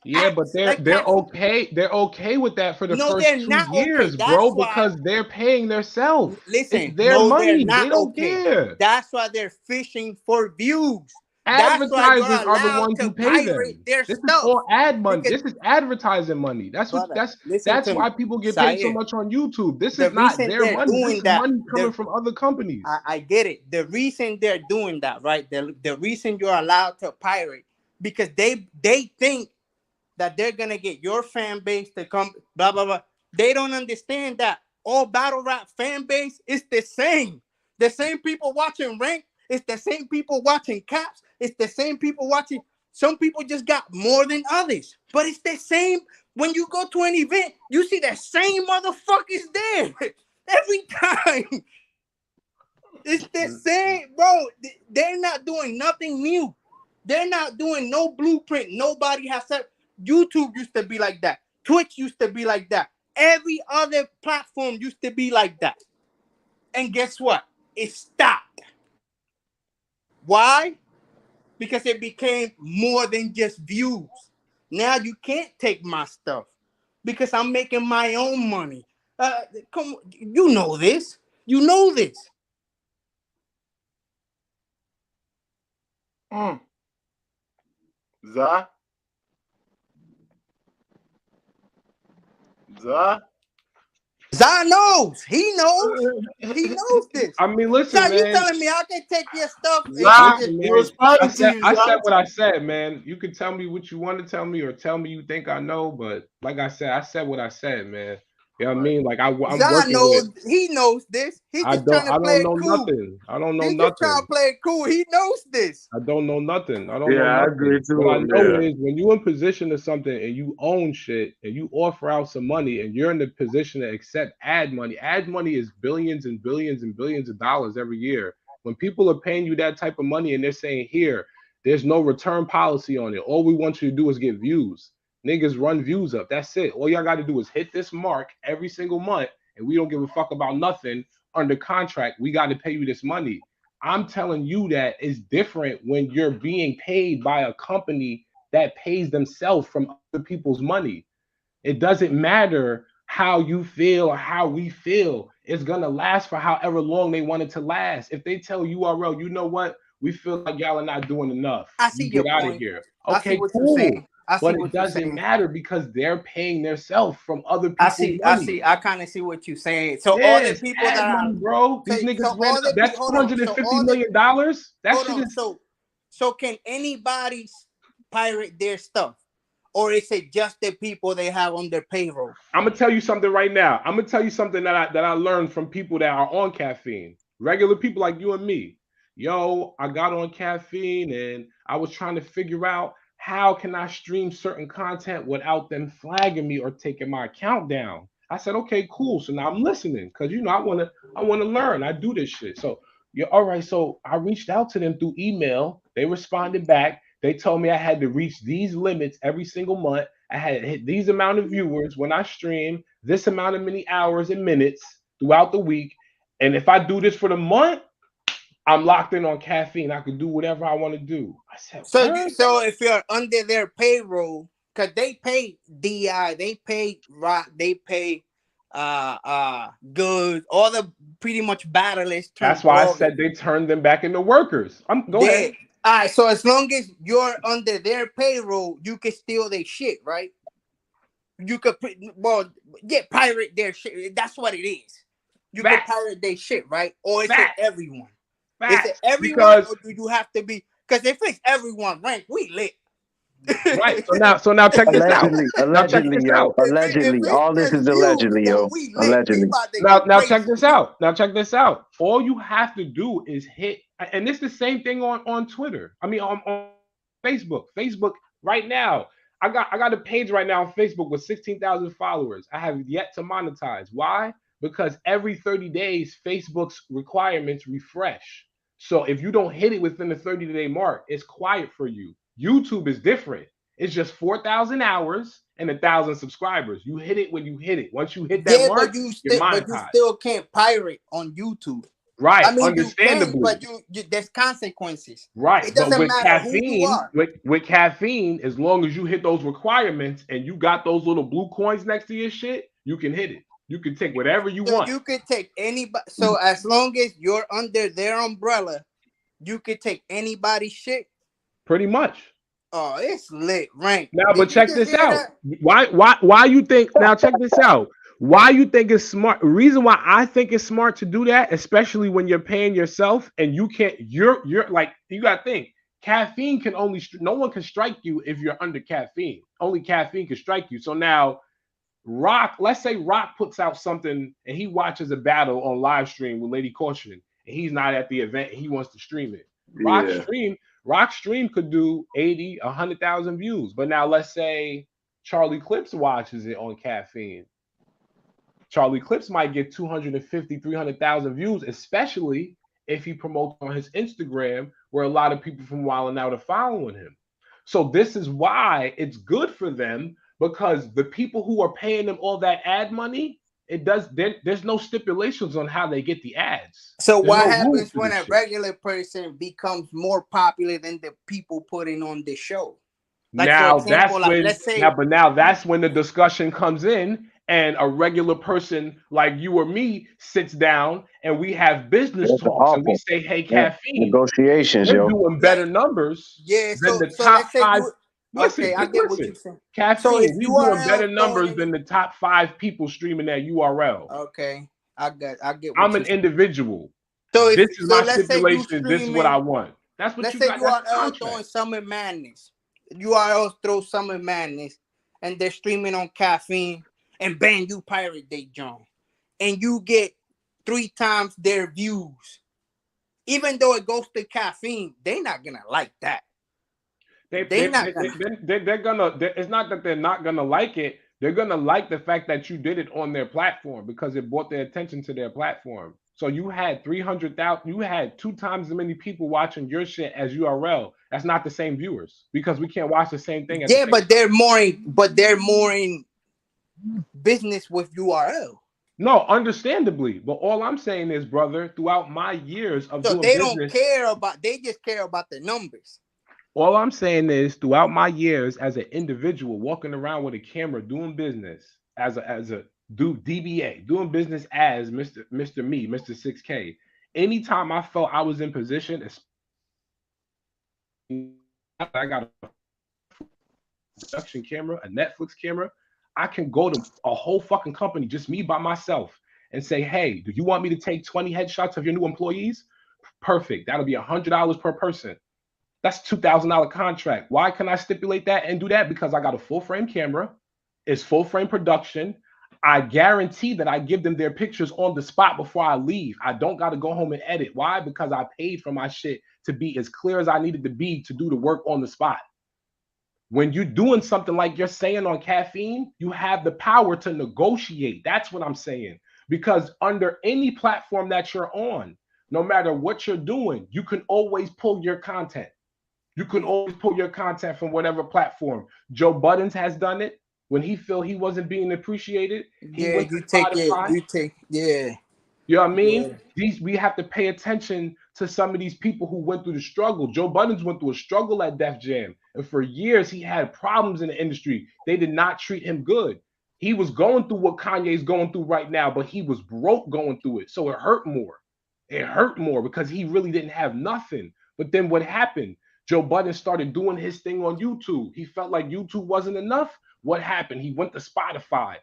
S7: Yeah, but
S8: apps,
S7: they're
S8: like
S7: they're
S8: Caffeine.
S7: okay. They're okay with that for the
S8: No,
S7: first
S8: they're
S7: 2
S8: not
S7: years,
S8: okay. That's
S7: bro,
S8: why.
S7: because they're paying themselves.
S8: Listen,
S7: It's their
S8: no, they're
S7: money. They
S8: not
S7: don't
S8: okay.
S7: care.
S8: That's why they're fishing for views. That's why you're
S7: Advertisers are the
S8: allowed
S7: ones
S8: to
S7: who pay
S8: pirate
S7: them.
S8: their
S7: This is
S8: stuff.
S7: all ad money.
S8: Because,
S7: This is advertising money. That's what
S8: brother, listen
S7: that's
S8: to
S7: why
S8: me.
S7: people get paid so
S8: Zaire,
S7: much on YouTube. This
S8: the
S7: is not
S8: reason
S7: their
S8: they're
S7: money. This
S8: doing
S7: is
S8: that,
S7: money coming from other companies.
S8: I get it. The reason they're doing that, right? The reason you're allowed to pirate, because they think that they're gonna get your fan base to come, blah blah blah. They don't understand that all battle rap fan base is the same. The same people watching Rank. It's the same people watching Caps. It's the same people watching. Some people just got more than others, but it's the same. When you go to an event, you see the same motherfuckers there every time. It's the same, bro. They're not doing nothing new. They're not doing no blueprint. Nobody has said. YouTube used to be like that. Twitch used to be like that. Every other platform used to be like that. And guess what? It stopped. Why? Because it became more than just views. Now you can't take my stuff because I'm making my own money. Come, you know this. You know this.
S2: Za?
S8: Zah knows. He knows. He knows this.
S7: I mean, listen,
S8: Zah, you
S7: man.
S8: telling me I can take your stuff? And
S2: Za,
S8: just,
S2: he responded to you,
S7: I
S2: Za.
S7: said what I said, man. You can tell me what you want to tell me or tell me you think I know, but like I said what I said, man. You know what I mean? Like I'm
S8: Zah
S7: working
S8: knows.
S7: with.
S8: He knows this. He
S7: I
S8: just trying to
S7: don't
S8: play
S7: know
S8: it cool.
S7: nothing. I don't know
S8: He just trying
S7: nothing.
S8: to play it cool. He knows this.
S7: I don't know nothing. I don't
S1: Yeah,
S7: know
S1: I
S7: nothing.
S1: agree too.
S7: What I know
S1: Yeah.
S7: is when you're in position to something and you own shit and you offer out some money and you're in the position to accept ad money is billions and billions and billions of dollars every year. When people are paying you that type of money and they're saying, here, there's no return policy on it. All we want you to do is get views. Niggas run views up. That's it. All y'all got to do is hit this mark every single month and we don't give a fuck about nothing under contract. We got to pay you this money. I'm telling you that it's different when you're being paid by a company that pays themselves from other people's money. It doesn't matter how you feel or how we feel. It's going to last for however long they want it to last. If they tell URL, you know what? We feel like y'all are not doing enough.
S8: I see
S7: You
S8: your
S7: get out of
S8: point.
S7: here.
S8: I see
S7: Okay,
S8: what you're
S7: cool.
S8: saying. I see
S7: But
S8: what
S7: it
S8: you're
S7: doesn't
S8: saying.
S7: matter because they're paying themselves from other people's money.
S8: I kind of see what you're saying. So all the
S7: Yes,
S8: people
S7: ad
S8: that are,
S7: money, bro. These
S8: so
S7: niggas ran
S8: all
S7: up.
S8: the
S7: That's
S8: people, hold on. So
S7: $250
S8: all the,
S7: million. That
S8: hold
S7: shit
S8: on.
S7: is.
S8: So can anybody pirate their stuff, or is it just the people they have on their payroll?
S7: I'm gonna tell you something right now. I'm gonna tell you something that I learned from people that are on caffeine. Regular people like you and me. Yo, I got on caffeine and I was trying to figure out how can I stream certain content without them flagging me or taking my account down. I said, okay, cool. So now I'm listening because I wanna learn. I do this shit. So yeah, all right. So I reached out to them through email. They responded back. They told me I had to reach these limits every single month. I had to hit these amount of viewers when I stream, this amount of many hours and minutes throughout the week. And if I do this for the month, I'm locked in on caffeine. I can do whatever I want to do. I said,
S8: so if you're under their payroll, because they pay DI, they pay rock, they pay good, all the pretty much battlers.
S7: That's why I said they turned them back into workers. Go ahead.
S8: All right, so as long as you're under their payroll, you can steal their shit, right? You could pirate their shit. That's what it is. You can pirate their shit, right? Or is it everyone? Is it everyone, or do you have to be? Because if it's everyone, Rank, we lit.
S7: Right. So now check this out.
S6: Allegedly, yo. Allegedly. All this is allegedly, yo. Allegedly.
S7: Now check this out. All you have to do is hit, and it's the same thing on Twitter. I mean on Facebook. Facebook right now. I got a page right now on Facebook with 16,000 followers. I have yet to monetize. Why? Because every 30 days, Facebook's requirements refresh. So if you don't hit it within the 30-day mark, it's quiet for you. YouTube is different. It's just 4,000 hours and 1,000 subscribers. You hit it when you hit it. Once you hit that mark, you're monetized.
S8: But you still can't pirate on YouTube.
S7: Right,
S8: I mean,
S7: understandably.
S8: you can, but there's consequences.
S7: Right,
S8: it doesn't matter who you are.
S7: With caffeine, as long as you hit those requirements and you got those little blue coins next to your shit, you can hit it. You can take whatever you want.
S8: You could take anybody. So as long as you're under their umbrella, you could take anybody's shit.
S7: Pretty much.
S8: Oh, it's lit, rank.
S7: Now,
S8: Did
S7: but
S8: you
S7: check
S8: just
S7: this
S8: hear
S7: out.
S8: that?
S7: Why you think now? Check this out. Why you think it's smart? Reason why I think it's smart to do that, especially when you're paying yourself and you can't. You're like you got to think. Caffeine can only no one can strike you if you're under caffeine. Only caffeine can strike you. So now Rock, let's say Rock puts out something and he watches a battle on live stream with Lady Caution and he's not at the event. He wants to stream it. Rock stream could do 80, 100,000 views. But now let's say Charlie Clips watches it on caffeine. Charlie Clips might get 250, 300,000 views, especially if he promotes on his Instagram where a lot of people from Wild 'N Out are following him. So this is why it's good for them because the people who are paying them all that ad money, there's no stipulations on how they get the ads.
S8: So
S7: There's
S8: what
S7: no
S8: happens
S7: rules to
S8: when
S7: this
S8: a
S7: shit.
S8: regular person becomes more popular than the people putting on the show? Like,
S7: Now
S8: for example,
S7: that's when
S8: let's say
S7: now that's when the discussion comes in and a regular person like you or me sits down and we have business
S6: That's
S7: talks and we
S6: awful.
S7: say, hey,
S6: Yeah.
S7: caffeine,
S6: Negotiations,
S7: we're
S6: yo.
S7: doing better numbers
S8: yeah,
S7: than
S8: so
S7: the
S8: so
S7: top
S8: let's say
S7: five.
S8: you
S7: Listen,
S8: okay, I
S7: just
S8: get what
S7: listen.
S8: you're saying.
S7: Caffeine,
S8: So if
S7: we doing
S8: URL
S7: better
S8: throwing
S7: numbers
S8: in-
S7: than the top 5 people streaming that URL.
S8: Okay, I get what
S7: I'm
S8: you're
S7: an
S8: saying.
S7: individual.
S8: So
S7: This is
S8: so
S7: my
S8: let's say you
S7: stipulation. This is what I want. That's what
S8: let's
S7: you
S8: say
S7: got. That's the
S8: URL
S7: contract.
S8: throwing Summer Madness. URL throw Summer Madness and they're streaming on caffeine and bang, you pirate they John. And you get 3 times their views. Even though it goes to caffeine, they're not gonna like that. They're not gonna.
S7: It's not that they're not gonna like it. They're gonna like the fact that you did it on their platform because it brought their attention to their platform. So you had 300,000. You had 2 times as many people watching your shit as URL. That's not the same viewers because we can't watch the same thing.
S8: Yeah, but they're more in business with URL.
S7: No, understandably. But all I'm saying is, brother, throughout my years of
S8: So
S7: doing
S8: they
S7: business,
S8: don't care about. They just care about the numbers.
S7: all I'm saying is, throughout my years as an individual walking around with a camera doing business as a DBA, doing business as Mr. Me, Mr. 6K, anytime I felt I was in position, I got a production camera, a Netflix camera, I can go to a whole fucking company, just me by myself, and say, hey, do you want me to take 20 headshots of your new employees? Perfect. That'll be $100 per person. That's $2,000 contract. Why can I stipulate that and do that? Because I got a full frame camera. It's full frame production. I guarantee that I give them their pictures on the spot before I leave. I don't got to go home and edit. Why? Because I paid for my shit to be as clear as I needed to be to do the work on the spot. When you're doing something like you're saying on caffeine, you have the power to negotiate. That's what I'm saying. Because under any platform that you're on, no matter what you're doing, you can always pull your content. You can always pull your content from whatever platform. Joe Buttons has done it when he felt he wasn't being appreciated.
S8: Yeah, you take it. Yeah.
S7: You know what I mean? Yeah. We have to pay attention to some of these people who went through the struggle. Joe Buttons went through a struggle at Def Jam. And for years, he had problems in the industry. They did not treat him good. He was going through what Kanye's going through right now, but he was broke going through it. So it hurt more. It hurt more because he really didn't have nothing. But then what happened? Joe Budden started doing his thing on YouTube. He felt like YouTube wasn't enough. What happened? He went to Spotify.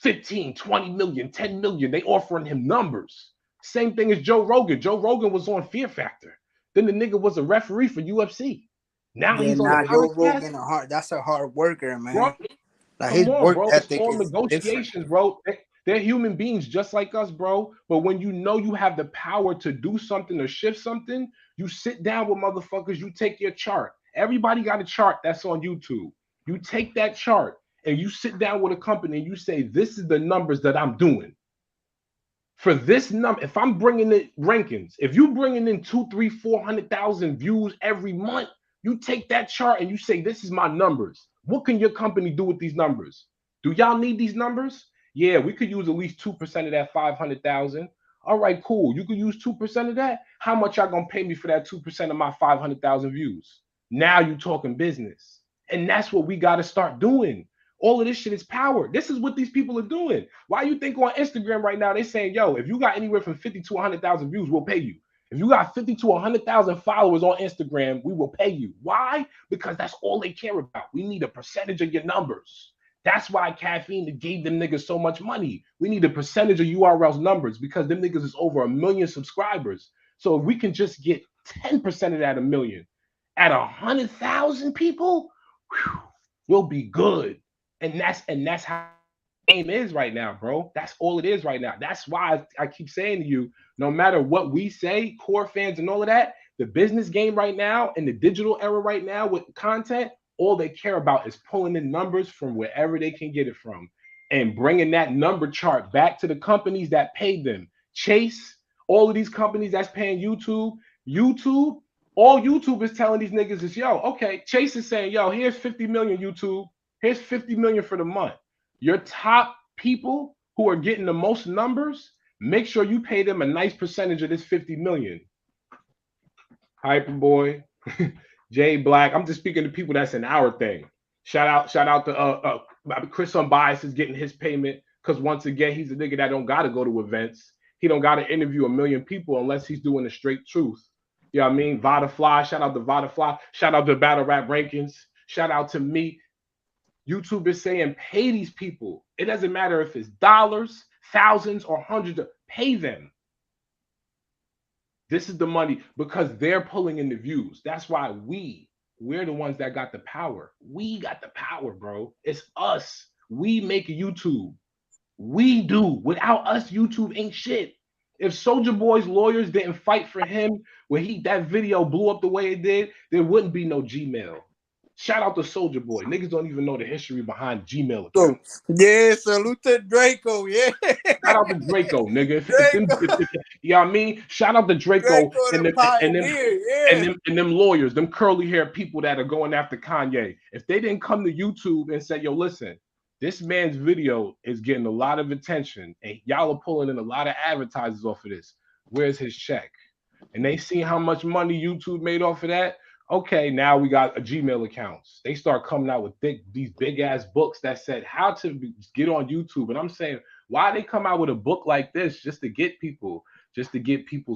S7: 15, 20 million, 10 million. They offering him numbers. Same thing as Joe Rogan. Joe Rogan was on Fear Factor. Then the nigga was a referee for UFC. Now he's on
S8: Joe Rogan. That's a hard worker, man.
S7: Bro,
S8: like his work ethic
S7: it's all negotiations, different. Bro. They're human beings just like us, bro. But when you know you have the power to do something or shift something, you sit down with motherfuckers, you take your chart. Everybody got a chart that's on YouTube. You take that chart and you sit down with a company and you say, this is the numbers that I'm doing. For this number, if I'm bringing in rankings, if you bringing in 200,000, 300,000, 400,000 views every month, you take that chart and you say, this is my numbers. What can your company do with these numbers? Do y'all need these numbers? Yeah, we could use at least 2% of that 500,000. All right, cool. You could use 2% of that. How much y'all gonna pay me for that 2% of my 500,000 views? Now you talking business. And that's what we got to start doing. All of this shit is power. This is what these people are doing. Why you think on Instagram right now, they're saying, yo, if you got anywhere from 50 to 100,000 views, we'll pay you. If you got 50 to 100,000 followers on Instagram, we will pay you. Why? Because that's all they care about. We need a percentage of your numbers. That's why Caffeine gave them niggas so much money. We need a percentage of URL's numbers because them niggas is over 1 million subscribers. So if we can just get 10% of that 1 million at 100,000 people, whew, we'll be good. And that's how the game is right now, bro. That's all it is right now. That's why I keep saying to you, no matter what we say, core fans and all of that, the business game right now and the digital era right now with content, all they care about is pulling in numbers from wherever they can get it from and bringing that number chart back to the companies that paid them. Chase, all of these companies that's paying YouTube, all YouTube is telling these niggas is, yo, okay, Chase is saying, yo, here's 50 million YouTube. Here's 50 million for the month. Your top people who are getting the most numbers, make sure you pay them a nice percentage of this 50 million. Hyperboy, Jay Black. I'm just speaking to people that's in our thing. Shout out to Chris Unbiased is getting his payment because once again, he's a nigga that don't gotta go to events. He don't gotta interview 1 million people unless he's doing the straight truth. You know what I mean? Vodafly, shout out to Vodafly, shout out to Battle Rap Rankings, shout out to me. YouTube is saying pay these people. It doesn't matter if it's dollars, thousands, or hundreds, pay them. This is the money because they're pulling in the views. That's why we're the ones that got the power. We got the power, bro. It's us. We make YouTube. We do. Without us, YouTube ain't shit. If Soulja Boy's lawyers didn't fight for him when that video blew up the way it did, there wouldn't be no Gmail. Shout out to Soulja Boy. Niggas don't even know the history behind Gmail accounts.
S8: Yeah, salute to Draco. Yeah.
S7: Shout out to Draco, nigga. You know what I mean? Shout out to Draco and them lawyers, them curly haired people that are going after Kanye. If they didn't come to YouTube and say, yo, listen, this man's video is getting a lot of attention and y'all are pulling in a lot of advertisers off of this. Where's his check? And they see how much money YouTube made off of that. Okay, now we got a Gmail accounts. They start coming out with these big ass books that said how to get on YouTube. And I'm saying, why they come out with a book like this just to get people's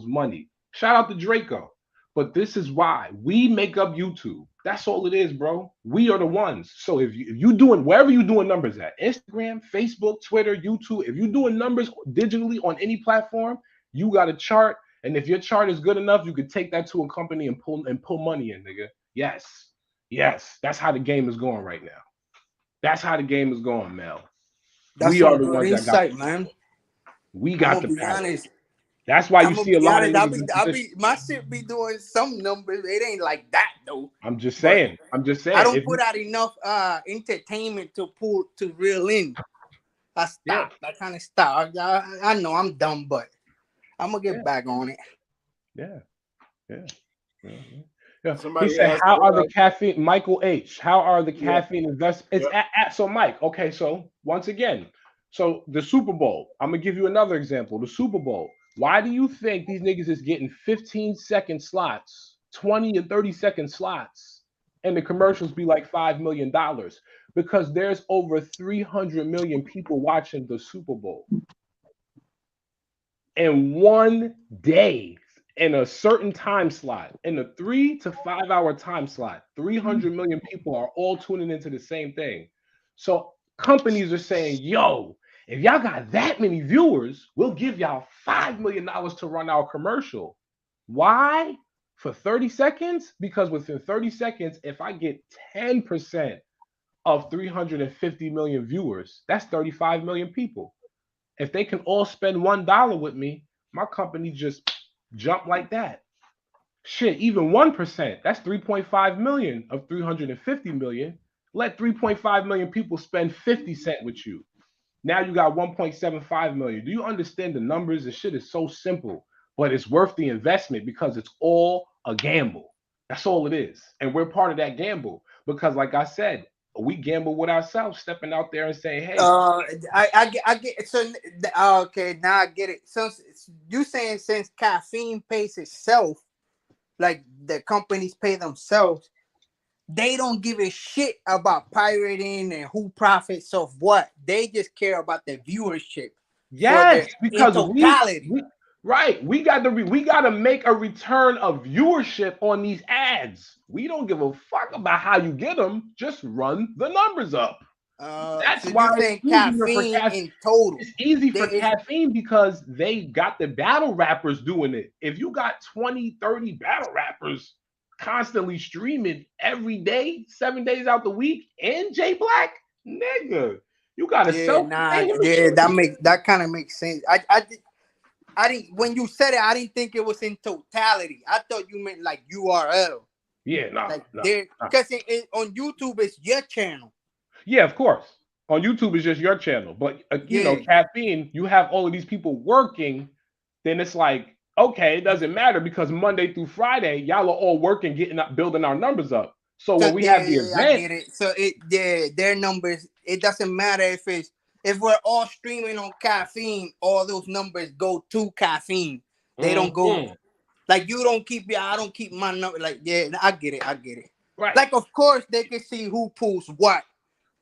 S7: money? Shout out to Draco. But this is why we make up YouTube. That's all it is, bro. We are the ones. So if you doing wherever you doing numbers at, Instagram, Facebook, Twitter, YouTube, if you're doing numbers digitally on any platform, you got a chart. And if your chart is good enough, you could take that to a company and pull money in, nigga. Yes. That's how the game is going right now. That's how the game is going, Mel. We are the ones that got, man. We got the power. Honest. That's why you see a lot of
S8: my shit be doing some numbers. It ain't like that though.
S7: I'm just saying. I
S8: don't put out enough entertainment to reel in. I stop. I kind of stop. I know I'm dumb, but I'm gonna get back on it.
S7: Yeah. He said, "How are the caffeine?" Michael H. How are the caffeine investments? So, Mike. Okay, so once again, so the Super Bowl. I'm gonna give you another example. The Super Bowl. Why do you think these niggas is getting 15-second slots, 20 and 30-second slots, and the commercials be like $5 million? Because there's over 300 million people watching the Super Bowl. In one day, in a certain time slot, in a 3 to 5 hour time slot, 300 million people are all tuning into the same thing. So companies are saying, yo, if y'all got that many viewers, we'll give y'all $5 million to run our commercial. Why? For 30 seconds? Because within 30 seconds, if I get 10% of 350 million viewers, that's 35 million people. If they can all spend $1 with me, my company just jump like that. Shit, even 1%, that's 3.5 million of 350 million. Let 3.5 million people spend 50 cents with you. Now you got 1.75 million. Do you understand the numbers? The shit is so simple, but it's worth the investment because it's all a gamble. That's all it is. And we're part of that gamble because, like I said, we gamble with ourselves, stepping out there and saying, "Hey."
S8: I get so okay. Now I get it. So you saying since caffeine pays itself, like the companies pay themselves, they don't give a shit about pirating and who profits of what. They just care about the viewership.
S7: Yes, because Right. We got to make a return of viewership on these ads. We don't give a fuck about how you get them. Just run the numbers up. That's
S8: So
S7: why
S8: you
S7: it's
S8: saying
S7: easier for
S8: caffeine in total?
S7: It's easy for
S8: There is
S7: caffeine because they got the battle rappers doing it. If you got 20, 30 battle rappers constantly streaming every day, 7 days out the week, and Jay Black, nigga, you got a self-sustaining machine.
S8: that kind of makes sense. I didn't when you said it, I didn't think it was in totality. I thought you meant like URL.
S7: Yeah,
S8: Like
S7: nah.
S8: there, because on YouTube it's your channel.
S7: Yeah, of course. On YouTube is just your channel, but you know,
S8: Yeah.
S7: caffeine. You have all of these people working. Then it's like, okay, it doesn't matter because Monday through Friday, y'all are all working, getting up, building our numbers up. So
S8: So
S7: when we have the
S8: I
S7: event,
S8: get it. So their numbers. It doesn't matter if we're all streaming on caffeine. All those numbers go to caffeine. They don't go like you don't keep your. I don't keep my number. Like I get it.
S7: right?
S8: Like of course they can see who pulls what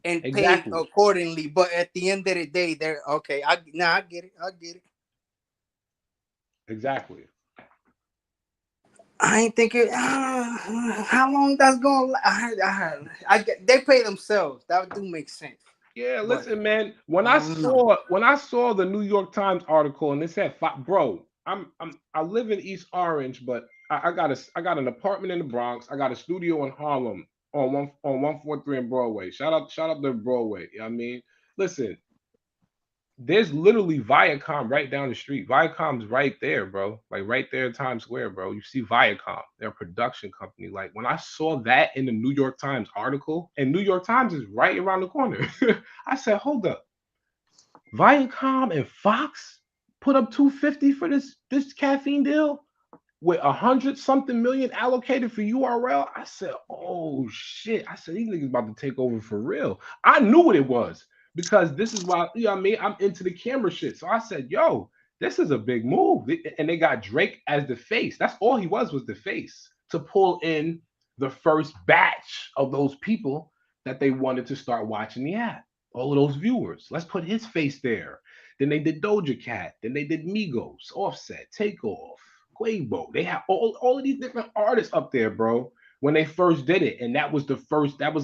S8: and pay
S7: Exactly.
S8: accordingly. But at the end of the day, they're okay. I get it.
S7: Exactly.
S8: I ain't thinking how long that's going. They pay themselves. That do make sense.
S7: Yeah,
S8: But
S7: listen, man. When
S8: I
S7: I
S8: don't know.
S7: saw the New York Times article and it said, bro, I live in East Orange, but I got an apartment in the Bronx. I got a studio in Harlem on 143 in Broadway. Shout out to Broadway. You know what I mean, listen, there's literally Viacom right down the street. Viacom's right there, bro. Like right there in Times Square, bro. You see Viacom, they're a production company. Like when I saw that in the New York Times article, and New York Times is right around the corner, I said, hold up. Viacom and Fox put up 250 for this caffeine deal with 100-something million allocated for URL. I said, oh shit. I said, these niggas about to take over for real. I knew what it was because this is why, you know what I mean? I'm into the camera shit. So I said, yo, this is a big move. And they got Drake as the face. That's all he was the face to pull in the first batch of those people that they wanted to start watching the app. All of those viewers. Let's put his face there. Then they did Doja Cat. Then they did Migos, Offset, Takeoff, Quavo. They have all of these different artists up there, bro, when they first did it. And that was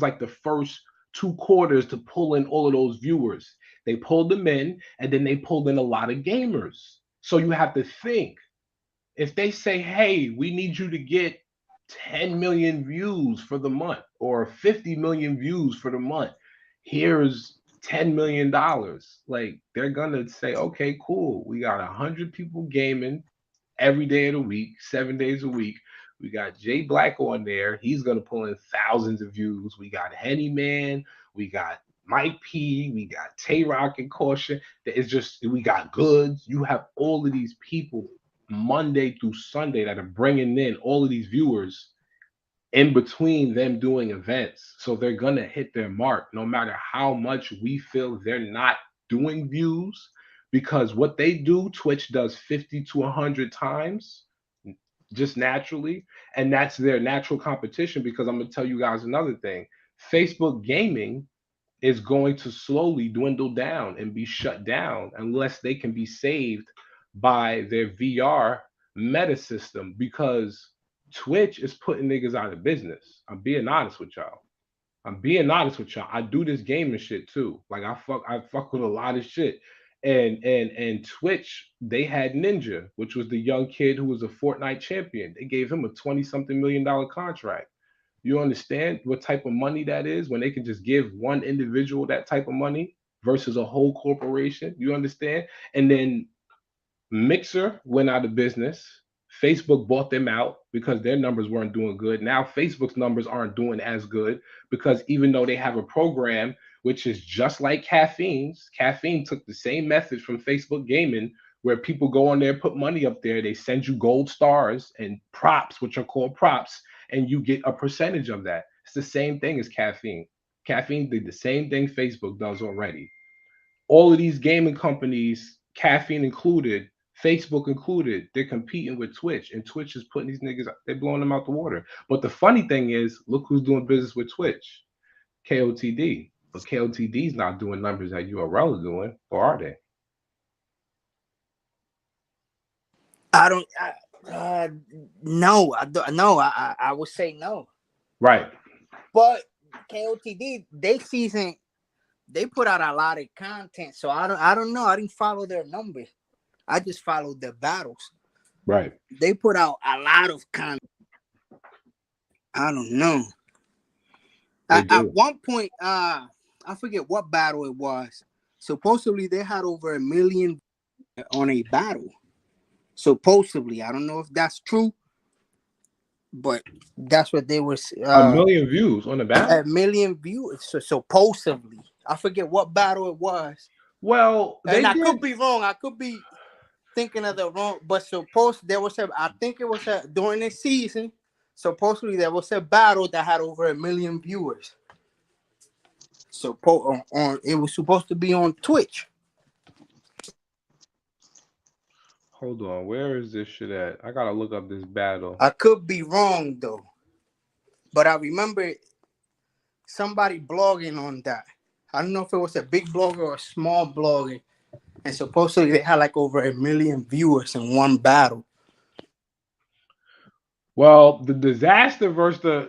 S7: like the first 2 quarters to pull in all of those viewers. They pulled them in, and then they pulled in a lot of gamers. So you have to think, if they say, hey, we need you to get 10 million views for the month or 50 million views for the month, here's $10 million. Like they're gonna say, okay, cool. We got 100 people gaming every day of the week, 7 days a week. We got Jay Black on there. He's gonna pull in thousands of views. We got Henny Man. We got Mike P. We got Tay Rock and Caution. It's just we got Goods. You have all of these people Monday through Sunday that are bringing in all of these viewers in between them doing events. So they're going to hit their mark no matter how much we feel they're not doing views, because what they do, Twitch does 50 to 100 times just naturally. And that's their natural competition, because I'm going to tell you guys another thing. Facebook gaming is going to slowly dwindle down and be shut down unless they can be saved by their VR meta system, because Twitch is putting niggas out of business. I'm being honest with y'all. I do this gaming shit too. Like I fuck with a lot of shit. And Twitch, they had Ninja, which was the young kid who was a Fortnite champion. They gave him a 20-something million contract. You understand what type of money that is when they can just give one individual that type of money versus a whole corporation? You understand? And then Mixer went out of business. Facebook bought them out because their numbers weren't doing good. Now Facebook's numbers aren't doing as good because even though they have a program which is just like Caffeine's, Caffeine took the same message from Facebook Gaming, where people go on there, put money up there, they send you gold stars and props, which are called props, and you get a percentage of that. It's the same thing as Caffeine. Caffeine did the same thing Facebook does already. All of these gaming companies, Caffeine included, Facebook included, they're competing with Twitch, and Twitch is putting these niggas, they're blowing them out the water. But the funny thing is, look who's doing business with Twitch, KOTD. But KOTD's not doing numbers that URL is doing, or are they?
S8: I don't. No, I don't. No, I would say no.
S7: Right.
S8: But KOTD, they put out a lot of content, so I don't know. I didn't follow their numbers. I just followed their battles.
S7: Right.
S8: They put out a lot of content. I don't know. At one point, I forget what battle it was. Supposedly they had over 1 million on a battle. Supposedly, I don't know if that's true, but that's what they were.
S7: 1 million views on the battle.
S8: 1 million views. So supposedly, I forget what battle it was.
S7: Well,
S8: I could be wrong. I could be thinking of the wrong. But I think it was during this season. Supposedly there was a battle that had over 1 million viewers. So it was supposed to be on Twitch.
S7: Hold on, where is this shit at? I gotta look up this battle.
S8: I could be wrong though, but I remember somebody blogging on that. I don't know if it was a big blogger or a small blogger, and supposedly they had like over 1 million viewers in one battle.
S7: Well, the disaster versus the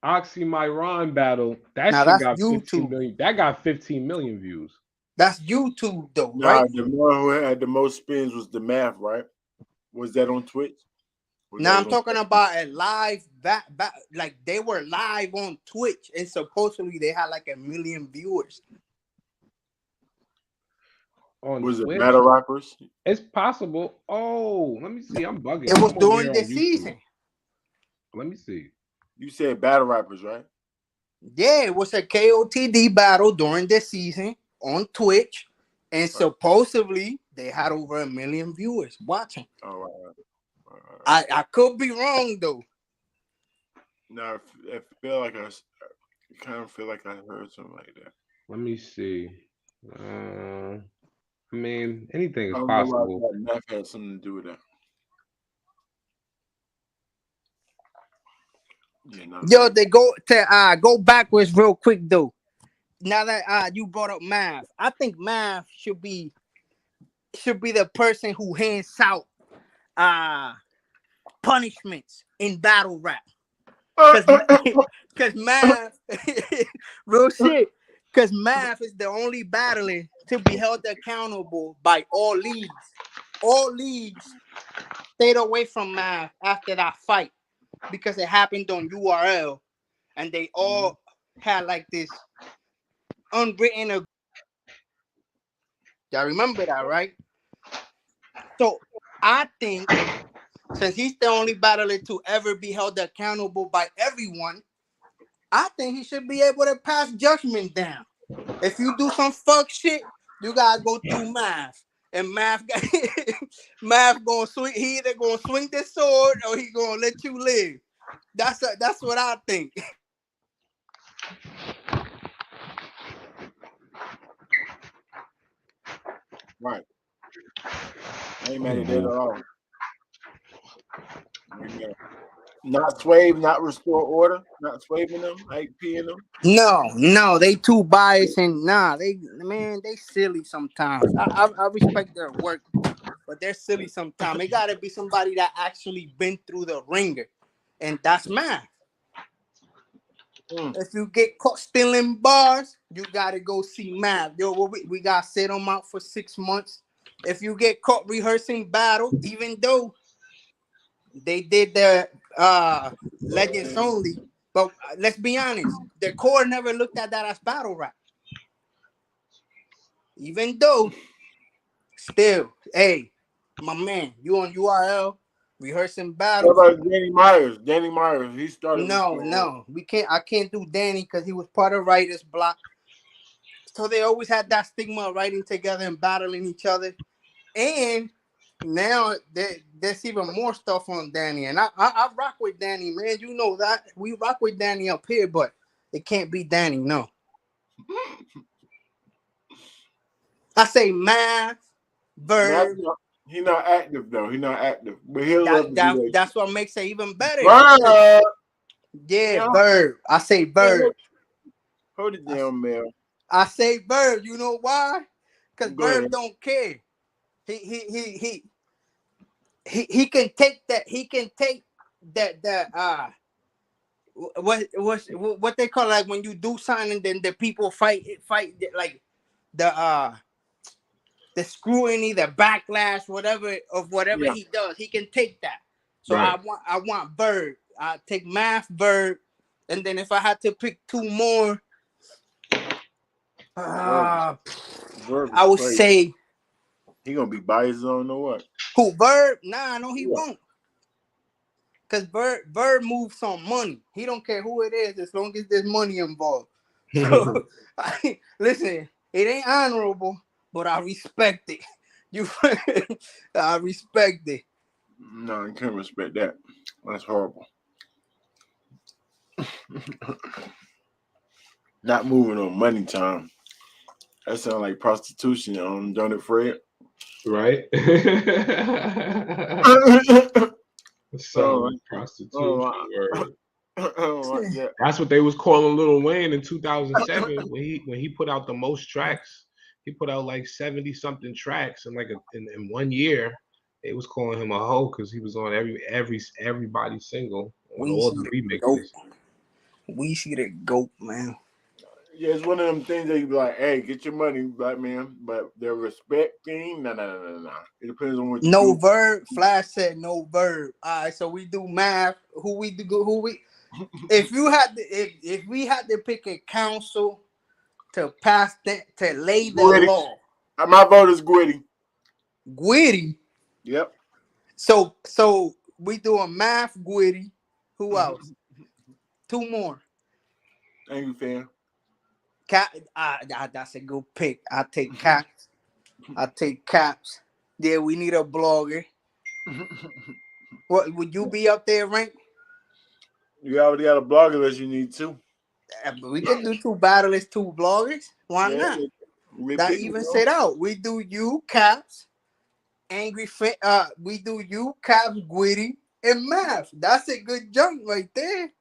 S7: Oxymiron battle, that shit got 15 million. That got 15 million views.
S8: That's YouTube though,
S2: Nah,
S8: right?
S2: the one who had the most spins was the Math, right? Was that on Twitch?
S8: Now I'm talking about a live like they were live on Twitch, and supposedly they had like 1 million viewers.
S2: Was it Battle Rappers?
S7: It's possible. Oh, let me see. I'm bugging.
S8: It was during the season.
S7: Let me see.
S2: You said Battle Rappers, right?
S8: Yeah, it was a KOTD battle during the season on Twitch, and supposedly they had over 1 million viewers watching.
S2: All right.
S8: I could be wrong though.
S2: No, I feel like I kind of feel like I heard something like that.
S7: Let me see. I mean, anything is possible.
S2: Math had something to do with that. Yeah,
S8: Yo, they go backwards real quick though. Now that you brought up Math, I think Math should be the person who hands out punishments in battle rap. Cause Math real shit. Cause Math is the only battler to be held accountable by all leagues. All leagues stayed away from Math after that fight because it happened on URL, and they all had like this unwritten. Y'all remember that, right? So I think since he's the only battler to ever be held accountable by everyone, I think he should be able to pass judgment down. If you do some fuck shit, you gotta go through Math. And Math gonna swing. He either gonna swing the sword or he gonna let you live. That's what I think.
S2: Right. I ain't mad at that at all. Not swave, not restore order, not swaving them, IPing them.
S8: No, they too biased and they silly sometimes. I respect their work, but they're silly sometimes. It gotta be somebody that actually been through the ringer, and that's Math. If you get caught stealing bars, you gotta go see Math. Yo, we gotta sit them out for 6 months. If you get caught rehearsing battle, even though they did their Legends Only, but let's be honest, the core never looked at that as battle rap. Even though, still, hey, my man, you on URL rehearsing battles.
S2: What about Danny Myers? Danny Myers, he started.
S8: No, we can't. I can't do Danny because he was part of Writer's Block. So they always had that stigma of writing together and battling each other. And now there's even more stuff on Danny, and I rock with Danny, man. You know that we rock with Danny up here, but it can't be Danny. No, I say Math, Verb.
S2: He's not active though. He's not active, but
S8: that's what makes it even better. Yeah, Verb. I say Verb.
S2: Hold it down, Mel.
S8: I say Verb. You know why? Because Verb don't care. He he can take that. He can take that what they call, like when you do something and then the people fight like the scrutiny, the backlash, whatever
S2: Yeah.
S8: he does. He can take that. So
S7: Right.
S8: I want Bird. I take Math, Bird, and then if I had to pick two more,
S2: Verb
S8: I
S2: is
S8: would
S2: crazy.
S8: say
S2: He gonna be by his own or what?
S8: who? Bird? Nah, no, he
S2: Yeah.
S8: won't. Cause Bird moves some money. He don't care who it is as long as there's money involved. So listen, it ain't honorable, but I respect it. You, I respect it.
S2: No, you can't respect that. That's horrible. Not moving on money time. That sounds like prostitution, don't it, Fred?
S7: Right?
S2: Oh,
S7: Some prostitution.
S2: oh,
S7: Word.
S2: yeah.
S7: That's what they was calling Lil Wayne in 2007 when he put out the most tracks. He put out like 70 something tracks in like in 1 year. They was calling him a hoe because he was on everybody's single on all the remixes.
S8: We see the GOAT, man.
S2: Yeah, it's one of them things that you be like, hey, get your money, black man. But the respect thing, no. It depends on what you
S8: No
S2: do.
S8: verb. Flash said no verb. All right, so we do math. If you had to, if we had to pick a council to pass that, to lay the
S2: Gwitty.
S8: law,
S2: My vote is Gwitty.
S8: Gwitty.
S2: Yep.
S8: So we do a math, Gwitty. Who else? Two more.
S2: Thank you, fam.
S8: That's a good pick. I take Caps. Yeah, we need a blogger. What would you be up there, Rank?
S2: You already got a blogger that you need to.
S8: We can do two battlers, two bloggers. Why not? That even said out. We do you, Caps, Angry Fit. We do you, Caps, Gwitty, and Math. That's a good jump right there.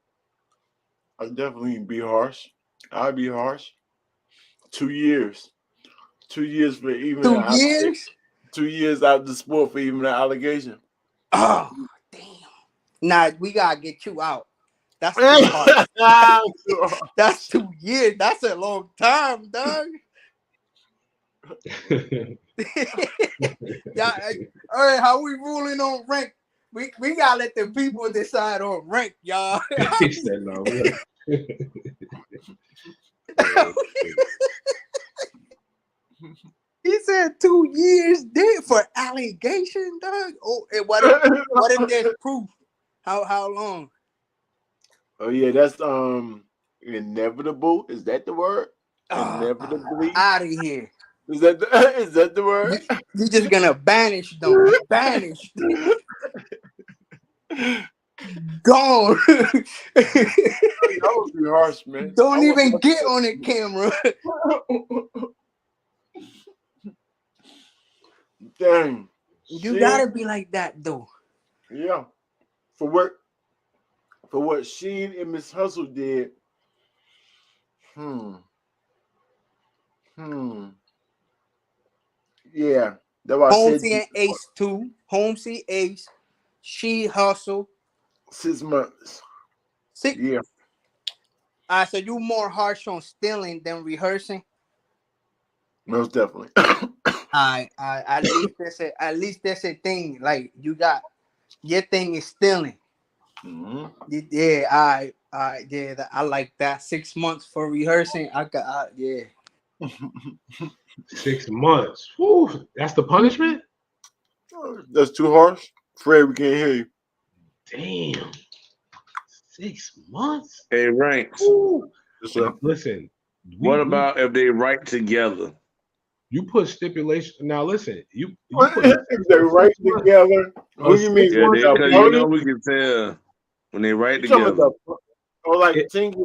S2: I'd definitely be harsh. I'd be harsh. 2 years. 2 years for even
S8: 2 years?
S2: 2 years out the sport for even an allegation.
S8: Oh, damn. Nah, we gotta get you out. That's too hard. That's 2 years. That's a long time, dog. Yeah. All right, how we ruling on Rank? We gotta let the people decide on Rank, y'all.
S7: He said no.
S8: He said 2 years dead for allegation, dog. Oh, and what if there's proof? How long?
S2: Oh yeah, that's inevitable. Is that the word? Inevitably.
S8: Out of here.
S2: Is that the word?
S8: You just gonna banish them. Banished. Gone.
S2: That would be harsh, man.
S8: Don't even get on the camera.
S2: Dang.
S8: You gotta be like that though.
S2: Yeah. For what Sheen and Miss Hustle did. Yeah. That's why I said
S8: Holmesy and Ace too. Holmesy, Ace, She Hustle.
S2: 6 months.
S8: 6.
S2: Yeah.
S8: So you more harsh on stealing than rehearsing?
S2: Most definitely.
S8: At least that's a thing. Like you got your thing is stealing.
S2: Mm-hmm.
S8: Yeah, I like that. 6 months for rehearsing. Yeah.
S7: 6 months. Whew, that's the punishment?
S2: That's too harsh. Fred, we can't hear you.
S7: Damn. 6 months?
S3: Hey, Ranks.
S7: Listen.
S3: What about if they write together?
S7: You put stipulation. Now listen, you
S2: put they write together. What do you mean?
S3: Yeah, because we can tell when they write together.
S2: Or like Tink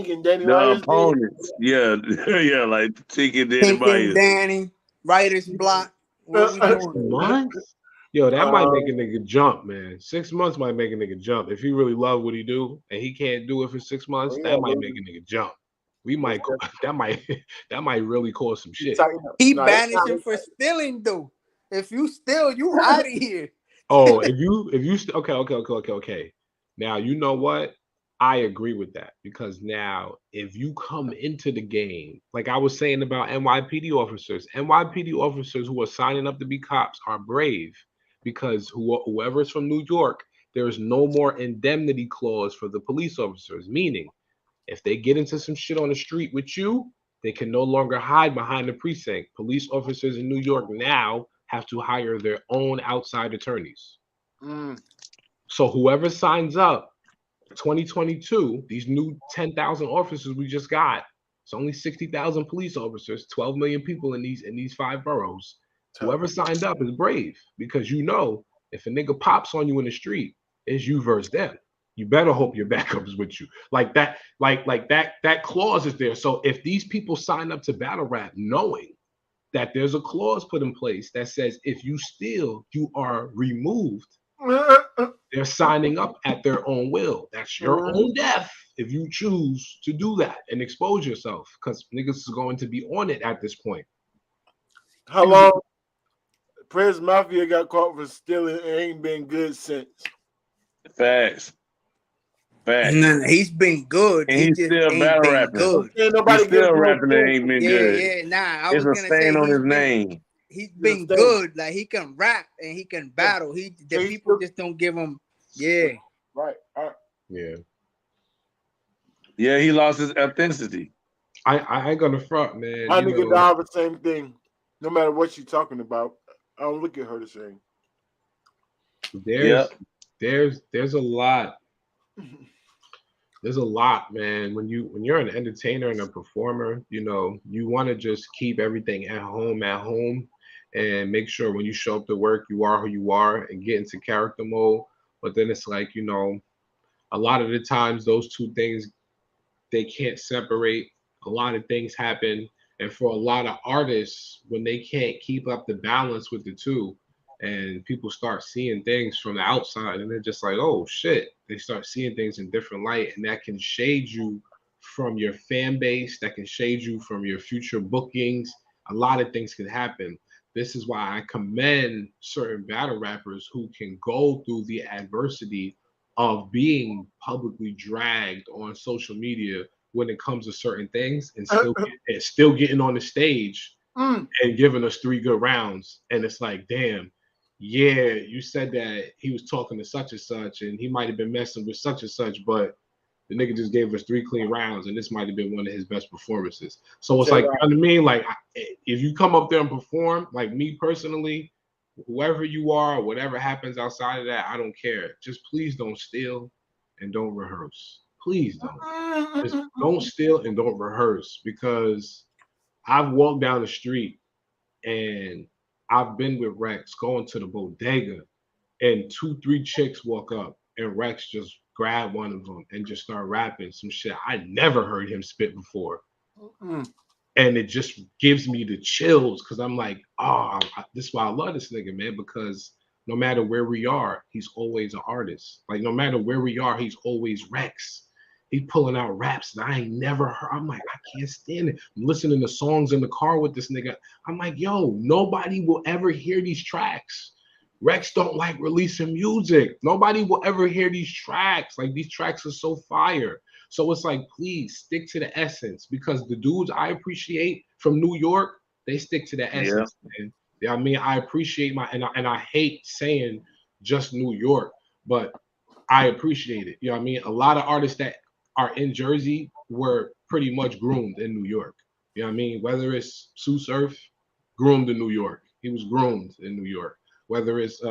S2: and Danny
S3: The
S2: Myers
S3: opponents. Yeah, yeah, like Tink and Danny Myers.
S8: Danny, writer's block. What we doing?
S7: Months? Yo, that might make a nigga jump, man. 6 months might make a nigga jump. If he really love what he do and he can't do it for 6 months, that might make a nigga jump. We might that might really cause some shit.
S8: He banished him for stealing though. If you steal, you out of here.
S7: Oh, okay. Now you know what? I agree with that because now if you come into the game, like I was saying about NYPD officers who are signing up to be cops are brave because whoever's from New York, there's no more indemnity clause for the police officers, meaning if they get into some shit on the street with you, they can no longer hide behind the precinct. Police officers in New York now have to hire their own outside attorneys.
S2: Mm.
S7: So whoever signs up 2022, these new 10,000 officers we just got, it's only 60,000 police officers, 12 million people in these 5 boroughs. Whoever signed up is brave because you know if a nigga pops on you in the street, it's you versus them. You better hope your backup is with you. Like that, that clause is there. So if these people sign up to battle rap knowing that there's a clause put in place that says if you steal, you are removed, they're signing up at their own will. That's your own death if you choose to do that and expose yourself because niggas is going to be on it at this point.
S2: How long Prince Mafia got caught for stealing and ain't been good since?
S3: Facts.
S8: Nah, he's been good.
S3: And
S8: he
S3: he's
S8: just
S3: still
S8: ain't
S3: battle
S8: been
S3: rapping.
S8: good.
S2: He's
S3: still rapping and ain't been good.
S8: Yeah. Nah, I
S3: It's
S8: was
S3: a
S8: gonna say
S3: stain on his
S8: been,
S3: name.
S8: He's been good. Like he can rap and he can battle. The people just don't give him. Yeah.
S2: Right.
S7: Yeah.
S3: Yeah, he lost his authenticity.
S7: I ain't gonna front, man.
S2: My nigga died the same thing. No matter what she's talking about, I don't look at her the same.
S7: There's a lot. There's a lot, man. When you're an entertainer and a performer, you want to just keep everything at home, and make sure when you show up to work, you are who you are and get into character mode. But then it's like, a lot of the times those two things, they can't separate. A lot of things happen. And for a lot of artists, when they can't keep up the balance with the two, and people start seeing things from the outside and they're just like, oh shit, they start seeing things in different light, and that can shade you from your fan base, that can shade you from your future bookings. A lot of things can happen. This is why I commend certain battle rappers who can go through the adversity of being publicly dragged on social media when it comes to certain things and still getting on the stage and giving us 3 good rounds. And it's like, damn, yeah, you said that he was talking to such and such and he might have been messing with such and such, but the nigga just gave us 3 clean rounds and this might have been one of his best performances. So it's like, you know what I mean? Like, if you come up there and perform, like me personally, whoever you are, whatever happens outside of that, I don't care. Just please don't steal and don't rehearse. Please don't. Just don't steal and don't rehearse, because I've walked down the street and I've been with Rex going to the bodega, and 2-3 chicks walk up and Rex just grab one of them and just start rapping some shit I never heard him spit before. And it just gives me the chills because I'm like, this is why I love this nigga, man, because no matter where we are, he's always an artist. Like, no matter where we are, he's always Rex. He's pulling out raps that I ain't never heard. I'm like, I can't stand it. I'm listening to songs in the car with this nigga. I'm like, yo, nobody will ever hear these tracks. Rex don't like releasing music. Nobody will ever hear these tracks. Like, these tracks are so fire. So it's like, please stick to the essence, because the dudes I appreciate from New York, they stick to the essence, man. Yeah, I mean, I appreciate and I hate saying just New York, but I appreciate it. You know what I mean? A lot of artists that are in Jersey were pretty much groomed in New York. You know what I mean? Whether it's Sue Surf, groomed in New York. He was groomed in New York. Whether it's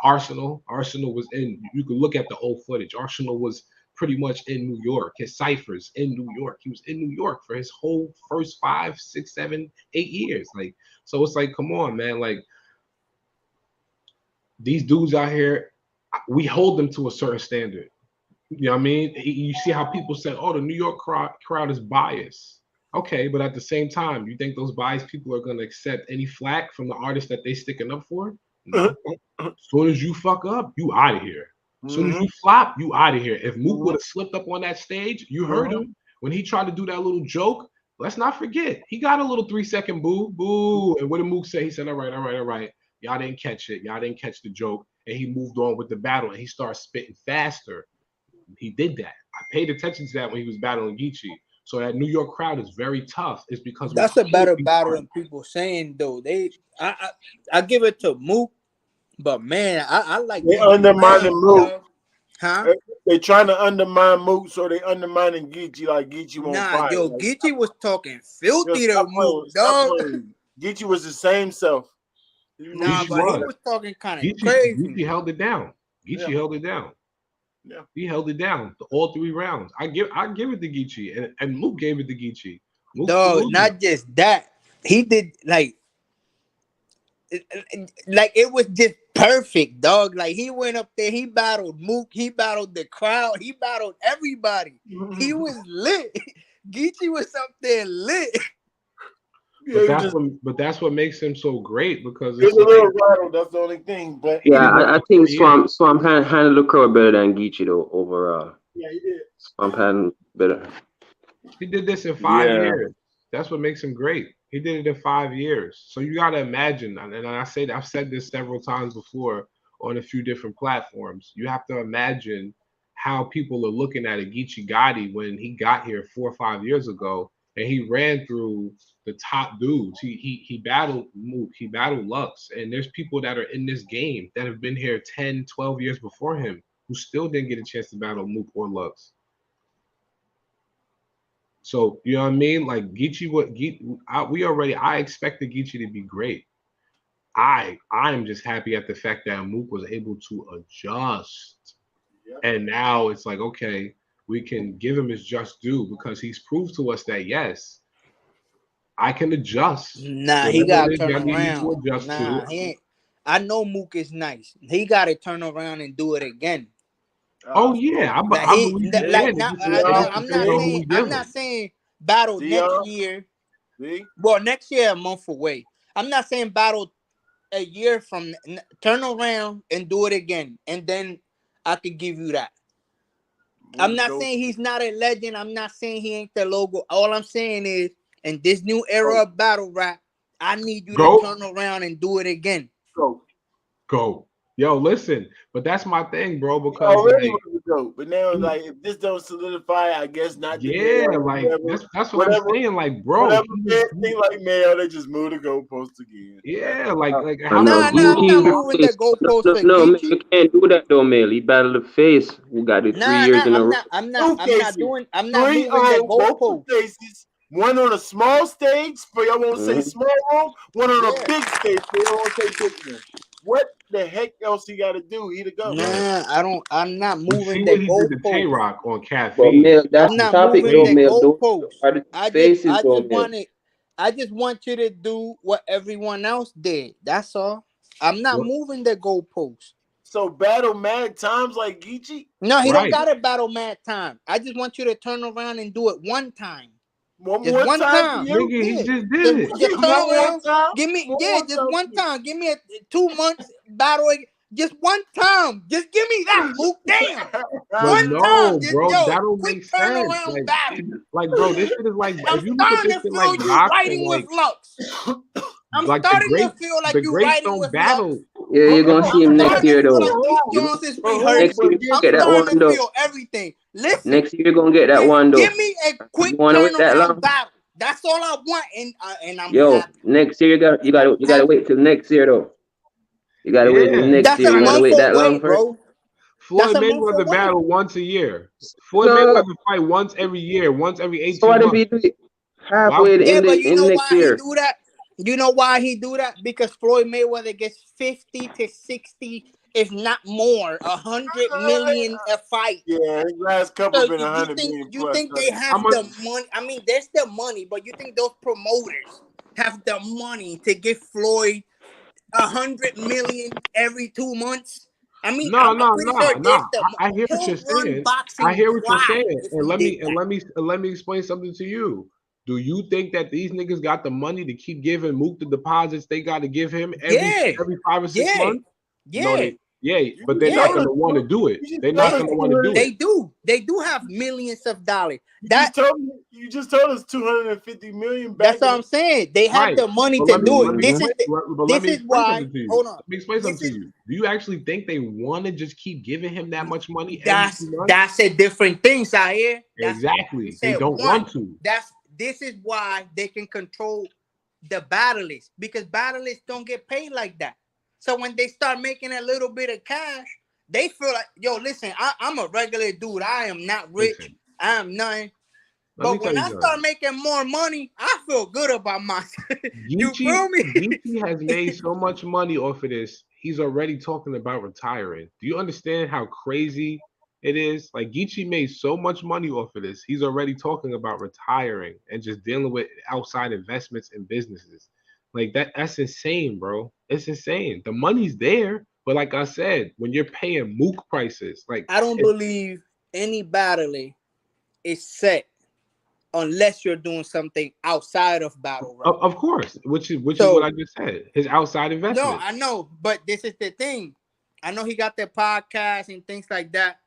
S7: Arsenal was in, you can look at the old footage. Arsenal was pretty much in New York. His ciphers in New York. He was in New York for his whole first 5, 6, 7, 8 years. Like, so it's like, come on, man. Like, these dudes out here, we hold them to a certain standard. You know what I mean? You see how people say, oh, the New York crowd is biased. Okay, but at the same time, you think those biased people are going to accept any flack from the artist that they sticking up for? No. As soon as you fuck up, you out of here. As soon as you flop, you out of here. If Mook would have slipped up on that stage, you heard him when he tried to do that little joke. Let's not forget, he got a little 3-second boo. And what did Mook say? He said, all right. Y'all didn't catch it. Y'all didn't catch the joke. and he moved on with the battle and he started spitting faster. He did that. I paid attention to that when he was battling Geechee. So that New York crowd is very tough. It's because
S8: That's a better battle than people saying though. I give it to Mook, but man, I like
S2: They
S8: Geechee
S2: undermining
S8: Wayne,
S2: Mook.
S8: dog. Huh?
S2: They trying to undermine Mook, so they undermining Geechee like Geechee won't
S8: Nah,
S2: fight.
S8: yo,
S2: Like,
S8: Geechee was talking filthy to
S2: stop
S8: Mook,
S2: playing.
S8: dog.
S2: Geechee was the same self.
S8: Nah,
S7: Geechee
S8: but he
S7: was.
S8: was talking kind of
S7: Geechee
S8: crazy.
S7: held it down. Geechee held it down.
S2: Yeah.
S7: He held it down all 3 rounds. I give it to Geechee, and Mook gave it to Geechee.
S8: Dog, not just that. He did like it was just perfect, dog. Like he went up there, he battled Mook, he battled the crowd, he battled everybody. He was lit. Geechee was up there lit.
S7: But that's what makes him so great because
S2: it's a little rattle. That's the only thing. But
S1: yeah, I think Swamp handled the crowd better than Geechee though overall.
S2: Yeah, he did.
S1: Swamp handled better.
S7: He did this in 5 years. That's what makes him great. He did it in 5 years. So you got to imagine, and I've said this several times before on a few different platforms. You have to imagine how people are looking at a Geechee Gotti when he got here 4 or 5 years ago, and he ran through the top dudes. He battled Mook, he battled Lux, and there's people that are in this game that have been here 10, 12 years before him who still didn't get a chance to battle Mook or Lux. So you know what I mean? Like I expected Geechee to be great. I'm just happy at the fact that Mook was able to adjust. And now it's like, okay, we can give him his just due because he's proved to us that yes, I can adjust.
S8: Nah, he gotta turn around. Nah, he ain't. I know Mook is nice. He gotta turn around and do it again.
S7: Oh yeah, I'm
S8: not saying battle next year. Well, next year a month away. I'm not saying battle a year from. Turn around and do it again, and then I could give you that. I'm not saying he's not a legend. I'm not saying he ain't the logo. All I'm saying is, in this new era of battle rap, I need you to turn around and do it again.
S2: Go.
S7: Yo, listen, but that's my thing, bro. Because
S2: already was dope, but now like if this don't solidify, I guess not.
S7: Yeah, like that's what I'm saying, like, bro.
S2: Whatever thing like Mayo, they just move the goalpost again.
S7: Yeah, like
S8: I'm not moving the goalpost.
S1: No, man, you can't do that though, man. He battled the face. Who got it 3 years in a row?
S8: I'm not moving the goalpost.
S2: One on a small stage, but y'all won't say small room. One on a big stage, but y'all won't say big room. What the heck else he got to do? He to go.
S8: Nah, I'm not moving the goalpost.
S7: Tay-Rock on Caffeine.
S1: Well, that's the topic, though, Mel.
S8: I just want you to do what everyone else did. That's all. I'm not moving the goalpost.
S2: So battle mad times like Geechee?
S8: No, he don't got to battle mad time. I just want you to turn around and do it one time.
S2: One time.
S7: Nigga, he just did it.
S8: Just turn around. Give me, just one time. Give me a 2 months battle. Just one time. Just give me that, Luke. Damn. One time. Just,
S7: bro,
S8: that
S7: don't make sense. Like, bro, this shit is like.
S8: I'm starting to feel you writing with Lux. I'm starting to feel like you writing with Lux.
S1: Yeah, you're gonna see him next year, though.
S8: Next year, I'm starting to feel everything. Listen,
S1: next year you're gonna get that one, though.
S8: Give me a quick turnaround battle. That's all I want, and I'm happy.
S1: Next year you gotta wait till next year, though. You gotta wait till next year. You gotta wait that long, bro.
S7: Floyd Mayweather battle once a year. Floyd Mayweather fight once every year, once every 18 months.
S1: Halfway in next year.
S8: He do that? You know why he do that? Because Floyd Mayweather gets 50 to 60, if not more, 100 million a fight.
S2: Yeah, his last couple been 100 million.
S8: You think they have the money? I mean, there's the money, but you think those promoters have the money to give Floyd 100 million every 2 months? I mean,
S7: no. I hear what you're saying. And let me explain something to you. Do you think that these niggas got the money to keep giving Mook the deposits they got to give him every 5 or 6 months?
S8: Yeah.
S7: Yeah, but they're not gonna want to do it. They're not gonna want to do
S8: They
S7: it.
S8: do. They do have millions of dollars.
S2: You just told us 250 million back.
S8: That's what I'm saying. They have
S7: Right.
S8: the money
S7: But
S8: to
S7: let me-
S8: do
S7: let
S8: it.
S7: me
S8: This is
S7: explain- but let
S8: this
S7: me
S8: is
S7: explain
S8: why.
S7: something to you.
S8: Hold on.
S7: Let me explain something to you. Do you actually think they want to just keep giving him that much money?
S8: That's
S7: 2 months?
S8: that's a different thing, Zaire. That's,
S7: Exactly.
S8: you
S7: They
S8: said
S7: don't
S8: one.
S7: want to.
S8: This is why they can control the battleists, because battleists don't get paid like that. So when they start making a little bit of cash, they feel like, yo, listen, I'm a regular dude. I am not rich.
S7: Listen.
S8: I am nothing.
S7: Let me
S8: But when
S7: tell
S8: I
S7: you
S8: start
S7: something.
S8: making more money, I feel good about myself. You feel me?
S7: Geechee has made so much money off of this. He's already talking about retiring. Do you understand how crazy it is? Like Geechee made so much money off of this. He's already talking about retiring and just dealing with outside investments and businesses. Like that's insane, bro. It's insane. The money's there, but like I said, when you're paying mook prices, like
S8: I don't believe any battler is set unless you're doing something outside of battle rap.
S7: of course, which is what I just said. His outside investment.
S8: No, I know, but this is the thing. I know he got their podcast and things like that.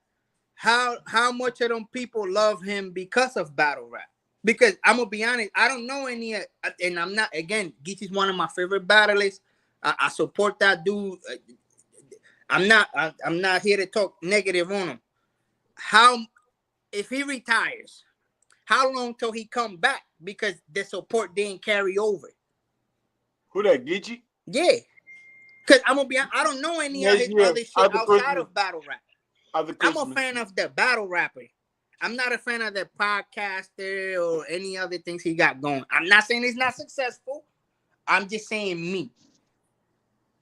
S8: How much of them people love him because of battle rap? Because I'm gonna be honest, I don't know any, and I'm not. Again, Geechee's one of my favorite battlers. I support that dude. I'm not here to talk negative on him. How if he retires? How long till he come back? Because the support didn't carry over.
S2: Who that, Geechee?
S8: Yeah, because I'm gonna be. I don't know any of his other shit outside of battle rap. I'm a fan of the battle rapper. I'm not a fan of the podcaster or any other things he got going. I'm not saying he's not successful. I'm just saying me.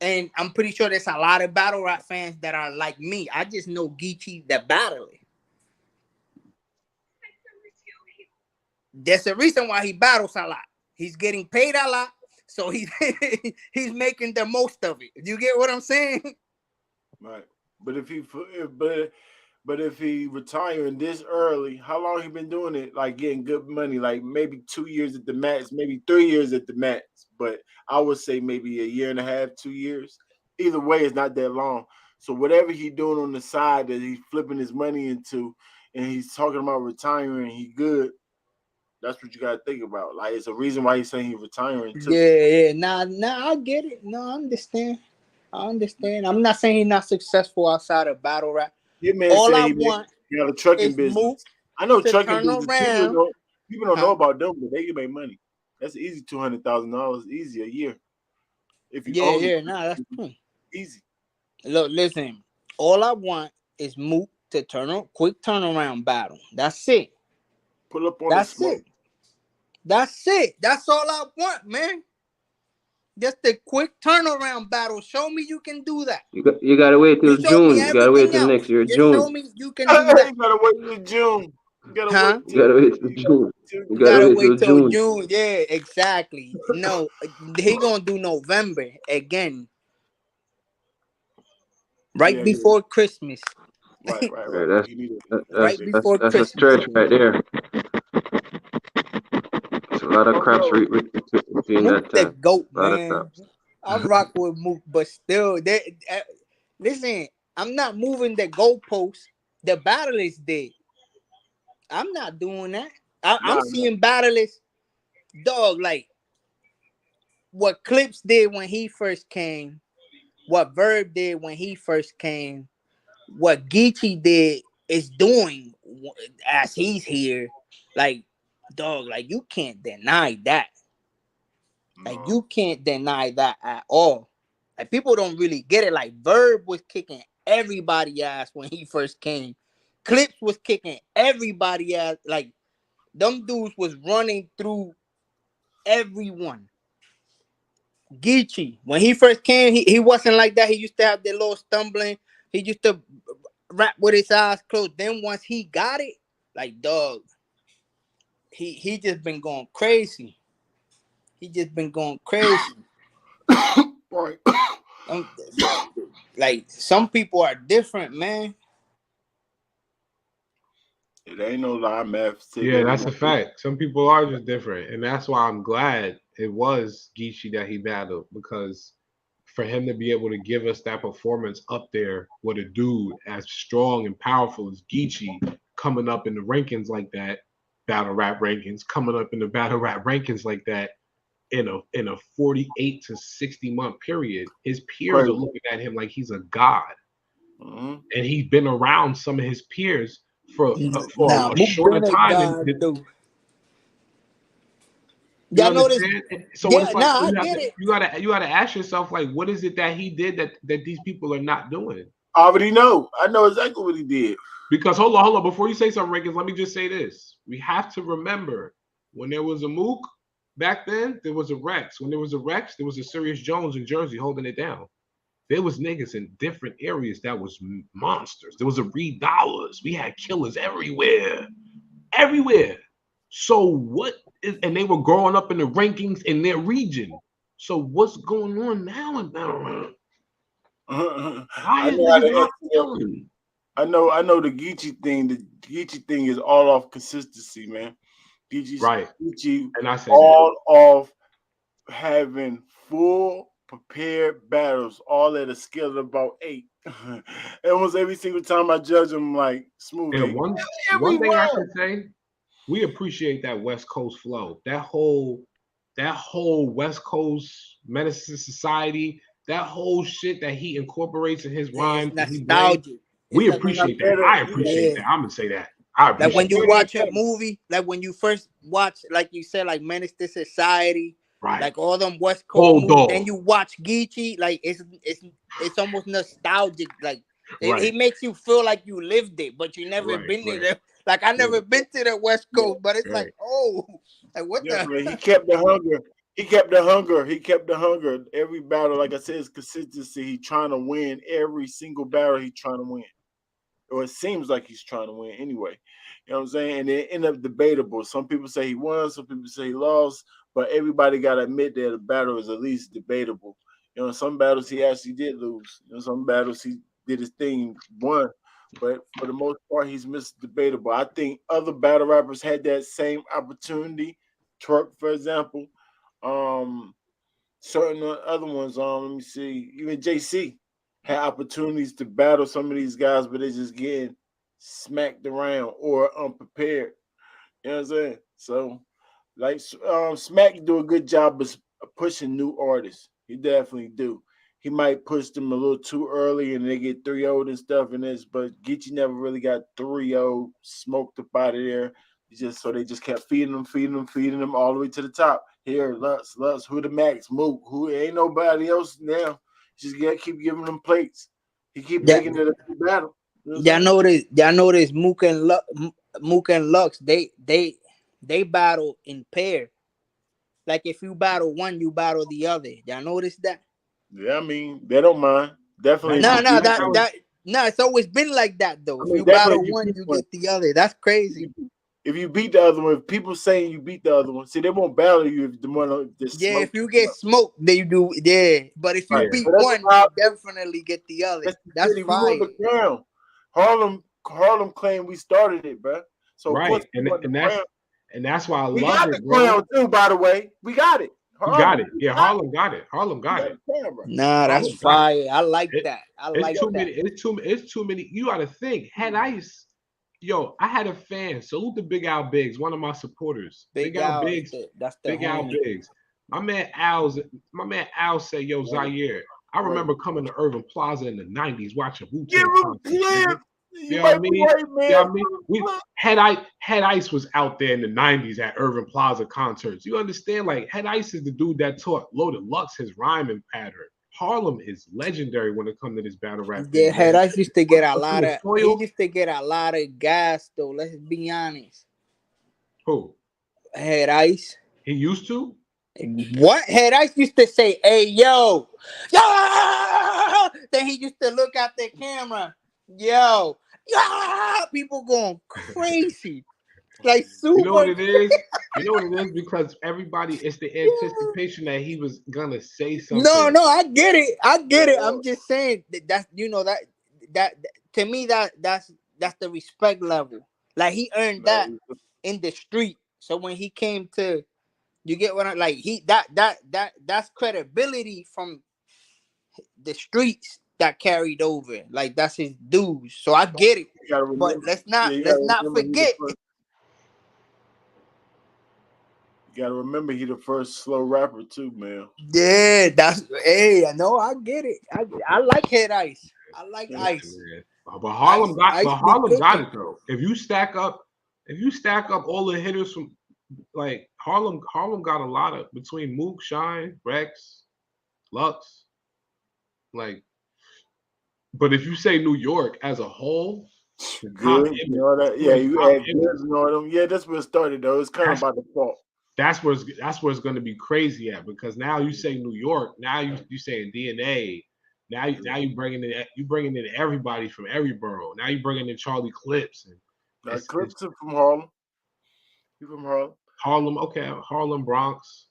S8: And I'm pretty sure there's a lot of battle rap fans that are like me. I just know Geechee the battler. There's a reason why he battles a lot. He's getting paid a lot, so he's making the most of it. You get what I'm saying?
S2: Right. But if he retiring this early, how long he been doing it? Like getting good money, like maybe 2 years at the max, maybe 3 years at the max. But I would say maybe a year and a half, 2 years. Either way, it's not that long. So whatever he doing on the side that he's flipping his money into, and he's talking about retiring, he good. That's what you gotta think about. Like it's a reason why he's saying he's retiring too.
S8: Yeah. Nah, I get it. No, I understand. I'm not saying he's not successful outside of battle rap.
S2: Your man
S8: All
S2: said
S8: I
S2: he
S8: want
S2: got a trucking
S8: is
S2: business.
S8: Mook
S2: I know
S8: to
S2: trucking
S8: turn
S2: business.
S8: around.
S2: People don't know about them, but they can make money. That's easy, $200,000 easy a year. If you own it,
S8: That's
S2: easy.
S8: Look, listen. All I want is Mook to quick turnaround battle. That's it.
S2: Pull up on
S8: That's
S2: the smoke.
S8: it. That's it. That's all I want, man. Just a quick turnaround battle. Show me you can do that.
S1: You gotta wait till June. You gotta wait till next year,
S8: Just
S1: June.
S8: show me you can do that.
S2: You gotta wait till June. You gotta
S1: wait till June.
S8: You gotta wait till June. Yeah, exactly. No, he gonna do November again. Right before Christmas.
S2: Right.
S1: That's a stretch right there. It's a lot of craps between
S8: Mook
S1: that time.
S8: the GOAT, man. I rock with Mook, but still, listen, I'm not moving the goalposts. The battle is dead. I'm not doing that. I'm seeing battlers, dog, like what Clips did when he first came, what Verb did when he first came, what Geechee did is doing as he's here. Like, dog, like you can't deny that. Like you can't deny that at all. Like people don't really get it. Like Verb was kicking everybody ass when he first came. Clips was kicking everybody ass. Like them dudes was running through everyone. Geechee, when he first came, he wasn't like that. He used to have the little stumbling. He used to rap with his eyes closed. Then once he got it, like dog, he just been going crazy. He just been going crazy.
S2: Right.
S8: Like some people are different, man.
S2: It ain't no lie, math.
S7: Yeah, that's a fact. Some people are just different, and that's why I'm glad it was Geechee that he battled, because for him to be able to give us that performance up there with a dude as strong and powerful as Geechee coming up in the rankings like that, battle rap rankings, coming up in the battle rap rankings like that in a 48 to 60 month period, his peers are looking at him like he's a god.
S2: Mm-hmm.
S7: And he's been around some of his peers for
S8: Nah,
S7: a
S8: Mook
S7: shorter
S8: been a
S7: time.
S8: god, though.
S7: You
S8: Y'all notice?
S7: understand? So
S8: Yeah,
S7: it's like
S8: nah,
S7: so
S8: I get it.
S7: you gotta ask yourself, like, what is it that he did that these people are not doing?
S2: I already know. I know exactly what he did.
S7: Because hold on. Before you say something, Rankins, let me just say this. We have to remember when there was a Mook back then, there was a Rex. When there was a Rex, there was a Sirius Jones in Jersey holding it down. There was niggas in different areas that was monsters. There was a Reed Dollars. We had killers everywhere. So what is, and they were growing up in the rankings in their region. So what's going on now in battle rap? Why is niggas not killing?
S2: I know the Geechee thing. The Geechee thing is all off consistency, man. Geechee
S7: and I said
S2: all off having full prepared battles, all at a scale of about 8. Almost every single time I judge them, like smooth.
S7: And one thing I can say, we appreciate that West Coast flow. That whole West Coast Medicine Society, that whole shit that he incorporates in his rhymes.
S8: Nostalgic.
S7: We appreciate that. I appreciate that. I'm gonna say that. I appreciate
S8: like when you watch a movie, like when you first watch, like you said, like Menace to Society,
S7: right?
S8: Like all them West Coast movies. Then you watch Geechee, like it's almost nostalgic. Like it makes you feel like you lived it, but you never been there. Like I never been to the West Coast, but it's like, oh, like what the?
S2: Man, he kept the hunger. He kept the hunger. He kept the hunger. Every battle, like I said, is consistency. He trying to win every single battle. He trying to win, or it seems like he's trying to win anyway. You know what I'm saying? And it end up debatable. Some people say he won. Some people say he lost. But everybody got to admit that the battle is at least debatable. You know, some battles he actually did lose. You know, some battles he did his thing, won. But for the most part, he's misdebatable. I think other battle rappers had that same opportunity. Twerk, for example. Certain other ones, let me see. Even JC had opportunities to battle some of these guys, but they just getting smacked around or unprepared. You know what I'm saying? So, like, Smack do a good job of pushing new artists. He definitely do. He might push them a little too early and they get 3-0'd and stuff in this, but Geechee never really got 3-0 smoked up out of there. They just kept feeding them all the way to the top. Here, Lux, who the max, Mook, who ain't nobody else now. Just keep giving them plates. He keep making it a battle.
S8: Y'all notice Mook and Lux, they battle in pair. Like if you battle one, you battle the other. Y'all notice that?
S2: Yeah, I mean, they don't mind. Definitely.
S8: No, it's always been like that though. If you battle one, you get the other. That's crazy.
S2: If you beat the other one, if people saying you beat the other one, see, they won't battle you if the one
S8: if you get smoked, they do. Yeah, but if you beat one, you definitely get the other. That's fire.
S2: The crown. Harlem claim we started it, bro. So
S7: right, and that's why I love it. We
S2: got the crown too, by the way. We got it.
S7: You got it. Yeah, Harlem got it.
S8: Nah, that's fire. I like that.
S7: It's too many. You got to think. Head Ice. Yo, I had a fan. Salute to Big Al Biggs, one of my supporters. Big Al Biggs.
S8: That's the
S7: Big Al Biggs. My man Al said, "Yo, Zaire, I remember coming to Irving Plaza in the '90s watching Wu-Tang. You know what I mean? Head Ice was out there in the '90s at Irving Plaza concerts. You understand? Like Head Ice is the dude that taught Loaded Lux his rhyming pattern. Harlem is legendary when it comes to this battle rap.
S8: Yeah, Head Ice used to get a lot of. He used to get a lot of gas though. Let's be honest.
S7: Who?
S8: Head Ice.
S7: He used to.
S8: What? Head Ice used to say, "Hey, yo." Then he used to look at the camera. Yo. People going crazy. Like super.
S7: You know what it is? Because everybody, it's the anticipation that he was gonna say something.
S8: No, I get it. I'm just saying that's that to me that's the respect level. Like he earned that in the street. So when he came to, you get what I like. That's credibility from the streets that carried over. Like that's his dues. So I get it.
S2: You gotta
S8: But
S2: remember.
S8: let's
S2: Yeah,
S8: not
S2: you
S8: let's
S2: gotta
S8: not
S2: remember he the
S8: forget.
S2: first. You gotta remember he the first slow rapper too, man.
S8: Yeah, that's hey, I know I get it. I like Head Ice. I like
S2: Yeah.
S8: Ice.
S7: Man. But Harlem got
S8: Ice
S7: but
S8: be
S7: Harlem got
S8: cooking.
S7: it though. If you stack up all the hitters from like Harlem got a lot of between Mook, Shine, Rex, Lux, like. But if you say New York as a whole, the top
S2: Good, you
S7: image,
S2: know that. Yeah, you
S7: top
S2: add
S7: image,
S2: goods and all them. Yeah, that's where it started though. It's kind of
S7: That's-
S2: by default.
S7: that's where it's going to be crazy at because now you say New York, now you saying DNA, now you bringing in everybody from every borough. Now you bringing in Charlie Clips and
S2: Now,
S7: it's
S2: Clips are from Harlem. You from Harlem?
S7: Harlem. Okay, Harlem Bronx.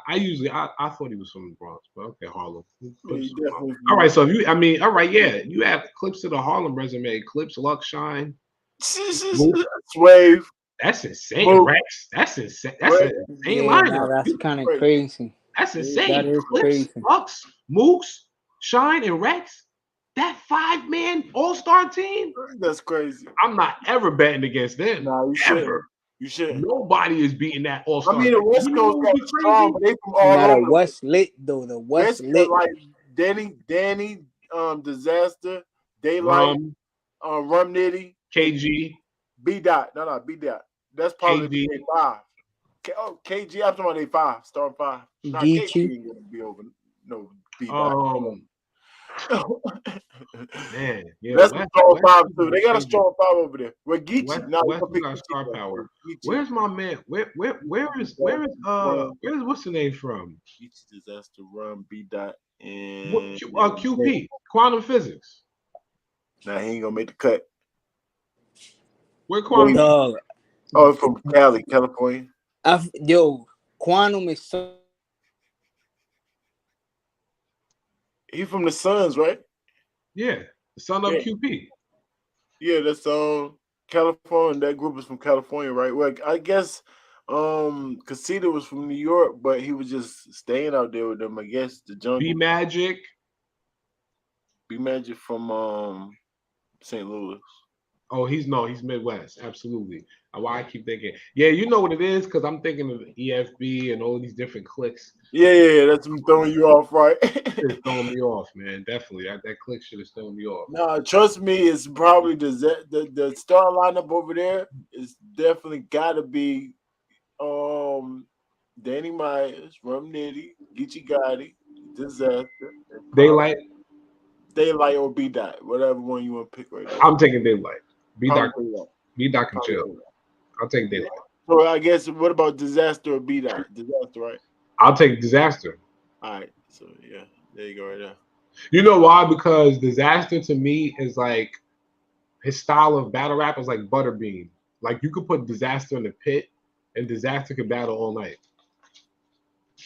S7: I usually I thought he was from the Bronx, but okay, Harlem.
S2: Yeah,
S7: Clips
S2: you
S7: from Harlem.
S2: definitely.
S7: All right, so if you all right, yeah, you add Clips to the Harlem resume, Clips, Lux, Shine.
S2: Swave.
S7: That's insane,
S2: Mook.
S7: Rex. That's insane. That's
S2: Rex.
S7: an insane
S8: Yeah,
S7: lineup.
S8: now that's kind of
S2: Right.
S8: crazy.
S7: That's
S8: That
S7: insane.
S8: is
S7: Clips,
S8: crazy.
S7: Lux, Mooks, Shine, and Rex. That 5-man all-star team.
S2: That's crazy.
S7: I'm not ever betting against them.
S2: No, you shouldn't.
S7: Ever.
S2: You shouldn't.
S7: Nobody is beating that all-star.
S2: I mean, the
S7: team.
S2: West
S7: You know
S2: Coast
S7: what would
S2: got
S7: be
S2: strong, but they from all
S8: Now the
S2: over.
S8: West lit though. The West
S2: West
S8: lit.
S2: like Danny, Disaster, Daylight, Rum Nitty,
S7: KG,
S2: B Dot. No, B Dot. That's probably
S7: KG.
S2: the 5. KG, I'm talking about they 5, star 5. Nah,
S8: Geechee.
S2: KG ain't gonna be over no B Dot.
S7: Man, yeah,
S2: That's a strong 5 too. They got a
S7: West-
S2: strong 5 over there. Where Geechee,
S7: West,
S2: no,
S7: West
S2: you
S7: got star power.
S2: Geechee.
S7: Where's my man? Where's what's the name from?
S2: Geechee, Disaster, Rum, B Dot, and
S7: QP, Quantum Physics.
S2: Nah, he ain't gonna make the cut.
S7: Where Quantum?
S8: Dog.
S2: Oh, from Cali, California.
S8: Yo, Quantum is so.
S2: He from the Suns, right?
S7: Yeah, the son of
S2: Yeah.
S7: QP.
S2: Yeah, that's California. That group is from California, right? Well, I guess Casita was from New York, but he was just staying out there with them. I guess the jungle.
S7: B Magic
S2: from St. Louis.
S7: Oh, he's Midwest. Absolutely. Why I keep thinking, yeah, you know what it is, because I'm thinking of EFB and all these different cliques.
S2: Yeah, that's throwing you off, right?
S7: It's throwing me off, man. Definitely, that clique should have thrown me off.
S2: Nah, trust me, it's probably the star lineup over there is definitely got to be Danny Myers, Rum Nitty, Geechee Gotti, Disaster,
S7: Daylight.
S2: or B Dot, whatever one you want to pick right now.
S7: I'm taking Daylight. B Dot
S2: Daylight.
S7: can chill. I'll take Daylight.
S2: So I guess what about Disaster or B Dot? Disaster, right?
S7: I'll take Disaster.
S2: All right. So yeah, there you go right there.
S7: You know why? Because Disaster to me is like his style of battle rap is like Butterbean. Like you could put Disaster in the pit, and Disaster could battle all night.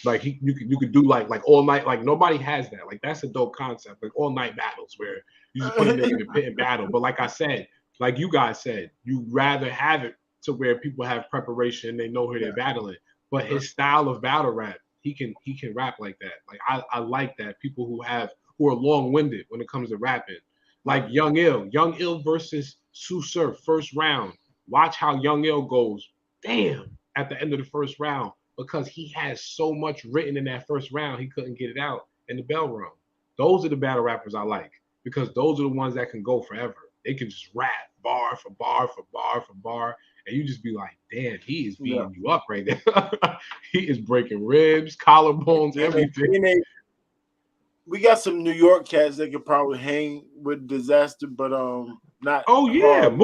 S7: Like you could do like all night. Like nobody has that. Like that's a dope concept. Like all night battles where you just put a nigga in the pit and battle. But like I said, like you guys said, you rather have it to where people have preparation and they know who they're battling. But his style of battle rap, he can rap like that. Like I like that. People who are long-winded when it comes to rapping. Like Young Ill versus Sue Surf, first round. Watch how Young Ill goes, damn, at the end of the first round, because he has so much written in that first round, he couldn't get it out in the bell rung. Those are the battle rappers I like, because those are the ones that can go forever. They can just rap bar for bar for bar for bar, and you just be like, damn, he is beating you up right there. He is breaking ribs, collarbones, everything.
S2: We got some New York cats that could probably hang with Disaster, but not.
S7: Oh yeah,
S2: hard.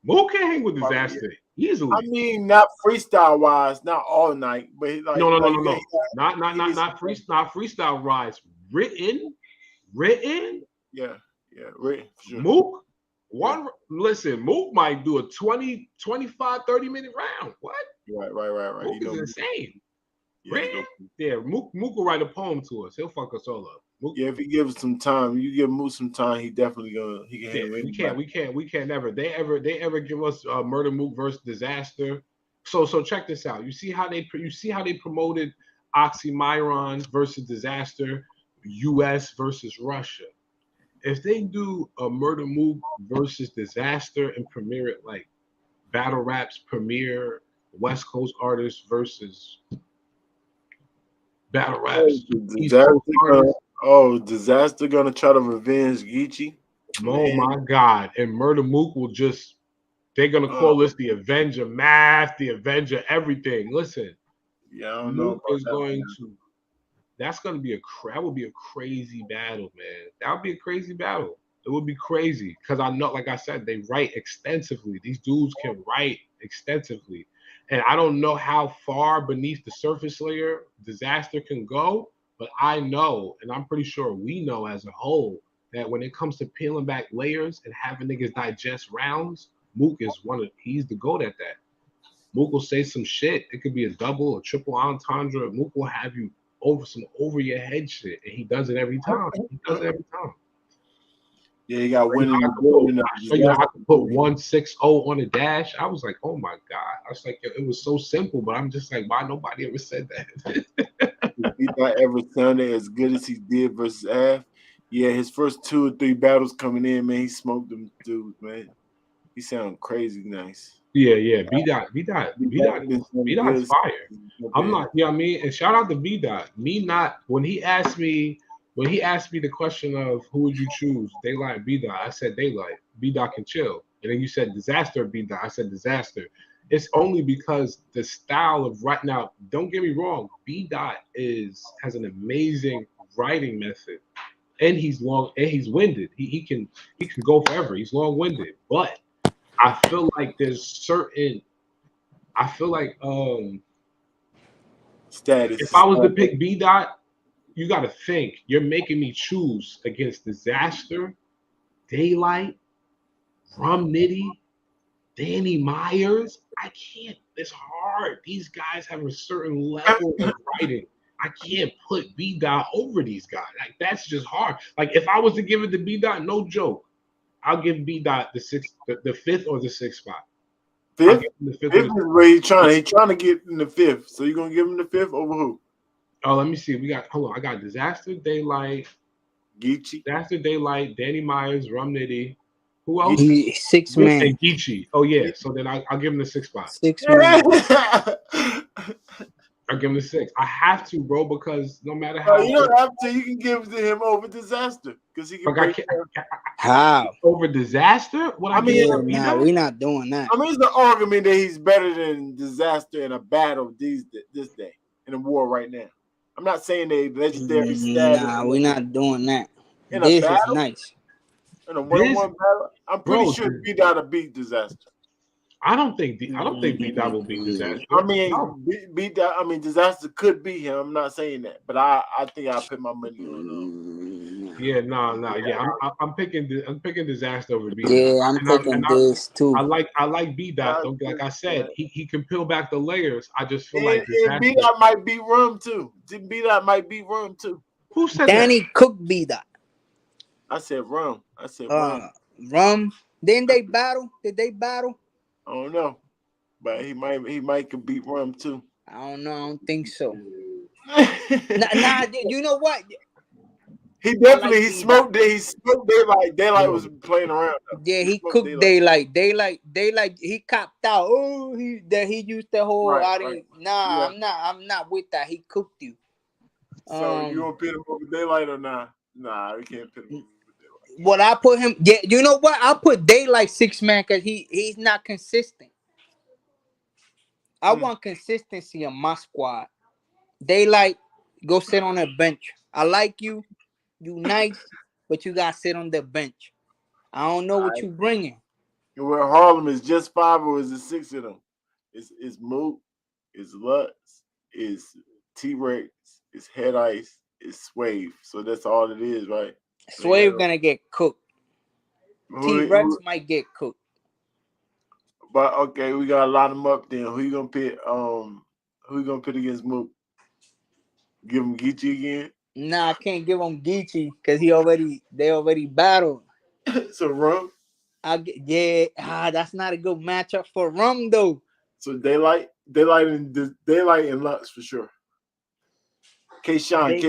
S7: Mook can hang with Disaster easily.
S2: I mean, not freestyle wise, not all night, but like
S7: no. Not freestyle rise. Written.
S2: Yeah, written. Sure.
S7: Mook. Listen, Mook might do a 20, 25, 30-minute round. What?
S2: Right.
S7: Mook is insane. Yeah, Mook will write a poem to us. He'll fuck us all up. Mook,
S2: if he gives some time, you give Mook some time, he definitely he can handle anybody.
S7: We can't ever. They ever give us Murder Mook versus Disaster. So check this out. You see how they promoted Oxymyron versus Disaster. U.S. versus Russia. If they do a Murder Mook versus Disaster and premiere it like Battle Raps premiere West Coast artists versus Battle Raps East Coast artists.
S2: Disaster gonna try to revenge Geechee.
S7: Oh my God. And Murder Mook will just, they're going to call this the Avenger Math, the Avenger everything. Listen,
S2: I don't know.
S7: Mook is going to, that would be a crazy battle, man. That would be a crazy battle. It would be crazy because I know, like I said, they write extensively. These dudes can write extensively. And I don't know how far beneath the surface layer Disaster can go, but I know, and I'm pretty sure we know as a whole, that when it comes to peeling back layers and having niggas digest rounds, Mook is he's the GOAT at that. Mook will say some shit. It could be a double or triple entendre. Mook will have you over your head shit, and he does it every time.
S2: Yeah, he got winning.
S7: I could put 160 on a dash. I was like, oh my God. I was like, it was so simple, but I'm just like, why nobody ever said that?
S2: He not ever sounded as good as he did versus Av. Yeah, his first 2 or 3 battles coming in, man, he smoked them dudes, man. He sound crazy nice.
S7: Yeah. B-Dot is fire. I'm not, you know what I mean? And shout out to B-Dot. When he asked me the question of who would you choose, Daylight, B-Dot, I said Daylight. B-Dot can chill. And then you said Disaster, B-Dot. I said Disaster. It's only because the style of right now, don't get me wrong, B-Dot has an amazing writing method. And he's winded. He can go forever. He's long-winded. But I feel like
S2: status.
S7: If I was to pick B-Dot, you got to think. You're making me choose against Disaster, Daylight, Rum Nitty, Danny Myers. I can't. It's hard. These guys have a certain level of writing. I can't put B-Dot over these guys. Like, that's just hard. Like, if I was to give it to B-Dot, no joke, I'll give B-Dot the 5th or the 6th spot.
S2: 5th? The 5th is where he's trying to get in the 5th. So you're gonna give him the 5th over who?
S7: Oh, let me see. I got Disaster, Daylight,
S2: Geechee.
S7: Disaster, Daylight, Danny Myers, Rum Nitty. Who else?
S8: 6 man.
S7: And Geechee. Oh yeah. So then I'll give him the 6th spot.
S8: 6 man.
S7: I'll give him the 6. I have to, bro, because no matter how
S2: you don't have to. You can give it to him over Disaster because he can.
S8: How
S7: over Disaster? What
S8: we're not doing that.
S2: I mean, it's the argument that he's better than Disaster in a battle this day in a war right now. I'm not saying they legendary status.
S8: Nah, we're not doing that.
S2: In
S8: this
S2: a battle,
S8: is nice.
S2: In a 1-on-1 battle, I'm pretty sure B-Dot will beat Disaster.
S7: I don't think B-Dot will beat Disaster.
S2: I mean, B-Dot. I mean, Disaster could beat him. I'm not saying that, but I think I'll put my money on him.
S7: Yeah, no. Yeah, I'm picking Disaster over B-Dot.
S8: Yeah, I'm picking this too.
S7: I like B-Dot. Like I said, he can peel back the layers. I just feel like
S2: B-Dot might beat Rum too. B-Dot might beat Rum too.
S7: Who said
S8: Danny
S7: that?
S8: Cook B-Dot.
S2: I said Rum. Rum.
S8: Rum. Didn't they battle? Did they battle?
S2: I don't know, but he might could beat Rum too.
S8: I don't know. I don't think so. nah, you know what?
S2: He definitely smoked it. He smoked Daylight. Daylight was playing around.
S8: Yeah, he cooked Daylight. Daylight. He copped out. Oh, he used the whole.
S2: Right.
S8: Nah, yeah. I'm not with that. He cooked you.
S2: So you gonna pit him over Daylight or not? Nah, we can't pit him over Daylight.
S8: What I put him? Yeah, you know what? I'll put Daylight 6 man because he's not consistent. I want consistency in my squad. Daylight, go sit on the bench. I like you. You nice, but you gotta sit on the bench. I don't know what you bringing.
S2: Well, Harlem is just 5 or is it 6 of them? It's Mook, it's Lutz, it's T-Rex, it's Head Ice, it's Swave. So that's all it is, right?
S8: Swave gonna get cooked. T-Rex might get cooked.
S2: But okay, we gotta line them up then. Who you gonna pit? Who you gonna pit against Mook? Give him Geechee again?
S8: Nah, I can't give him Geechee because they already battled.
S2: So Rum?
S8: That's not a good matchup for Rum though.
S2: So Daylight and Lux for sure. K-Shine.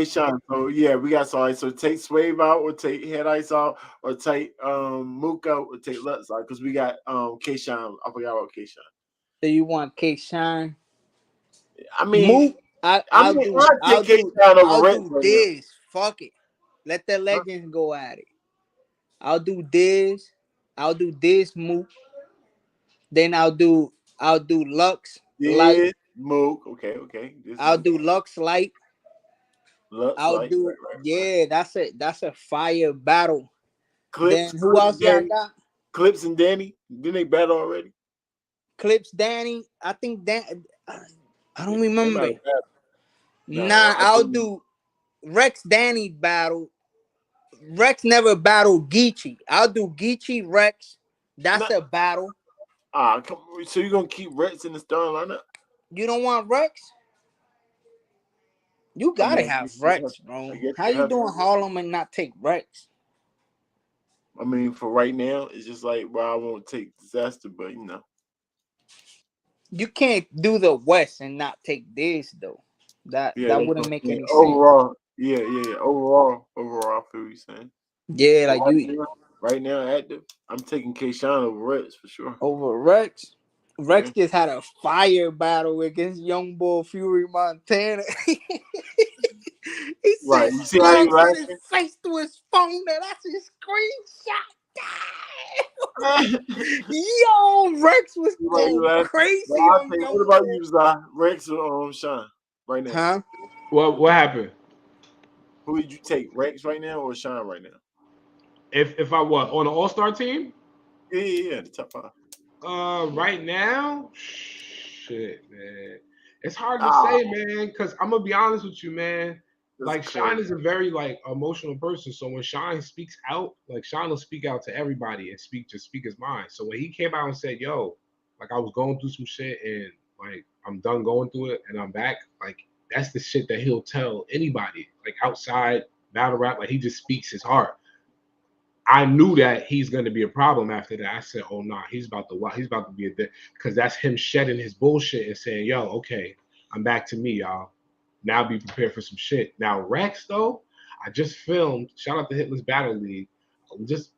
S2: So yeah, we got so take Swave out, or take Head Ice out, or take Mook out, or take Lutz out, because we got K-Shine. I forgot about K-Shine.
S8: So you want K-Shine?
S2: I mean,
S8: Mook, I'll
S2: take
S8: do
S2: K-Shine over Rex right now.
S8: this. Fuck it. Let the legends go at it. I'll do this. I'll do this Mook. Then I'll do Lux Light.
S2: Yeah, Mook. Okay.
S8: I'll do Lux Light.
S2: Lutz
S8: I'll
S2: Light.
S8: do
S2: Right.
S8: that's a fire battle.
S2: Clips.
S8: Then who else y'all got?
S2: Clips and Danny. Didn't they battle already?
S8: Clips, Danny. I think I don't remember.
S2: Nah,
S8: I'll do Rex Danny battle. Rex never battled Geechee. I'll do Geechee Rex. That's a battle.
S2: Come on. So you're gonna keep Rex in the starting lineup?
S8: You don't want Rex? You gotta have Rex, bro. How you doing Harlem and not take Rex?
S2: I mean, for right now, it's just like, well, I won't take Disaster, but you know.
S8: You can't do the West and not take this though. That wouldn't make any sense.
S2: Overall, yeah. Overall, I feel you saying.
S8: Yeah, like
S2: right now, active. I'm taking K-Shine over Rex for sure.
S8: Over Rex. Rex just had a fire battle against Young Bull Fury Montana. He
S2: Right.
S8: said,
S2: You see how he
S8: put his face to his phone. That's his screenshot. Yo, Rex was going crazy.
S2: What about you, Zai? Rex or Shine right now?
S8: Huh?
S7: What happened?
S2: Who would you take, Rex right now or Shine right now?
S7: If I was on an all-star team?
S2: Yeah, the top 5.
S7: Right now, shit, man. It's hard to say, man, because I'm gonna be honest with you, man. Like Shine is a very like emotional person. So when Shine speaks out, like Shine will speak out to everybody and speak his mind. So when he came out and said, yo, like I was going through some shit and like I'm done going through it and I'm back, like that's the shit that he'll tell anybody, like outside battle rap, like he just speaks his heart. I knew that he's going to be a problem after that. I said, oh, nah, he's about to be a dick, because that's him shedding his bullshit and saying, yo, okay, I'm back to me, y'all. Now be prepared for some shit. Now, Rex, though, I just filmed, shout out to Hitless Battle League.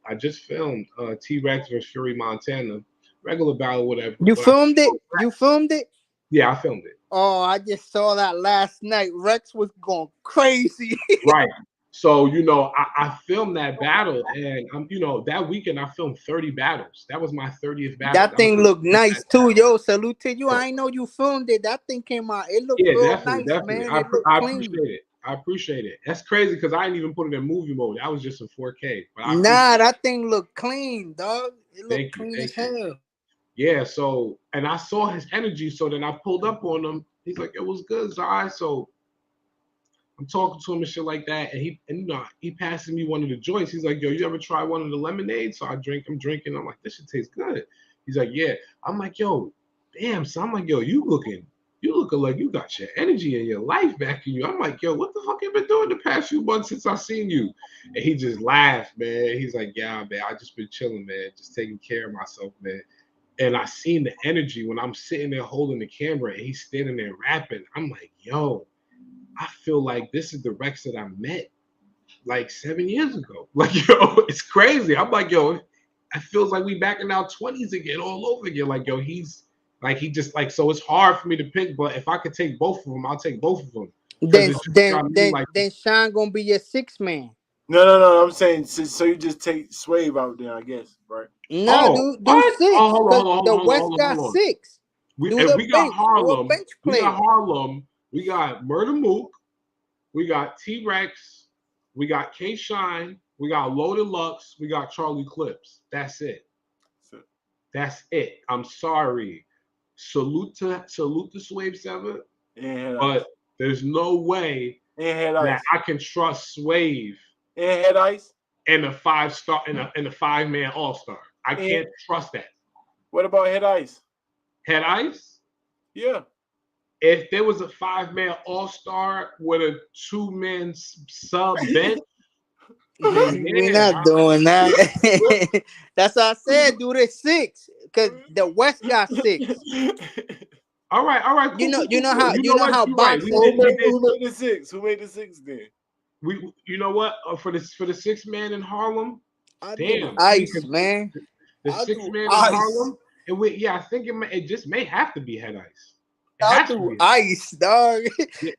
S7: I just filmed T-Rex versus Fury Montana, regular battle, whatever.
S8: You filmed it? You filmed it?
S7: Yeah, I filmed it.
S8: Oh, I just saw that last night. Rex was going crazy.
S7: Right. So, you know, I filmed that battle, and you know, that weekend I filmed 30 battles. That was my 30th battle.
S8: That thing looked nice too. Yo, salute to you. I know you filmed it. That thing came out. It looked real nice, man.
S7: I appreciate it. I appreciate it. That's crazy because I didn't even put it in movie mode. That was just in 4K. But
S8: that thing looked clean, dog. It looked clean as hell.
S7: Yeah, so, and I saw his energy, so then I pulled up on him. He's like, it was good, Zai. So I'm talking to him and shit like that, and he passes me one of the joints. He's like, yo, you ever try one of the lemonades? So I'm drinking. I'm like, this shit tastes good. He's like, yeah. I'm like, yo, damn. So I'm like, yo, you looking like you got your energy and your life back in you. I'm like, yo, what the fuck you been doing the past few months since I seen you? And he just laughed, man. He's like, yeah, man, I just been chilling, man, just taking care of myself, man. And I seen the energy when I'm sitting there holding the camera and he's standing there rapping. I'm like, yo, I feel like this is the Rex that I met like 7 years ago. Like, yo, it's crazy. I'm like, yo, it feels like we back in our 20s again, all over again. Like, yo, he just like, so it's hard for me to pick, but if I could take both of them, I'll take both of them.
S8: Then Sean gonna be your 6th man.
S2: No. I'm saying so you just take Swave out there, I guess, right?
S8: No, do 6. The West got 6.
S7: We got Harlem. We got Harlem. We got Murder Mook. We got T-Rex. We got K-Shine. We got Loaded Lux. We got Charlie Clips. That's it. That's it. I'm sorry. Salute to Swave 7. But there's no way that I can trust Swave
S2: and Head Ice
S7: in a 5-star in a 5-man all-star. I can't trust that.
S2: What about Head Ice?
S7: Head Ice?
S2: Yeah.
S7: If there was a 5-man all-star with a 2-man sub bench,
S8: we're not doing that. That's what I said. Do the 6 because the West got 6.
S7: All right.
S8: You know
S7: cool.
S8: how
S7: what?
S8: how
S7: You're right.
S8: boxing.
S2: Who made the six? Who made the six then?
S7: You know what? For the 6-man in Harlem,
S8: I do
S7: damn,
S8: ice, man.
S7: the
S8: I
S7: 6-man in
S8: do ice.
S7: Harlem. I think it just may have to be Head Ice. It
S8: I
S7: has to
S8: do
S7: be.
S8: ice, dog.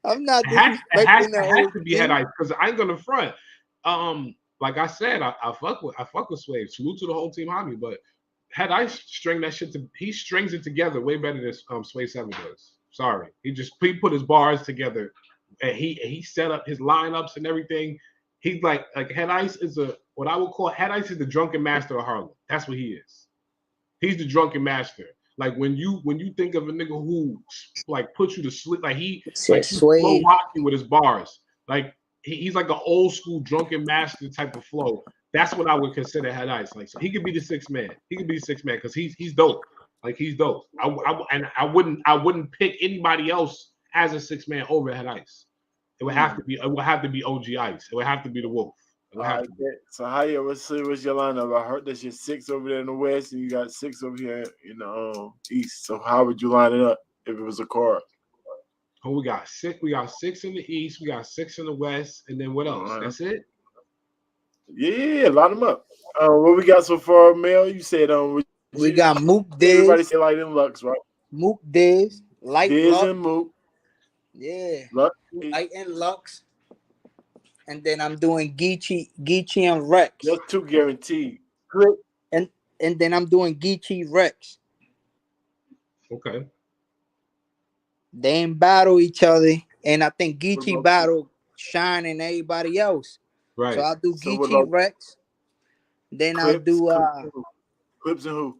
S8: I'm not
S7: It has
S8: disrespecting the
S7: to
S8: whole
S7: be Head
S8: thing.
S7: Ice because I ain't gonna front. Like I said, I fuck with Swave. Salute to the whole team, homie. But Head Ice he strings it together way better than Swave 7 does. Sorry, he put his bars together, and he set up his lineups and everything. He's like Head Ice is what I would call Head Ice is the drunken master of Harlem. That's what he is. He's the drunken master. Like when you think of a nigga who like puts you to sleep, like he slow walk you with his bars. Like he's like an old school drunken master type of flow. That's what I would consider Head Ice. Like so he could be the 6th man. He could be the 6th man because he's dope. Like he's dope. I wouldn't pick anybody else as a 6th man over Head Ice. It would have to be OG Ice. It would have to be the Wolf.
S2: So Haya, what's your lineup? I heard that you're 6 over there in the West, and you got 6 over here in the East. So how would you line it up if it was a card?
S7: Oh, we got 6. We got 6 in the East. We got 6 in the West, and then what else? That's it.
S2: Yeah, line them up. What we got so far, Mel? You said
S8: we got Mook Diz.
S2: Everybody say Light and Lux, right?
S8: Mook Diz, Light
S2: Diz
S8: Lux.
S2: and Mook.
S8: Yeah,
S2: Lux.
S8: Light and Lux. And then I'm doing Geechee and Rex.
S2: That's 2 guaranteed.
S8: And then I'm doing Geechee Rex.
S7: Okay.
S8: They ain't battle each other, and I think Geechee battle Shine and everybody else.
S7: Right.
S8: So I'll do Geechee Rex. Then I'll do
S2: Clips and who?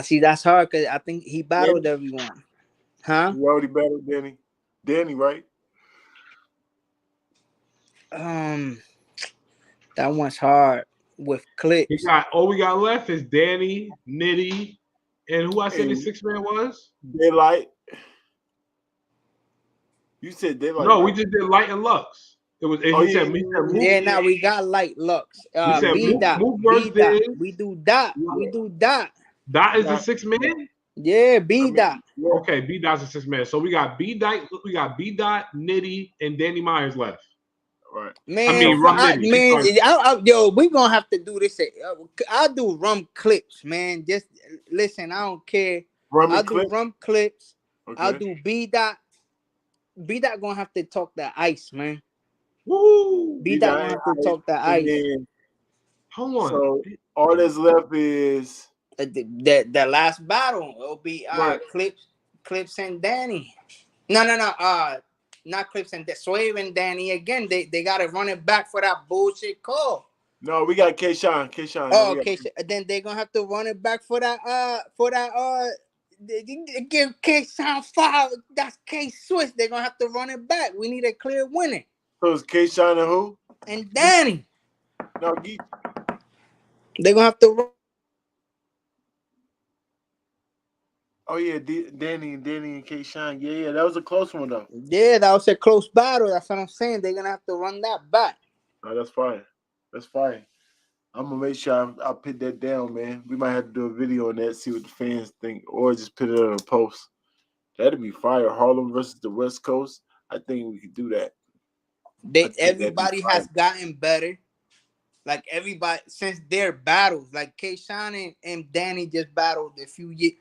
S8: See, that's hard because I think he battled everyone. Huh?
S2: You already battled Danny. Danny, right?
S8: That one's hard with Clips.
S7: All we got left is Danny, Nitty, and who I said the 6th man was?
S2: Daylight. You said Daylight.
S7: No, we just did Light and Lux. It was.
S8: Now we got Light Lux. B Dot. We do Dot. We do Dot.
S7: Dot is the 6th man.
S8: Yeah, B Dot.
S7: Okay, B Dot's the 6th man. So we got B Dot, Nitty, and Danny Myers left.
S2: Right.
S8: Yo, we gonna have to do this. I'll do Rum Clips, man. Just listen, I don't care. I'll do Rum Clips. Okay. I'll do B Dot. B Dot gonna have to talk that ice, man.
S7: Woo!
S8: B Dot gonna have to talk that ice.
S7: Hold on.
S2: So all that's left is
S8: the last battle. It'll be Clips and Danny. No. Not Clips and Swave and Danny again. They got to run it back for that bullshit call.
S2: No, we got K-Shine.
S8: Oh, okay. Then they're gonna have to run it back for that. Give K-Shine 5. That's K-Swiss. They're gonna have to run it back. We need a clear winner.
S2: So it's K-Shine and who?
S8: And Danny.
S2: No,
S8: they're gonna have to run.
S2: Oh yeah, Danny and K-Shine. Yeah, that was a close one though.
S8: Yeah, that was a close battle. That's what I'm saying. They're gonna have to run that back.
S2: No, that's fine. I'm gonna make sure I put that down, man. We might have to do a video on that, see what the fans think, or just put it on a post. That'd be fire. Harlem versus the West Coast. I think we could do that.
S8: Everybody has gotten better. Like everybody since their battles, like K-Shine and Danny just battled a few years.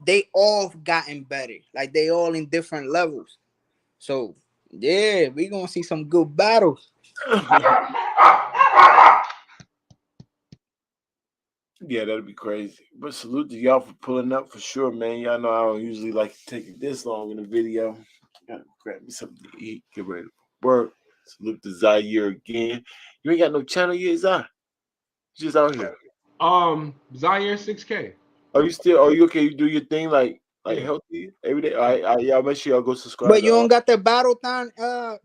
S8: They all gotten better. Like they all in different levels. So yeah, we gonna see some good battles.
S2: Yeah, that'd be crazy. But salute to y'all for pulling up for sure, man. Y'all know I don't usually like to take it this long in a video. Gotta grab me something to eat, get ready for work. Salute to Zaire again. You ain't got no channel yet, Zaire. Just out here.
S7: Zaire 6K.
S2: Are you okay? You do your thing like healthy every day. All right, y'all make sure y'all go subscribe.
S8: But you don't got the Battlethon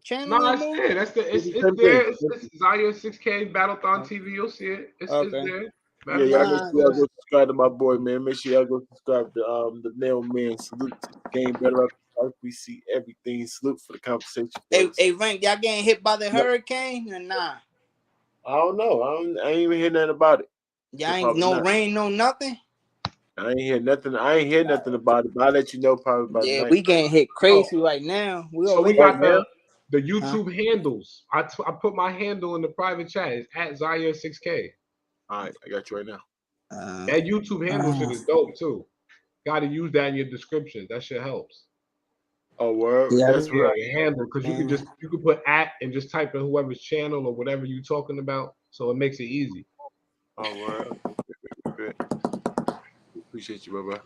S8: channel?
S7: No, it's there. It's there. It's Zaire 6K Battlethon TV. You'll see it. It's there.
S2: Yeah, y'all go subscribe to my boy, man. Make sure y'all go subscribe to the Mailman. Salute to the Game Better Up. We see everything. Salute for the conversation.
S8: Hey, Rank, y'all getting hit by the hurricane or nah?
S2: I don't know. I ain't even hear nothing about it.
S8: Y'all ain't no rain, no nothing.
S2: I ain't hear nothing. I ain't hear nothing about it, but I'll let you know probably about
S8: Yeah,
S2: tonight.
S8: we getting hit crazy right now. We
S7: So we
S8: already
S7: got
S2: Right
S7: the YouTube handles. I put my handle in the private chat. It's at Zaire6K.
S2: All right, I got you right now.
S7: That YouTube handle shit is dope too. Got to use that in your description. That shit helps.
S2: Oh, word.
S8: Yeah,
S2: That's
S7: Yeah,
S2: right.
S7: your handle, because you can put at and just type in whoever's channel or whatever you're talking about, so it makes it easy.
S2: Oh, word. Appreciate you, brother.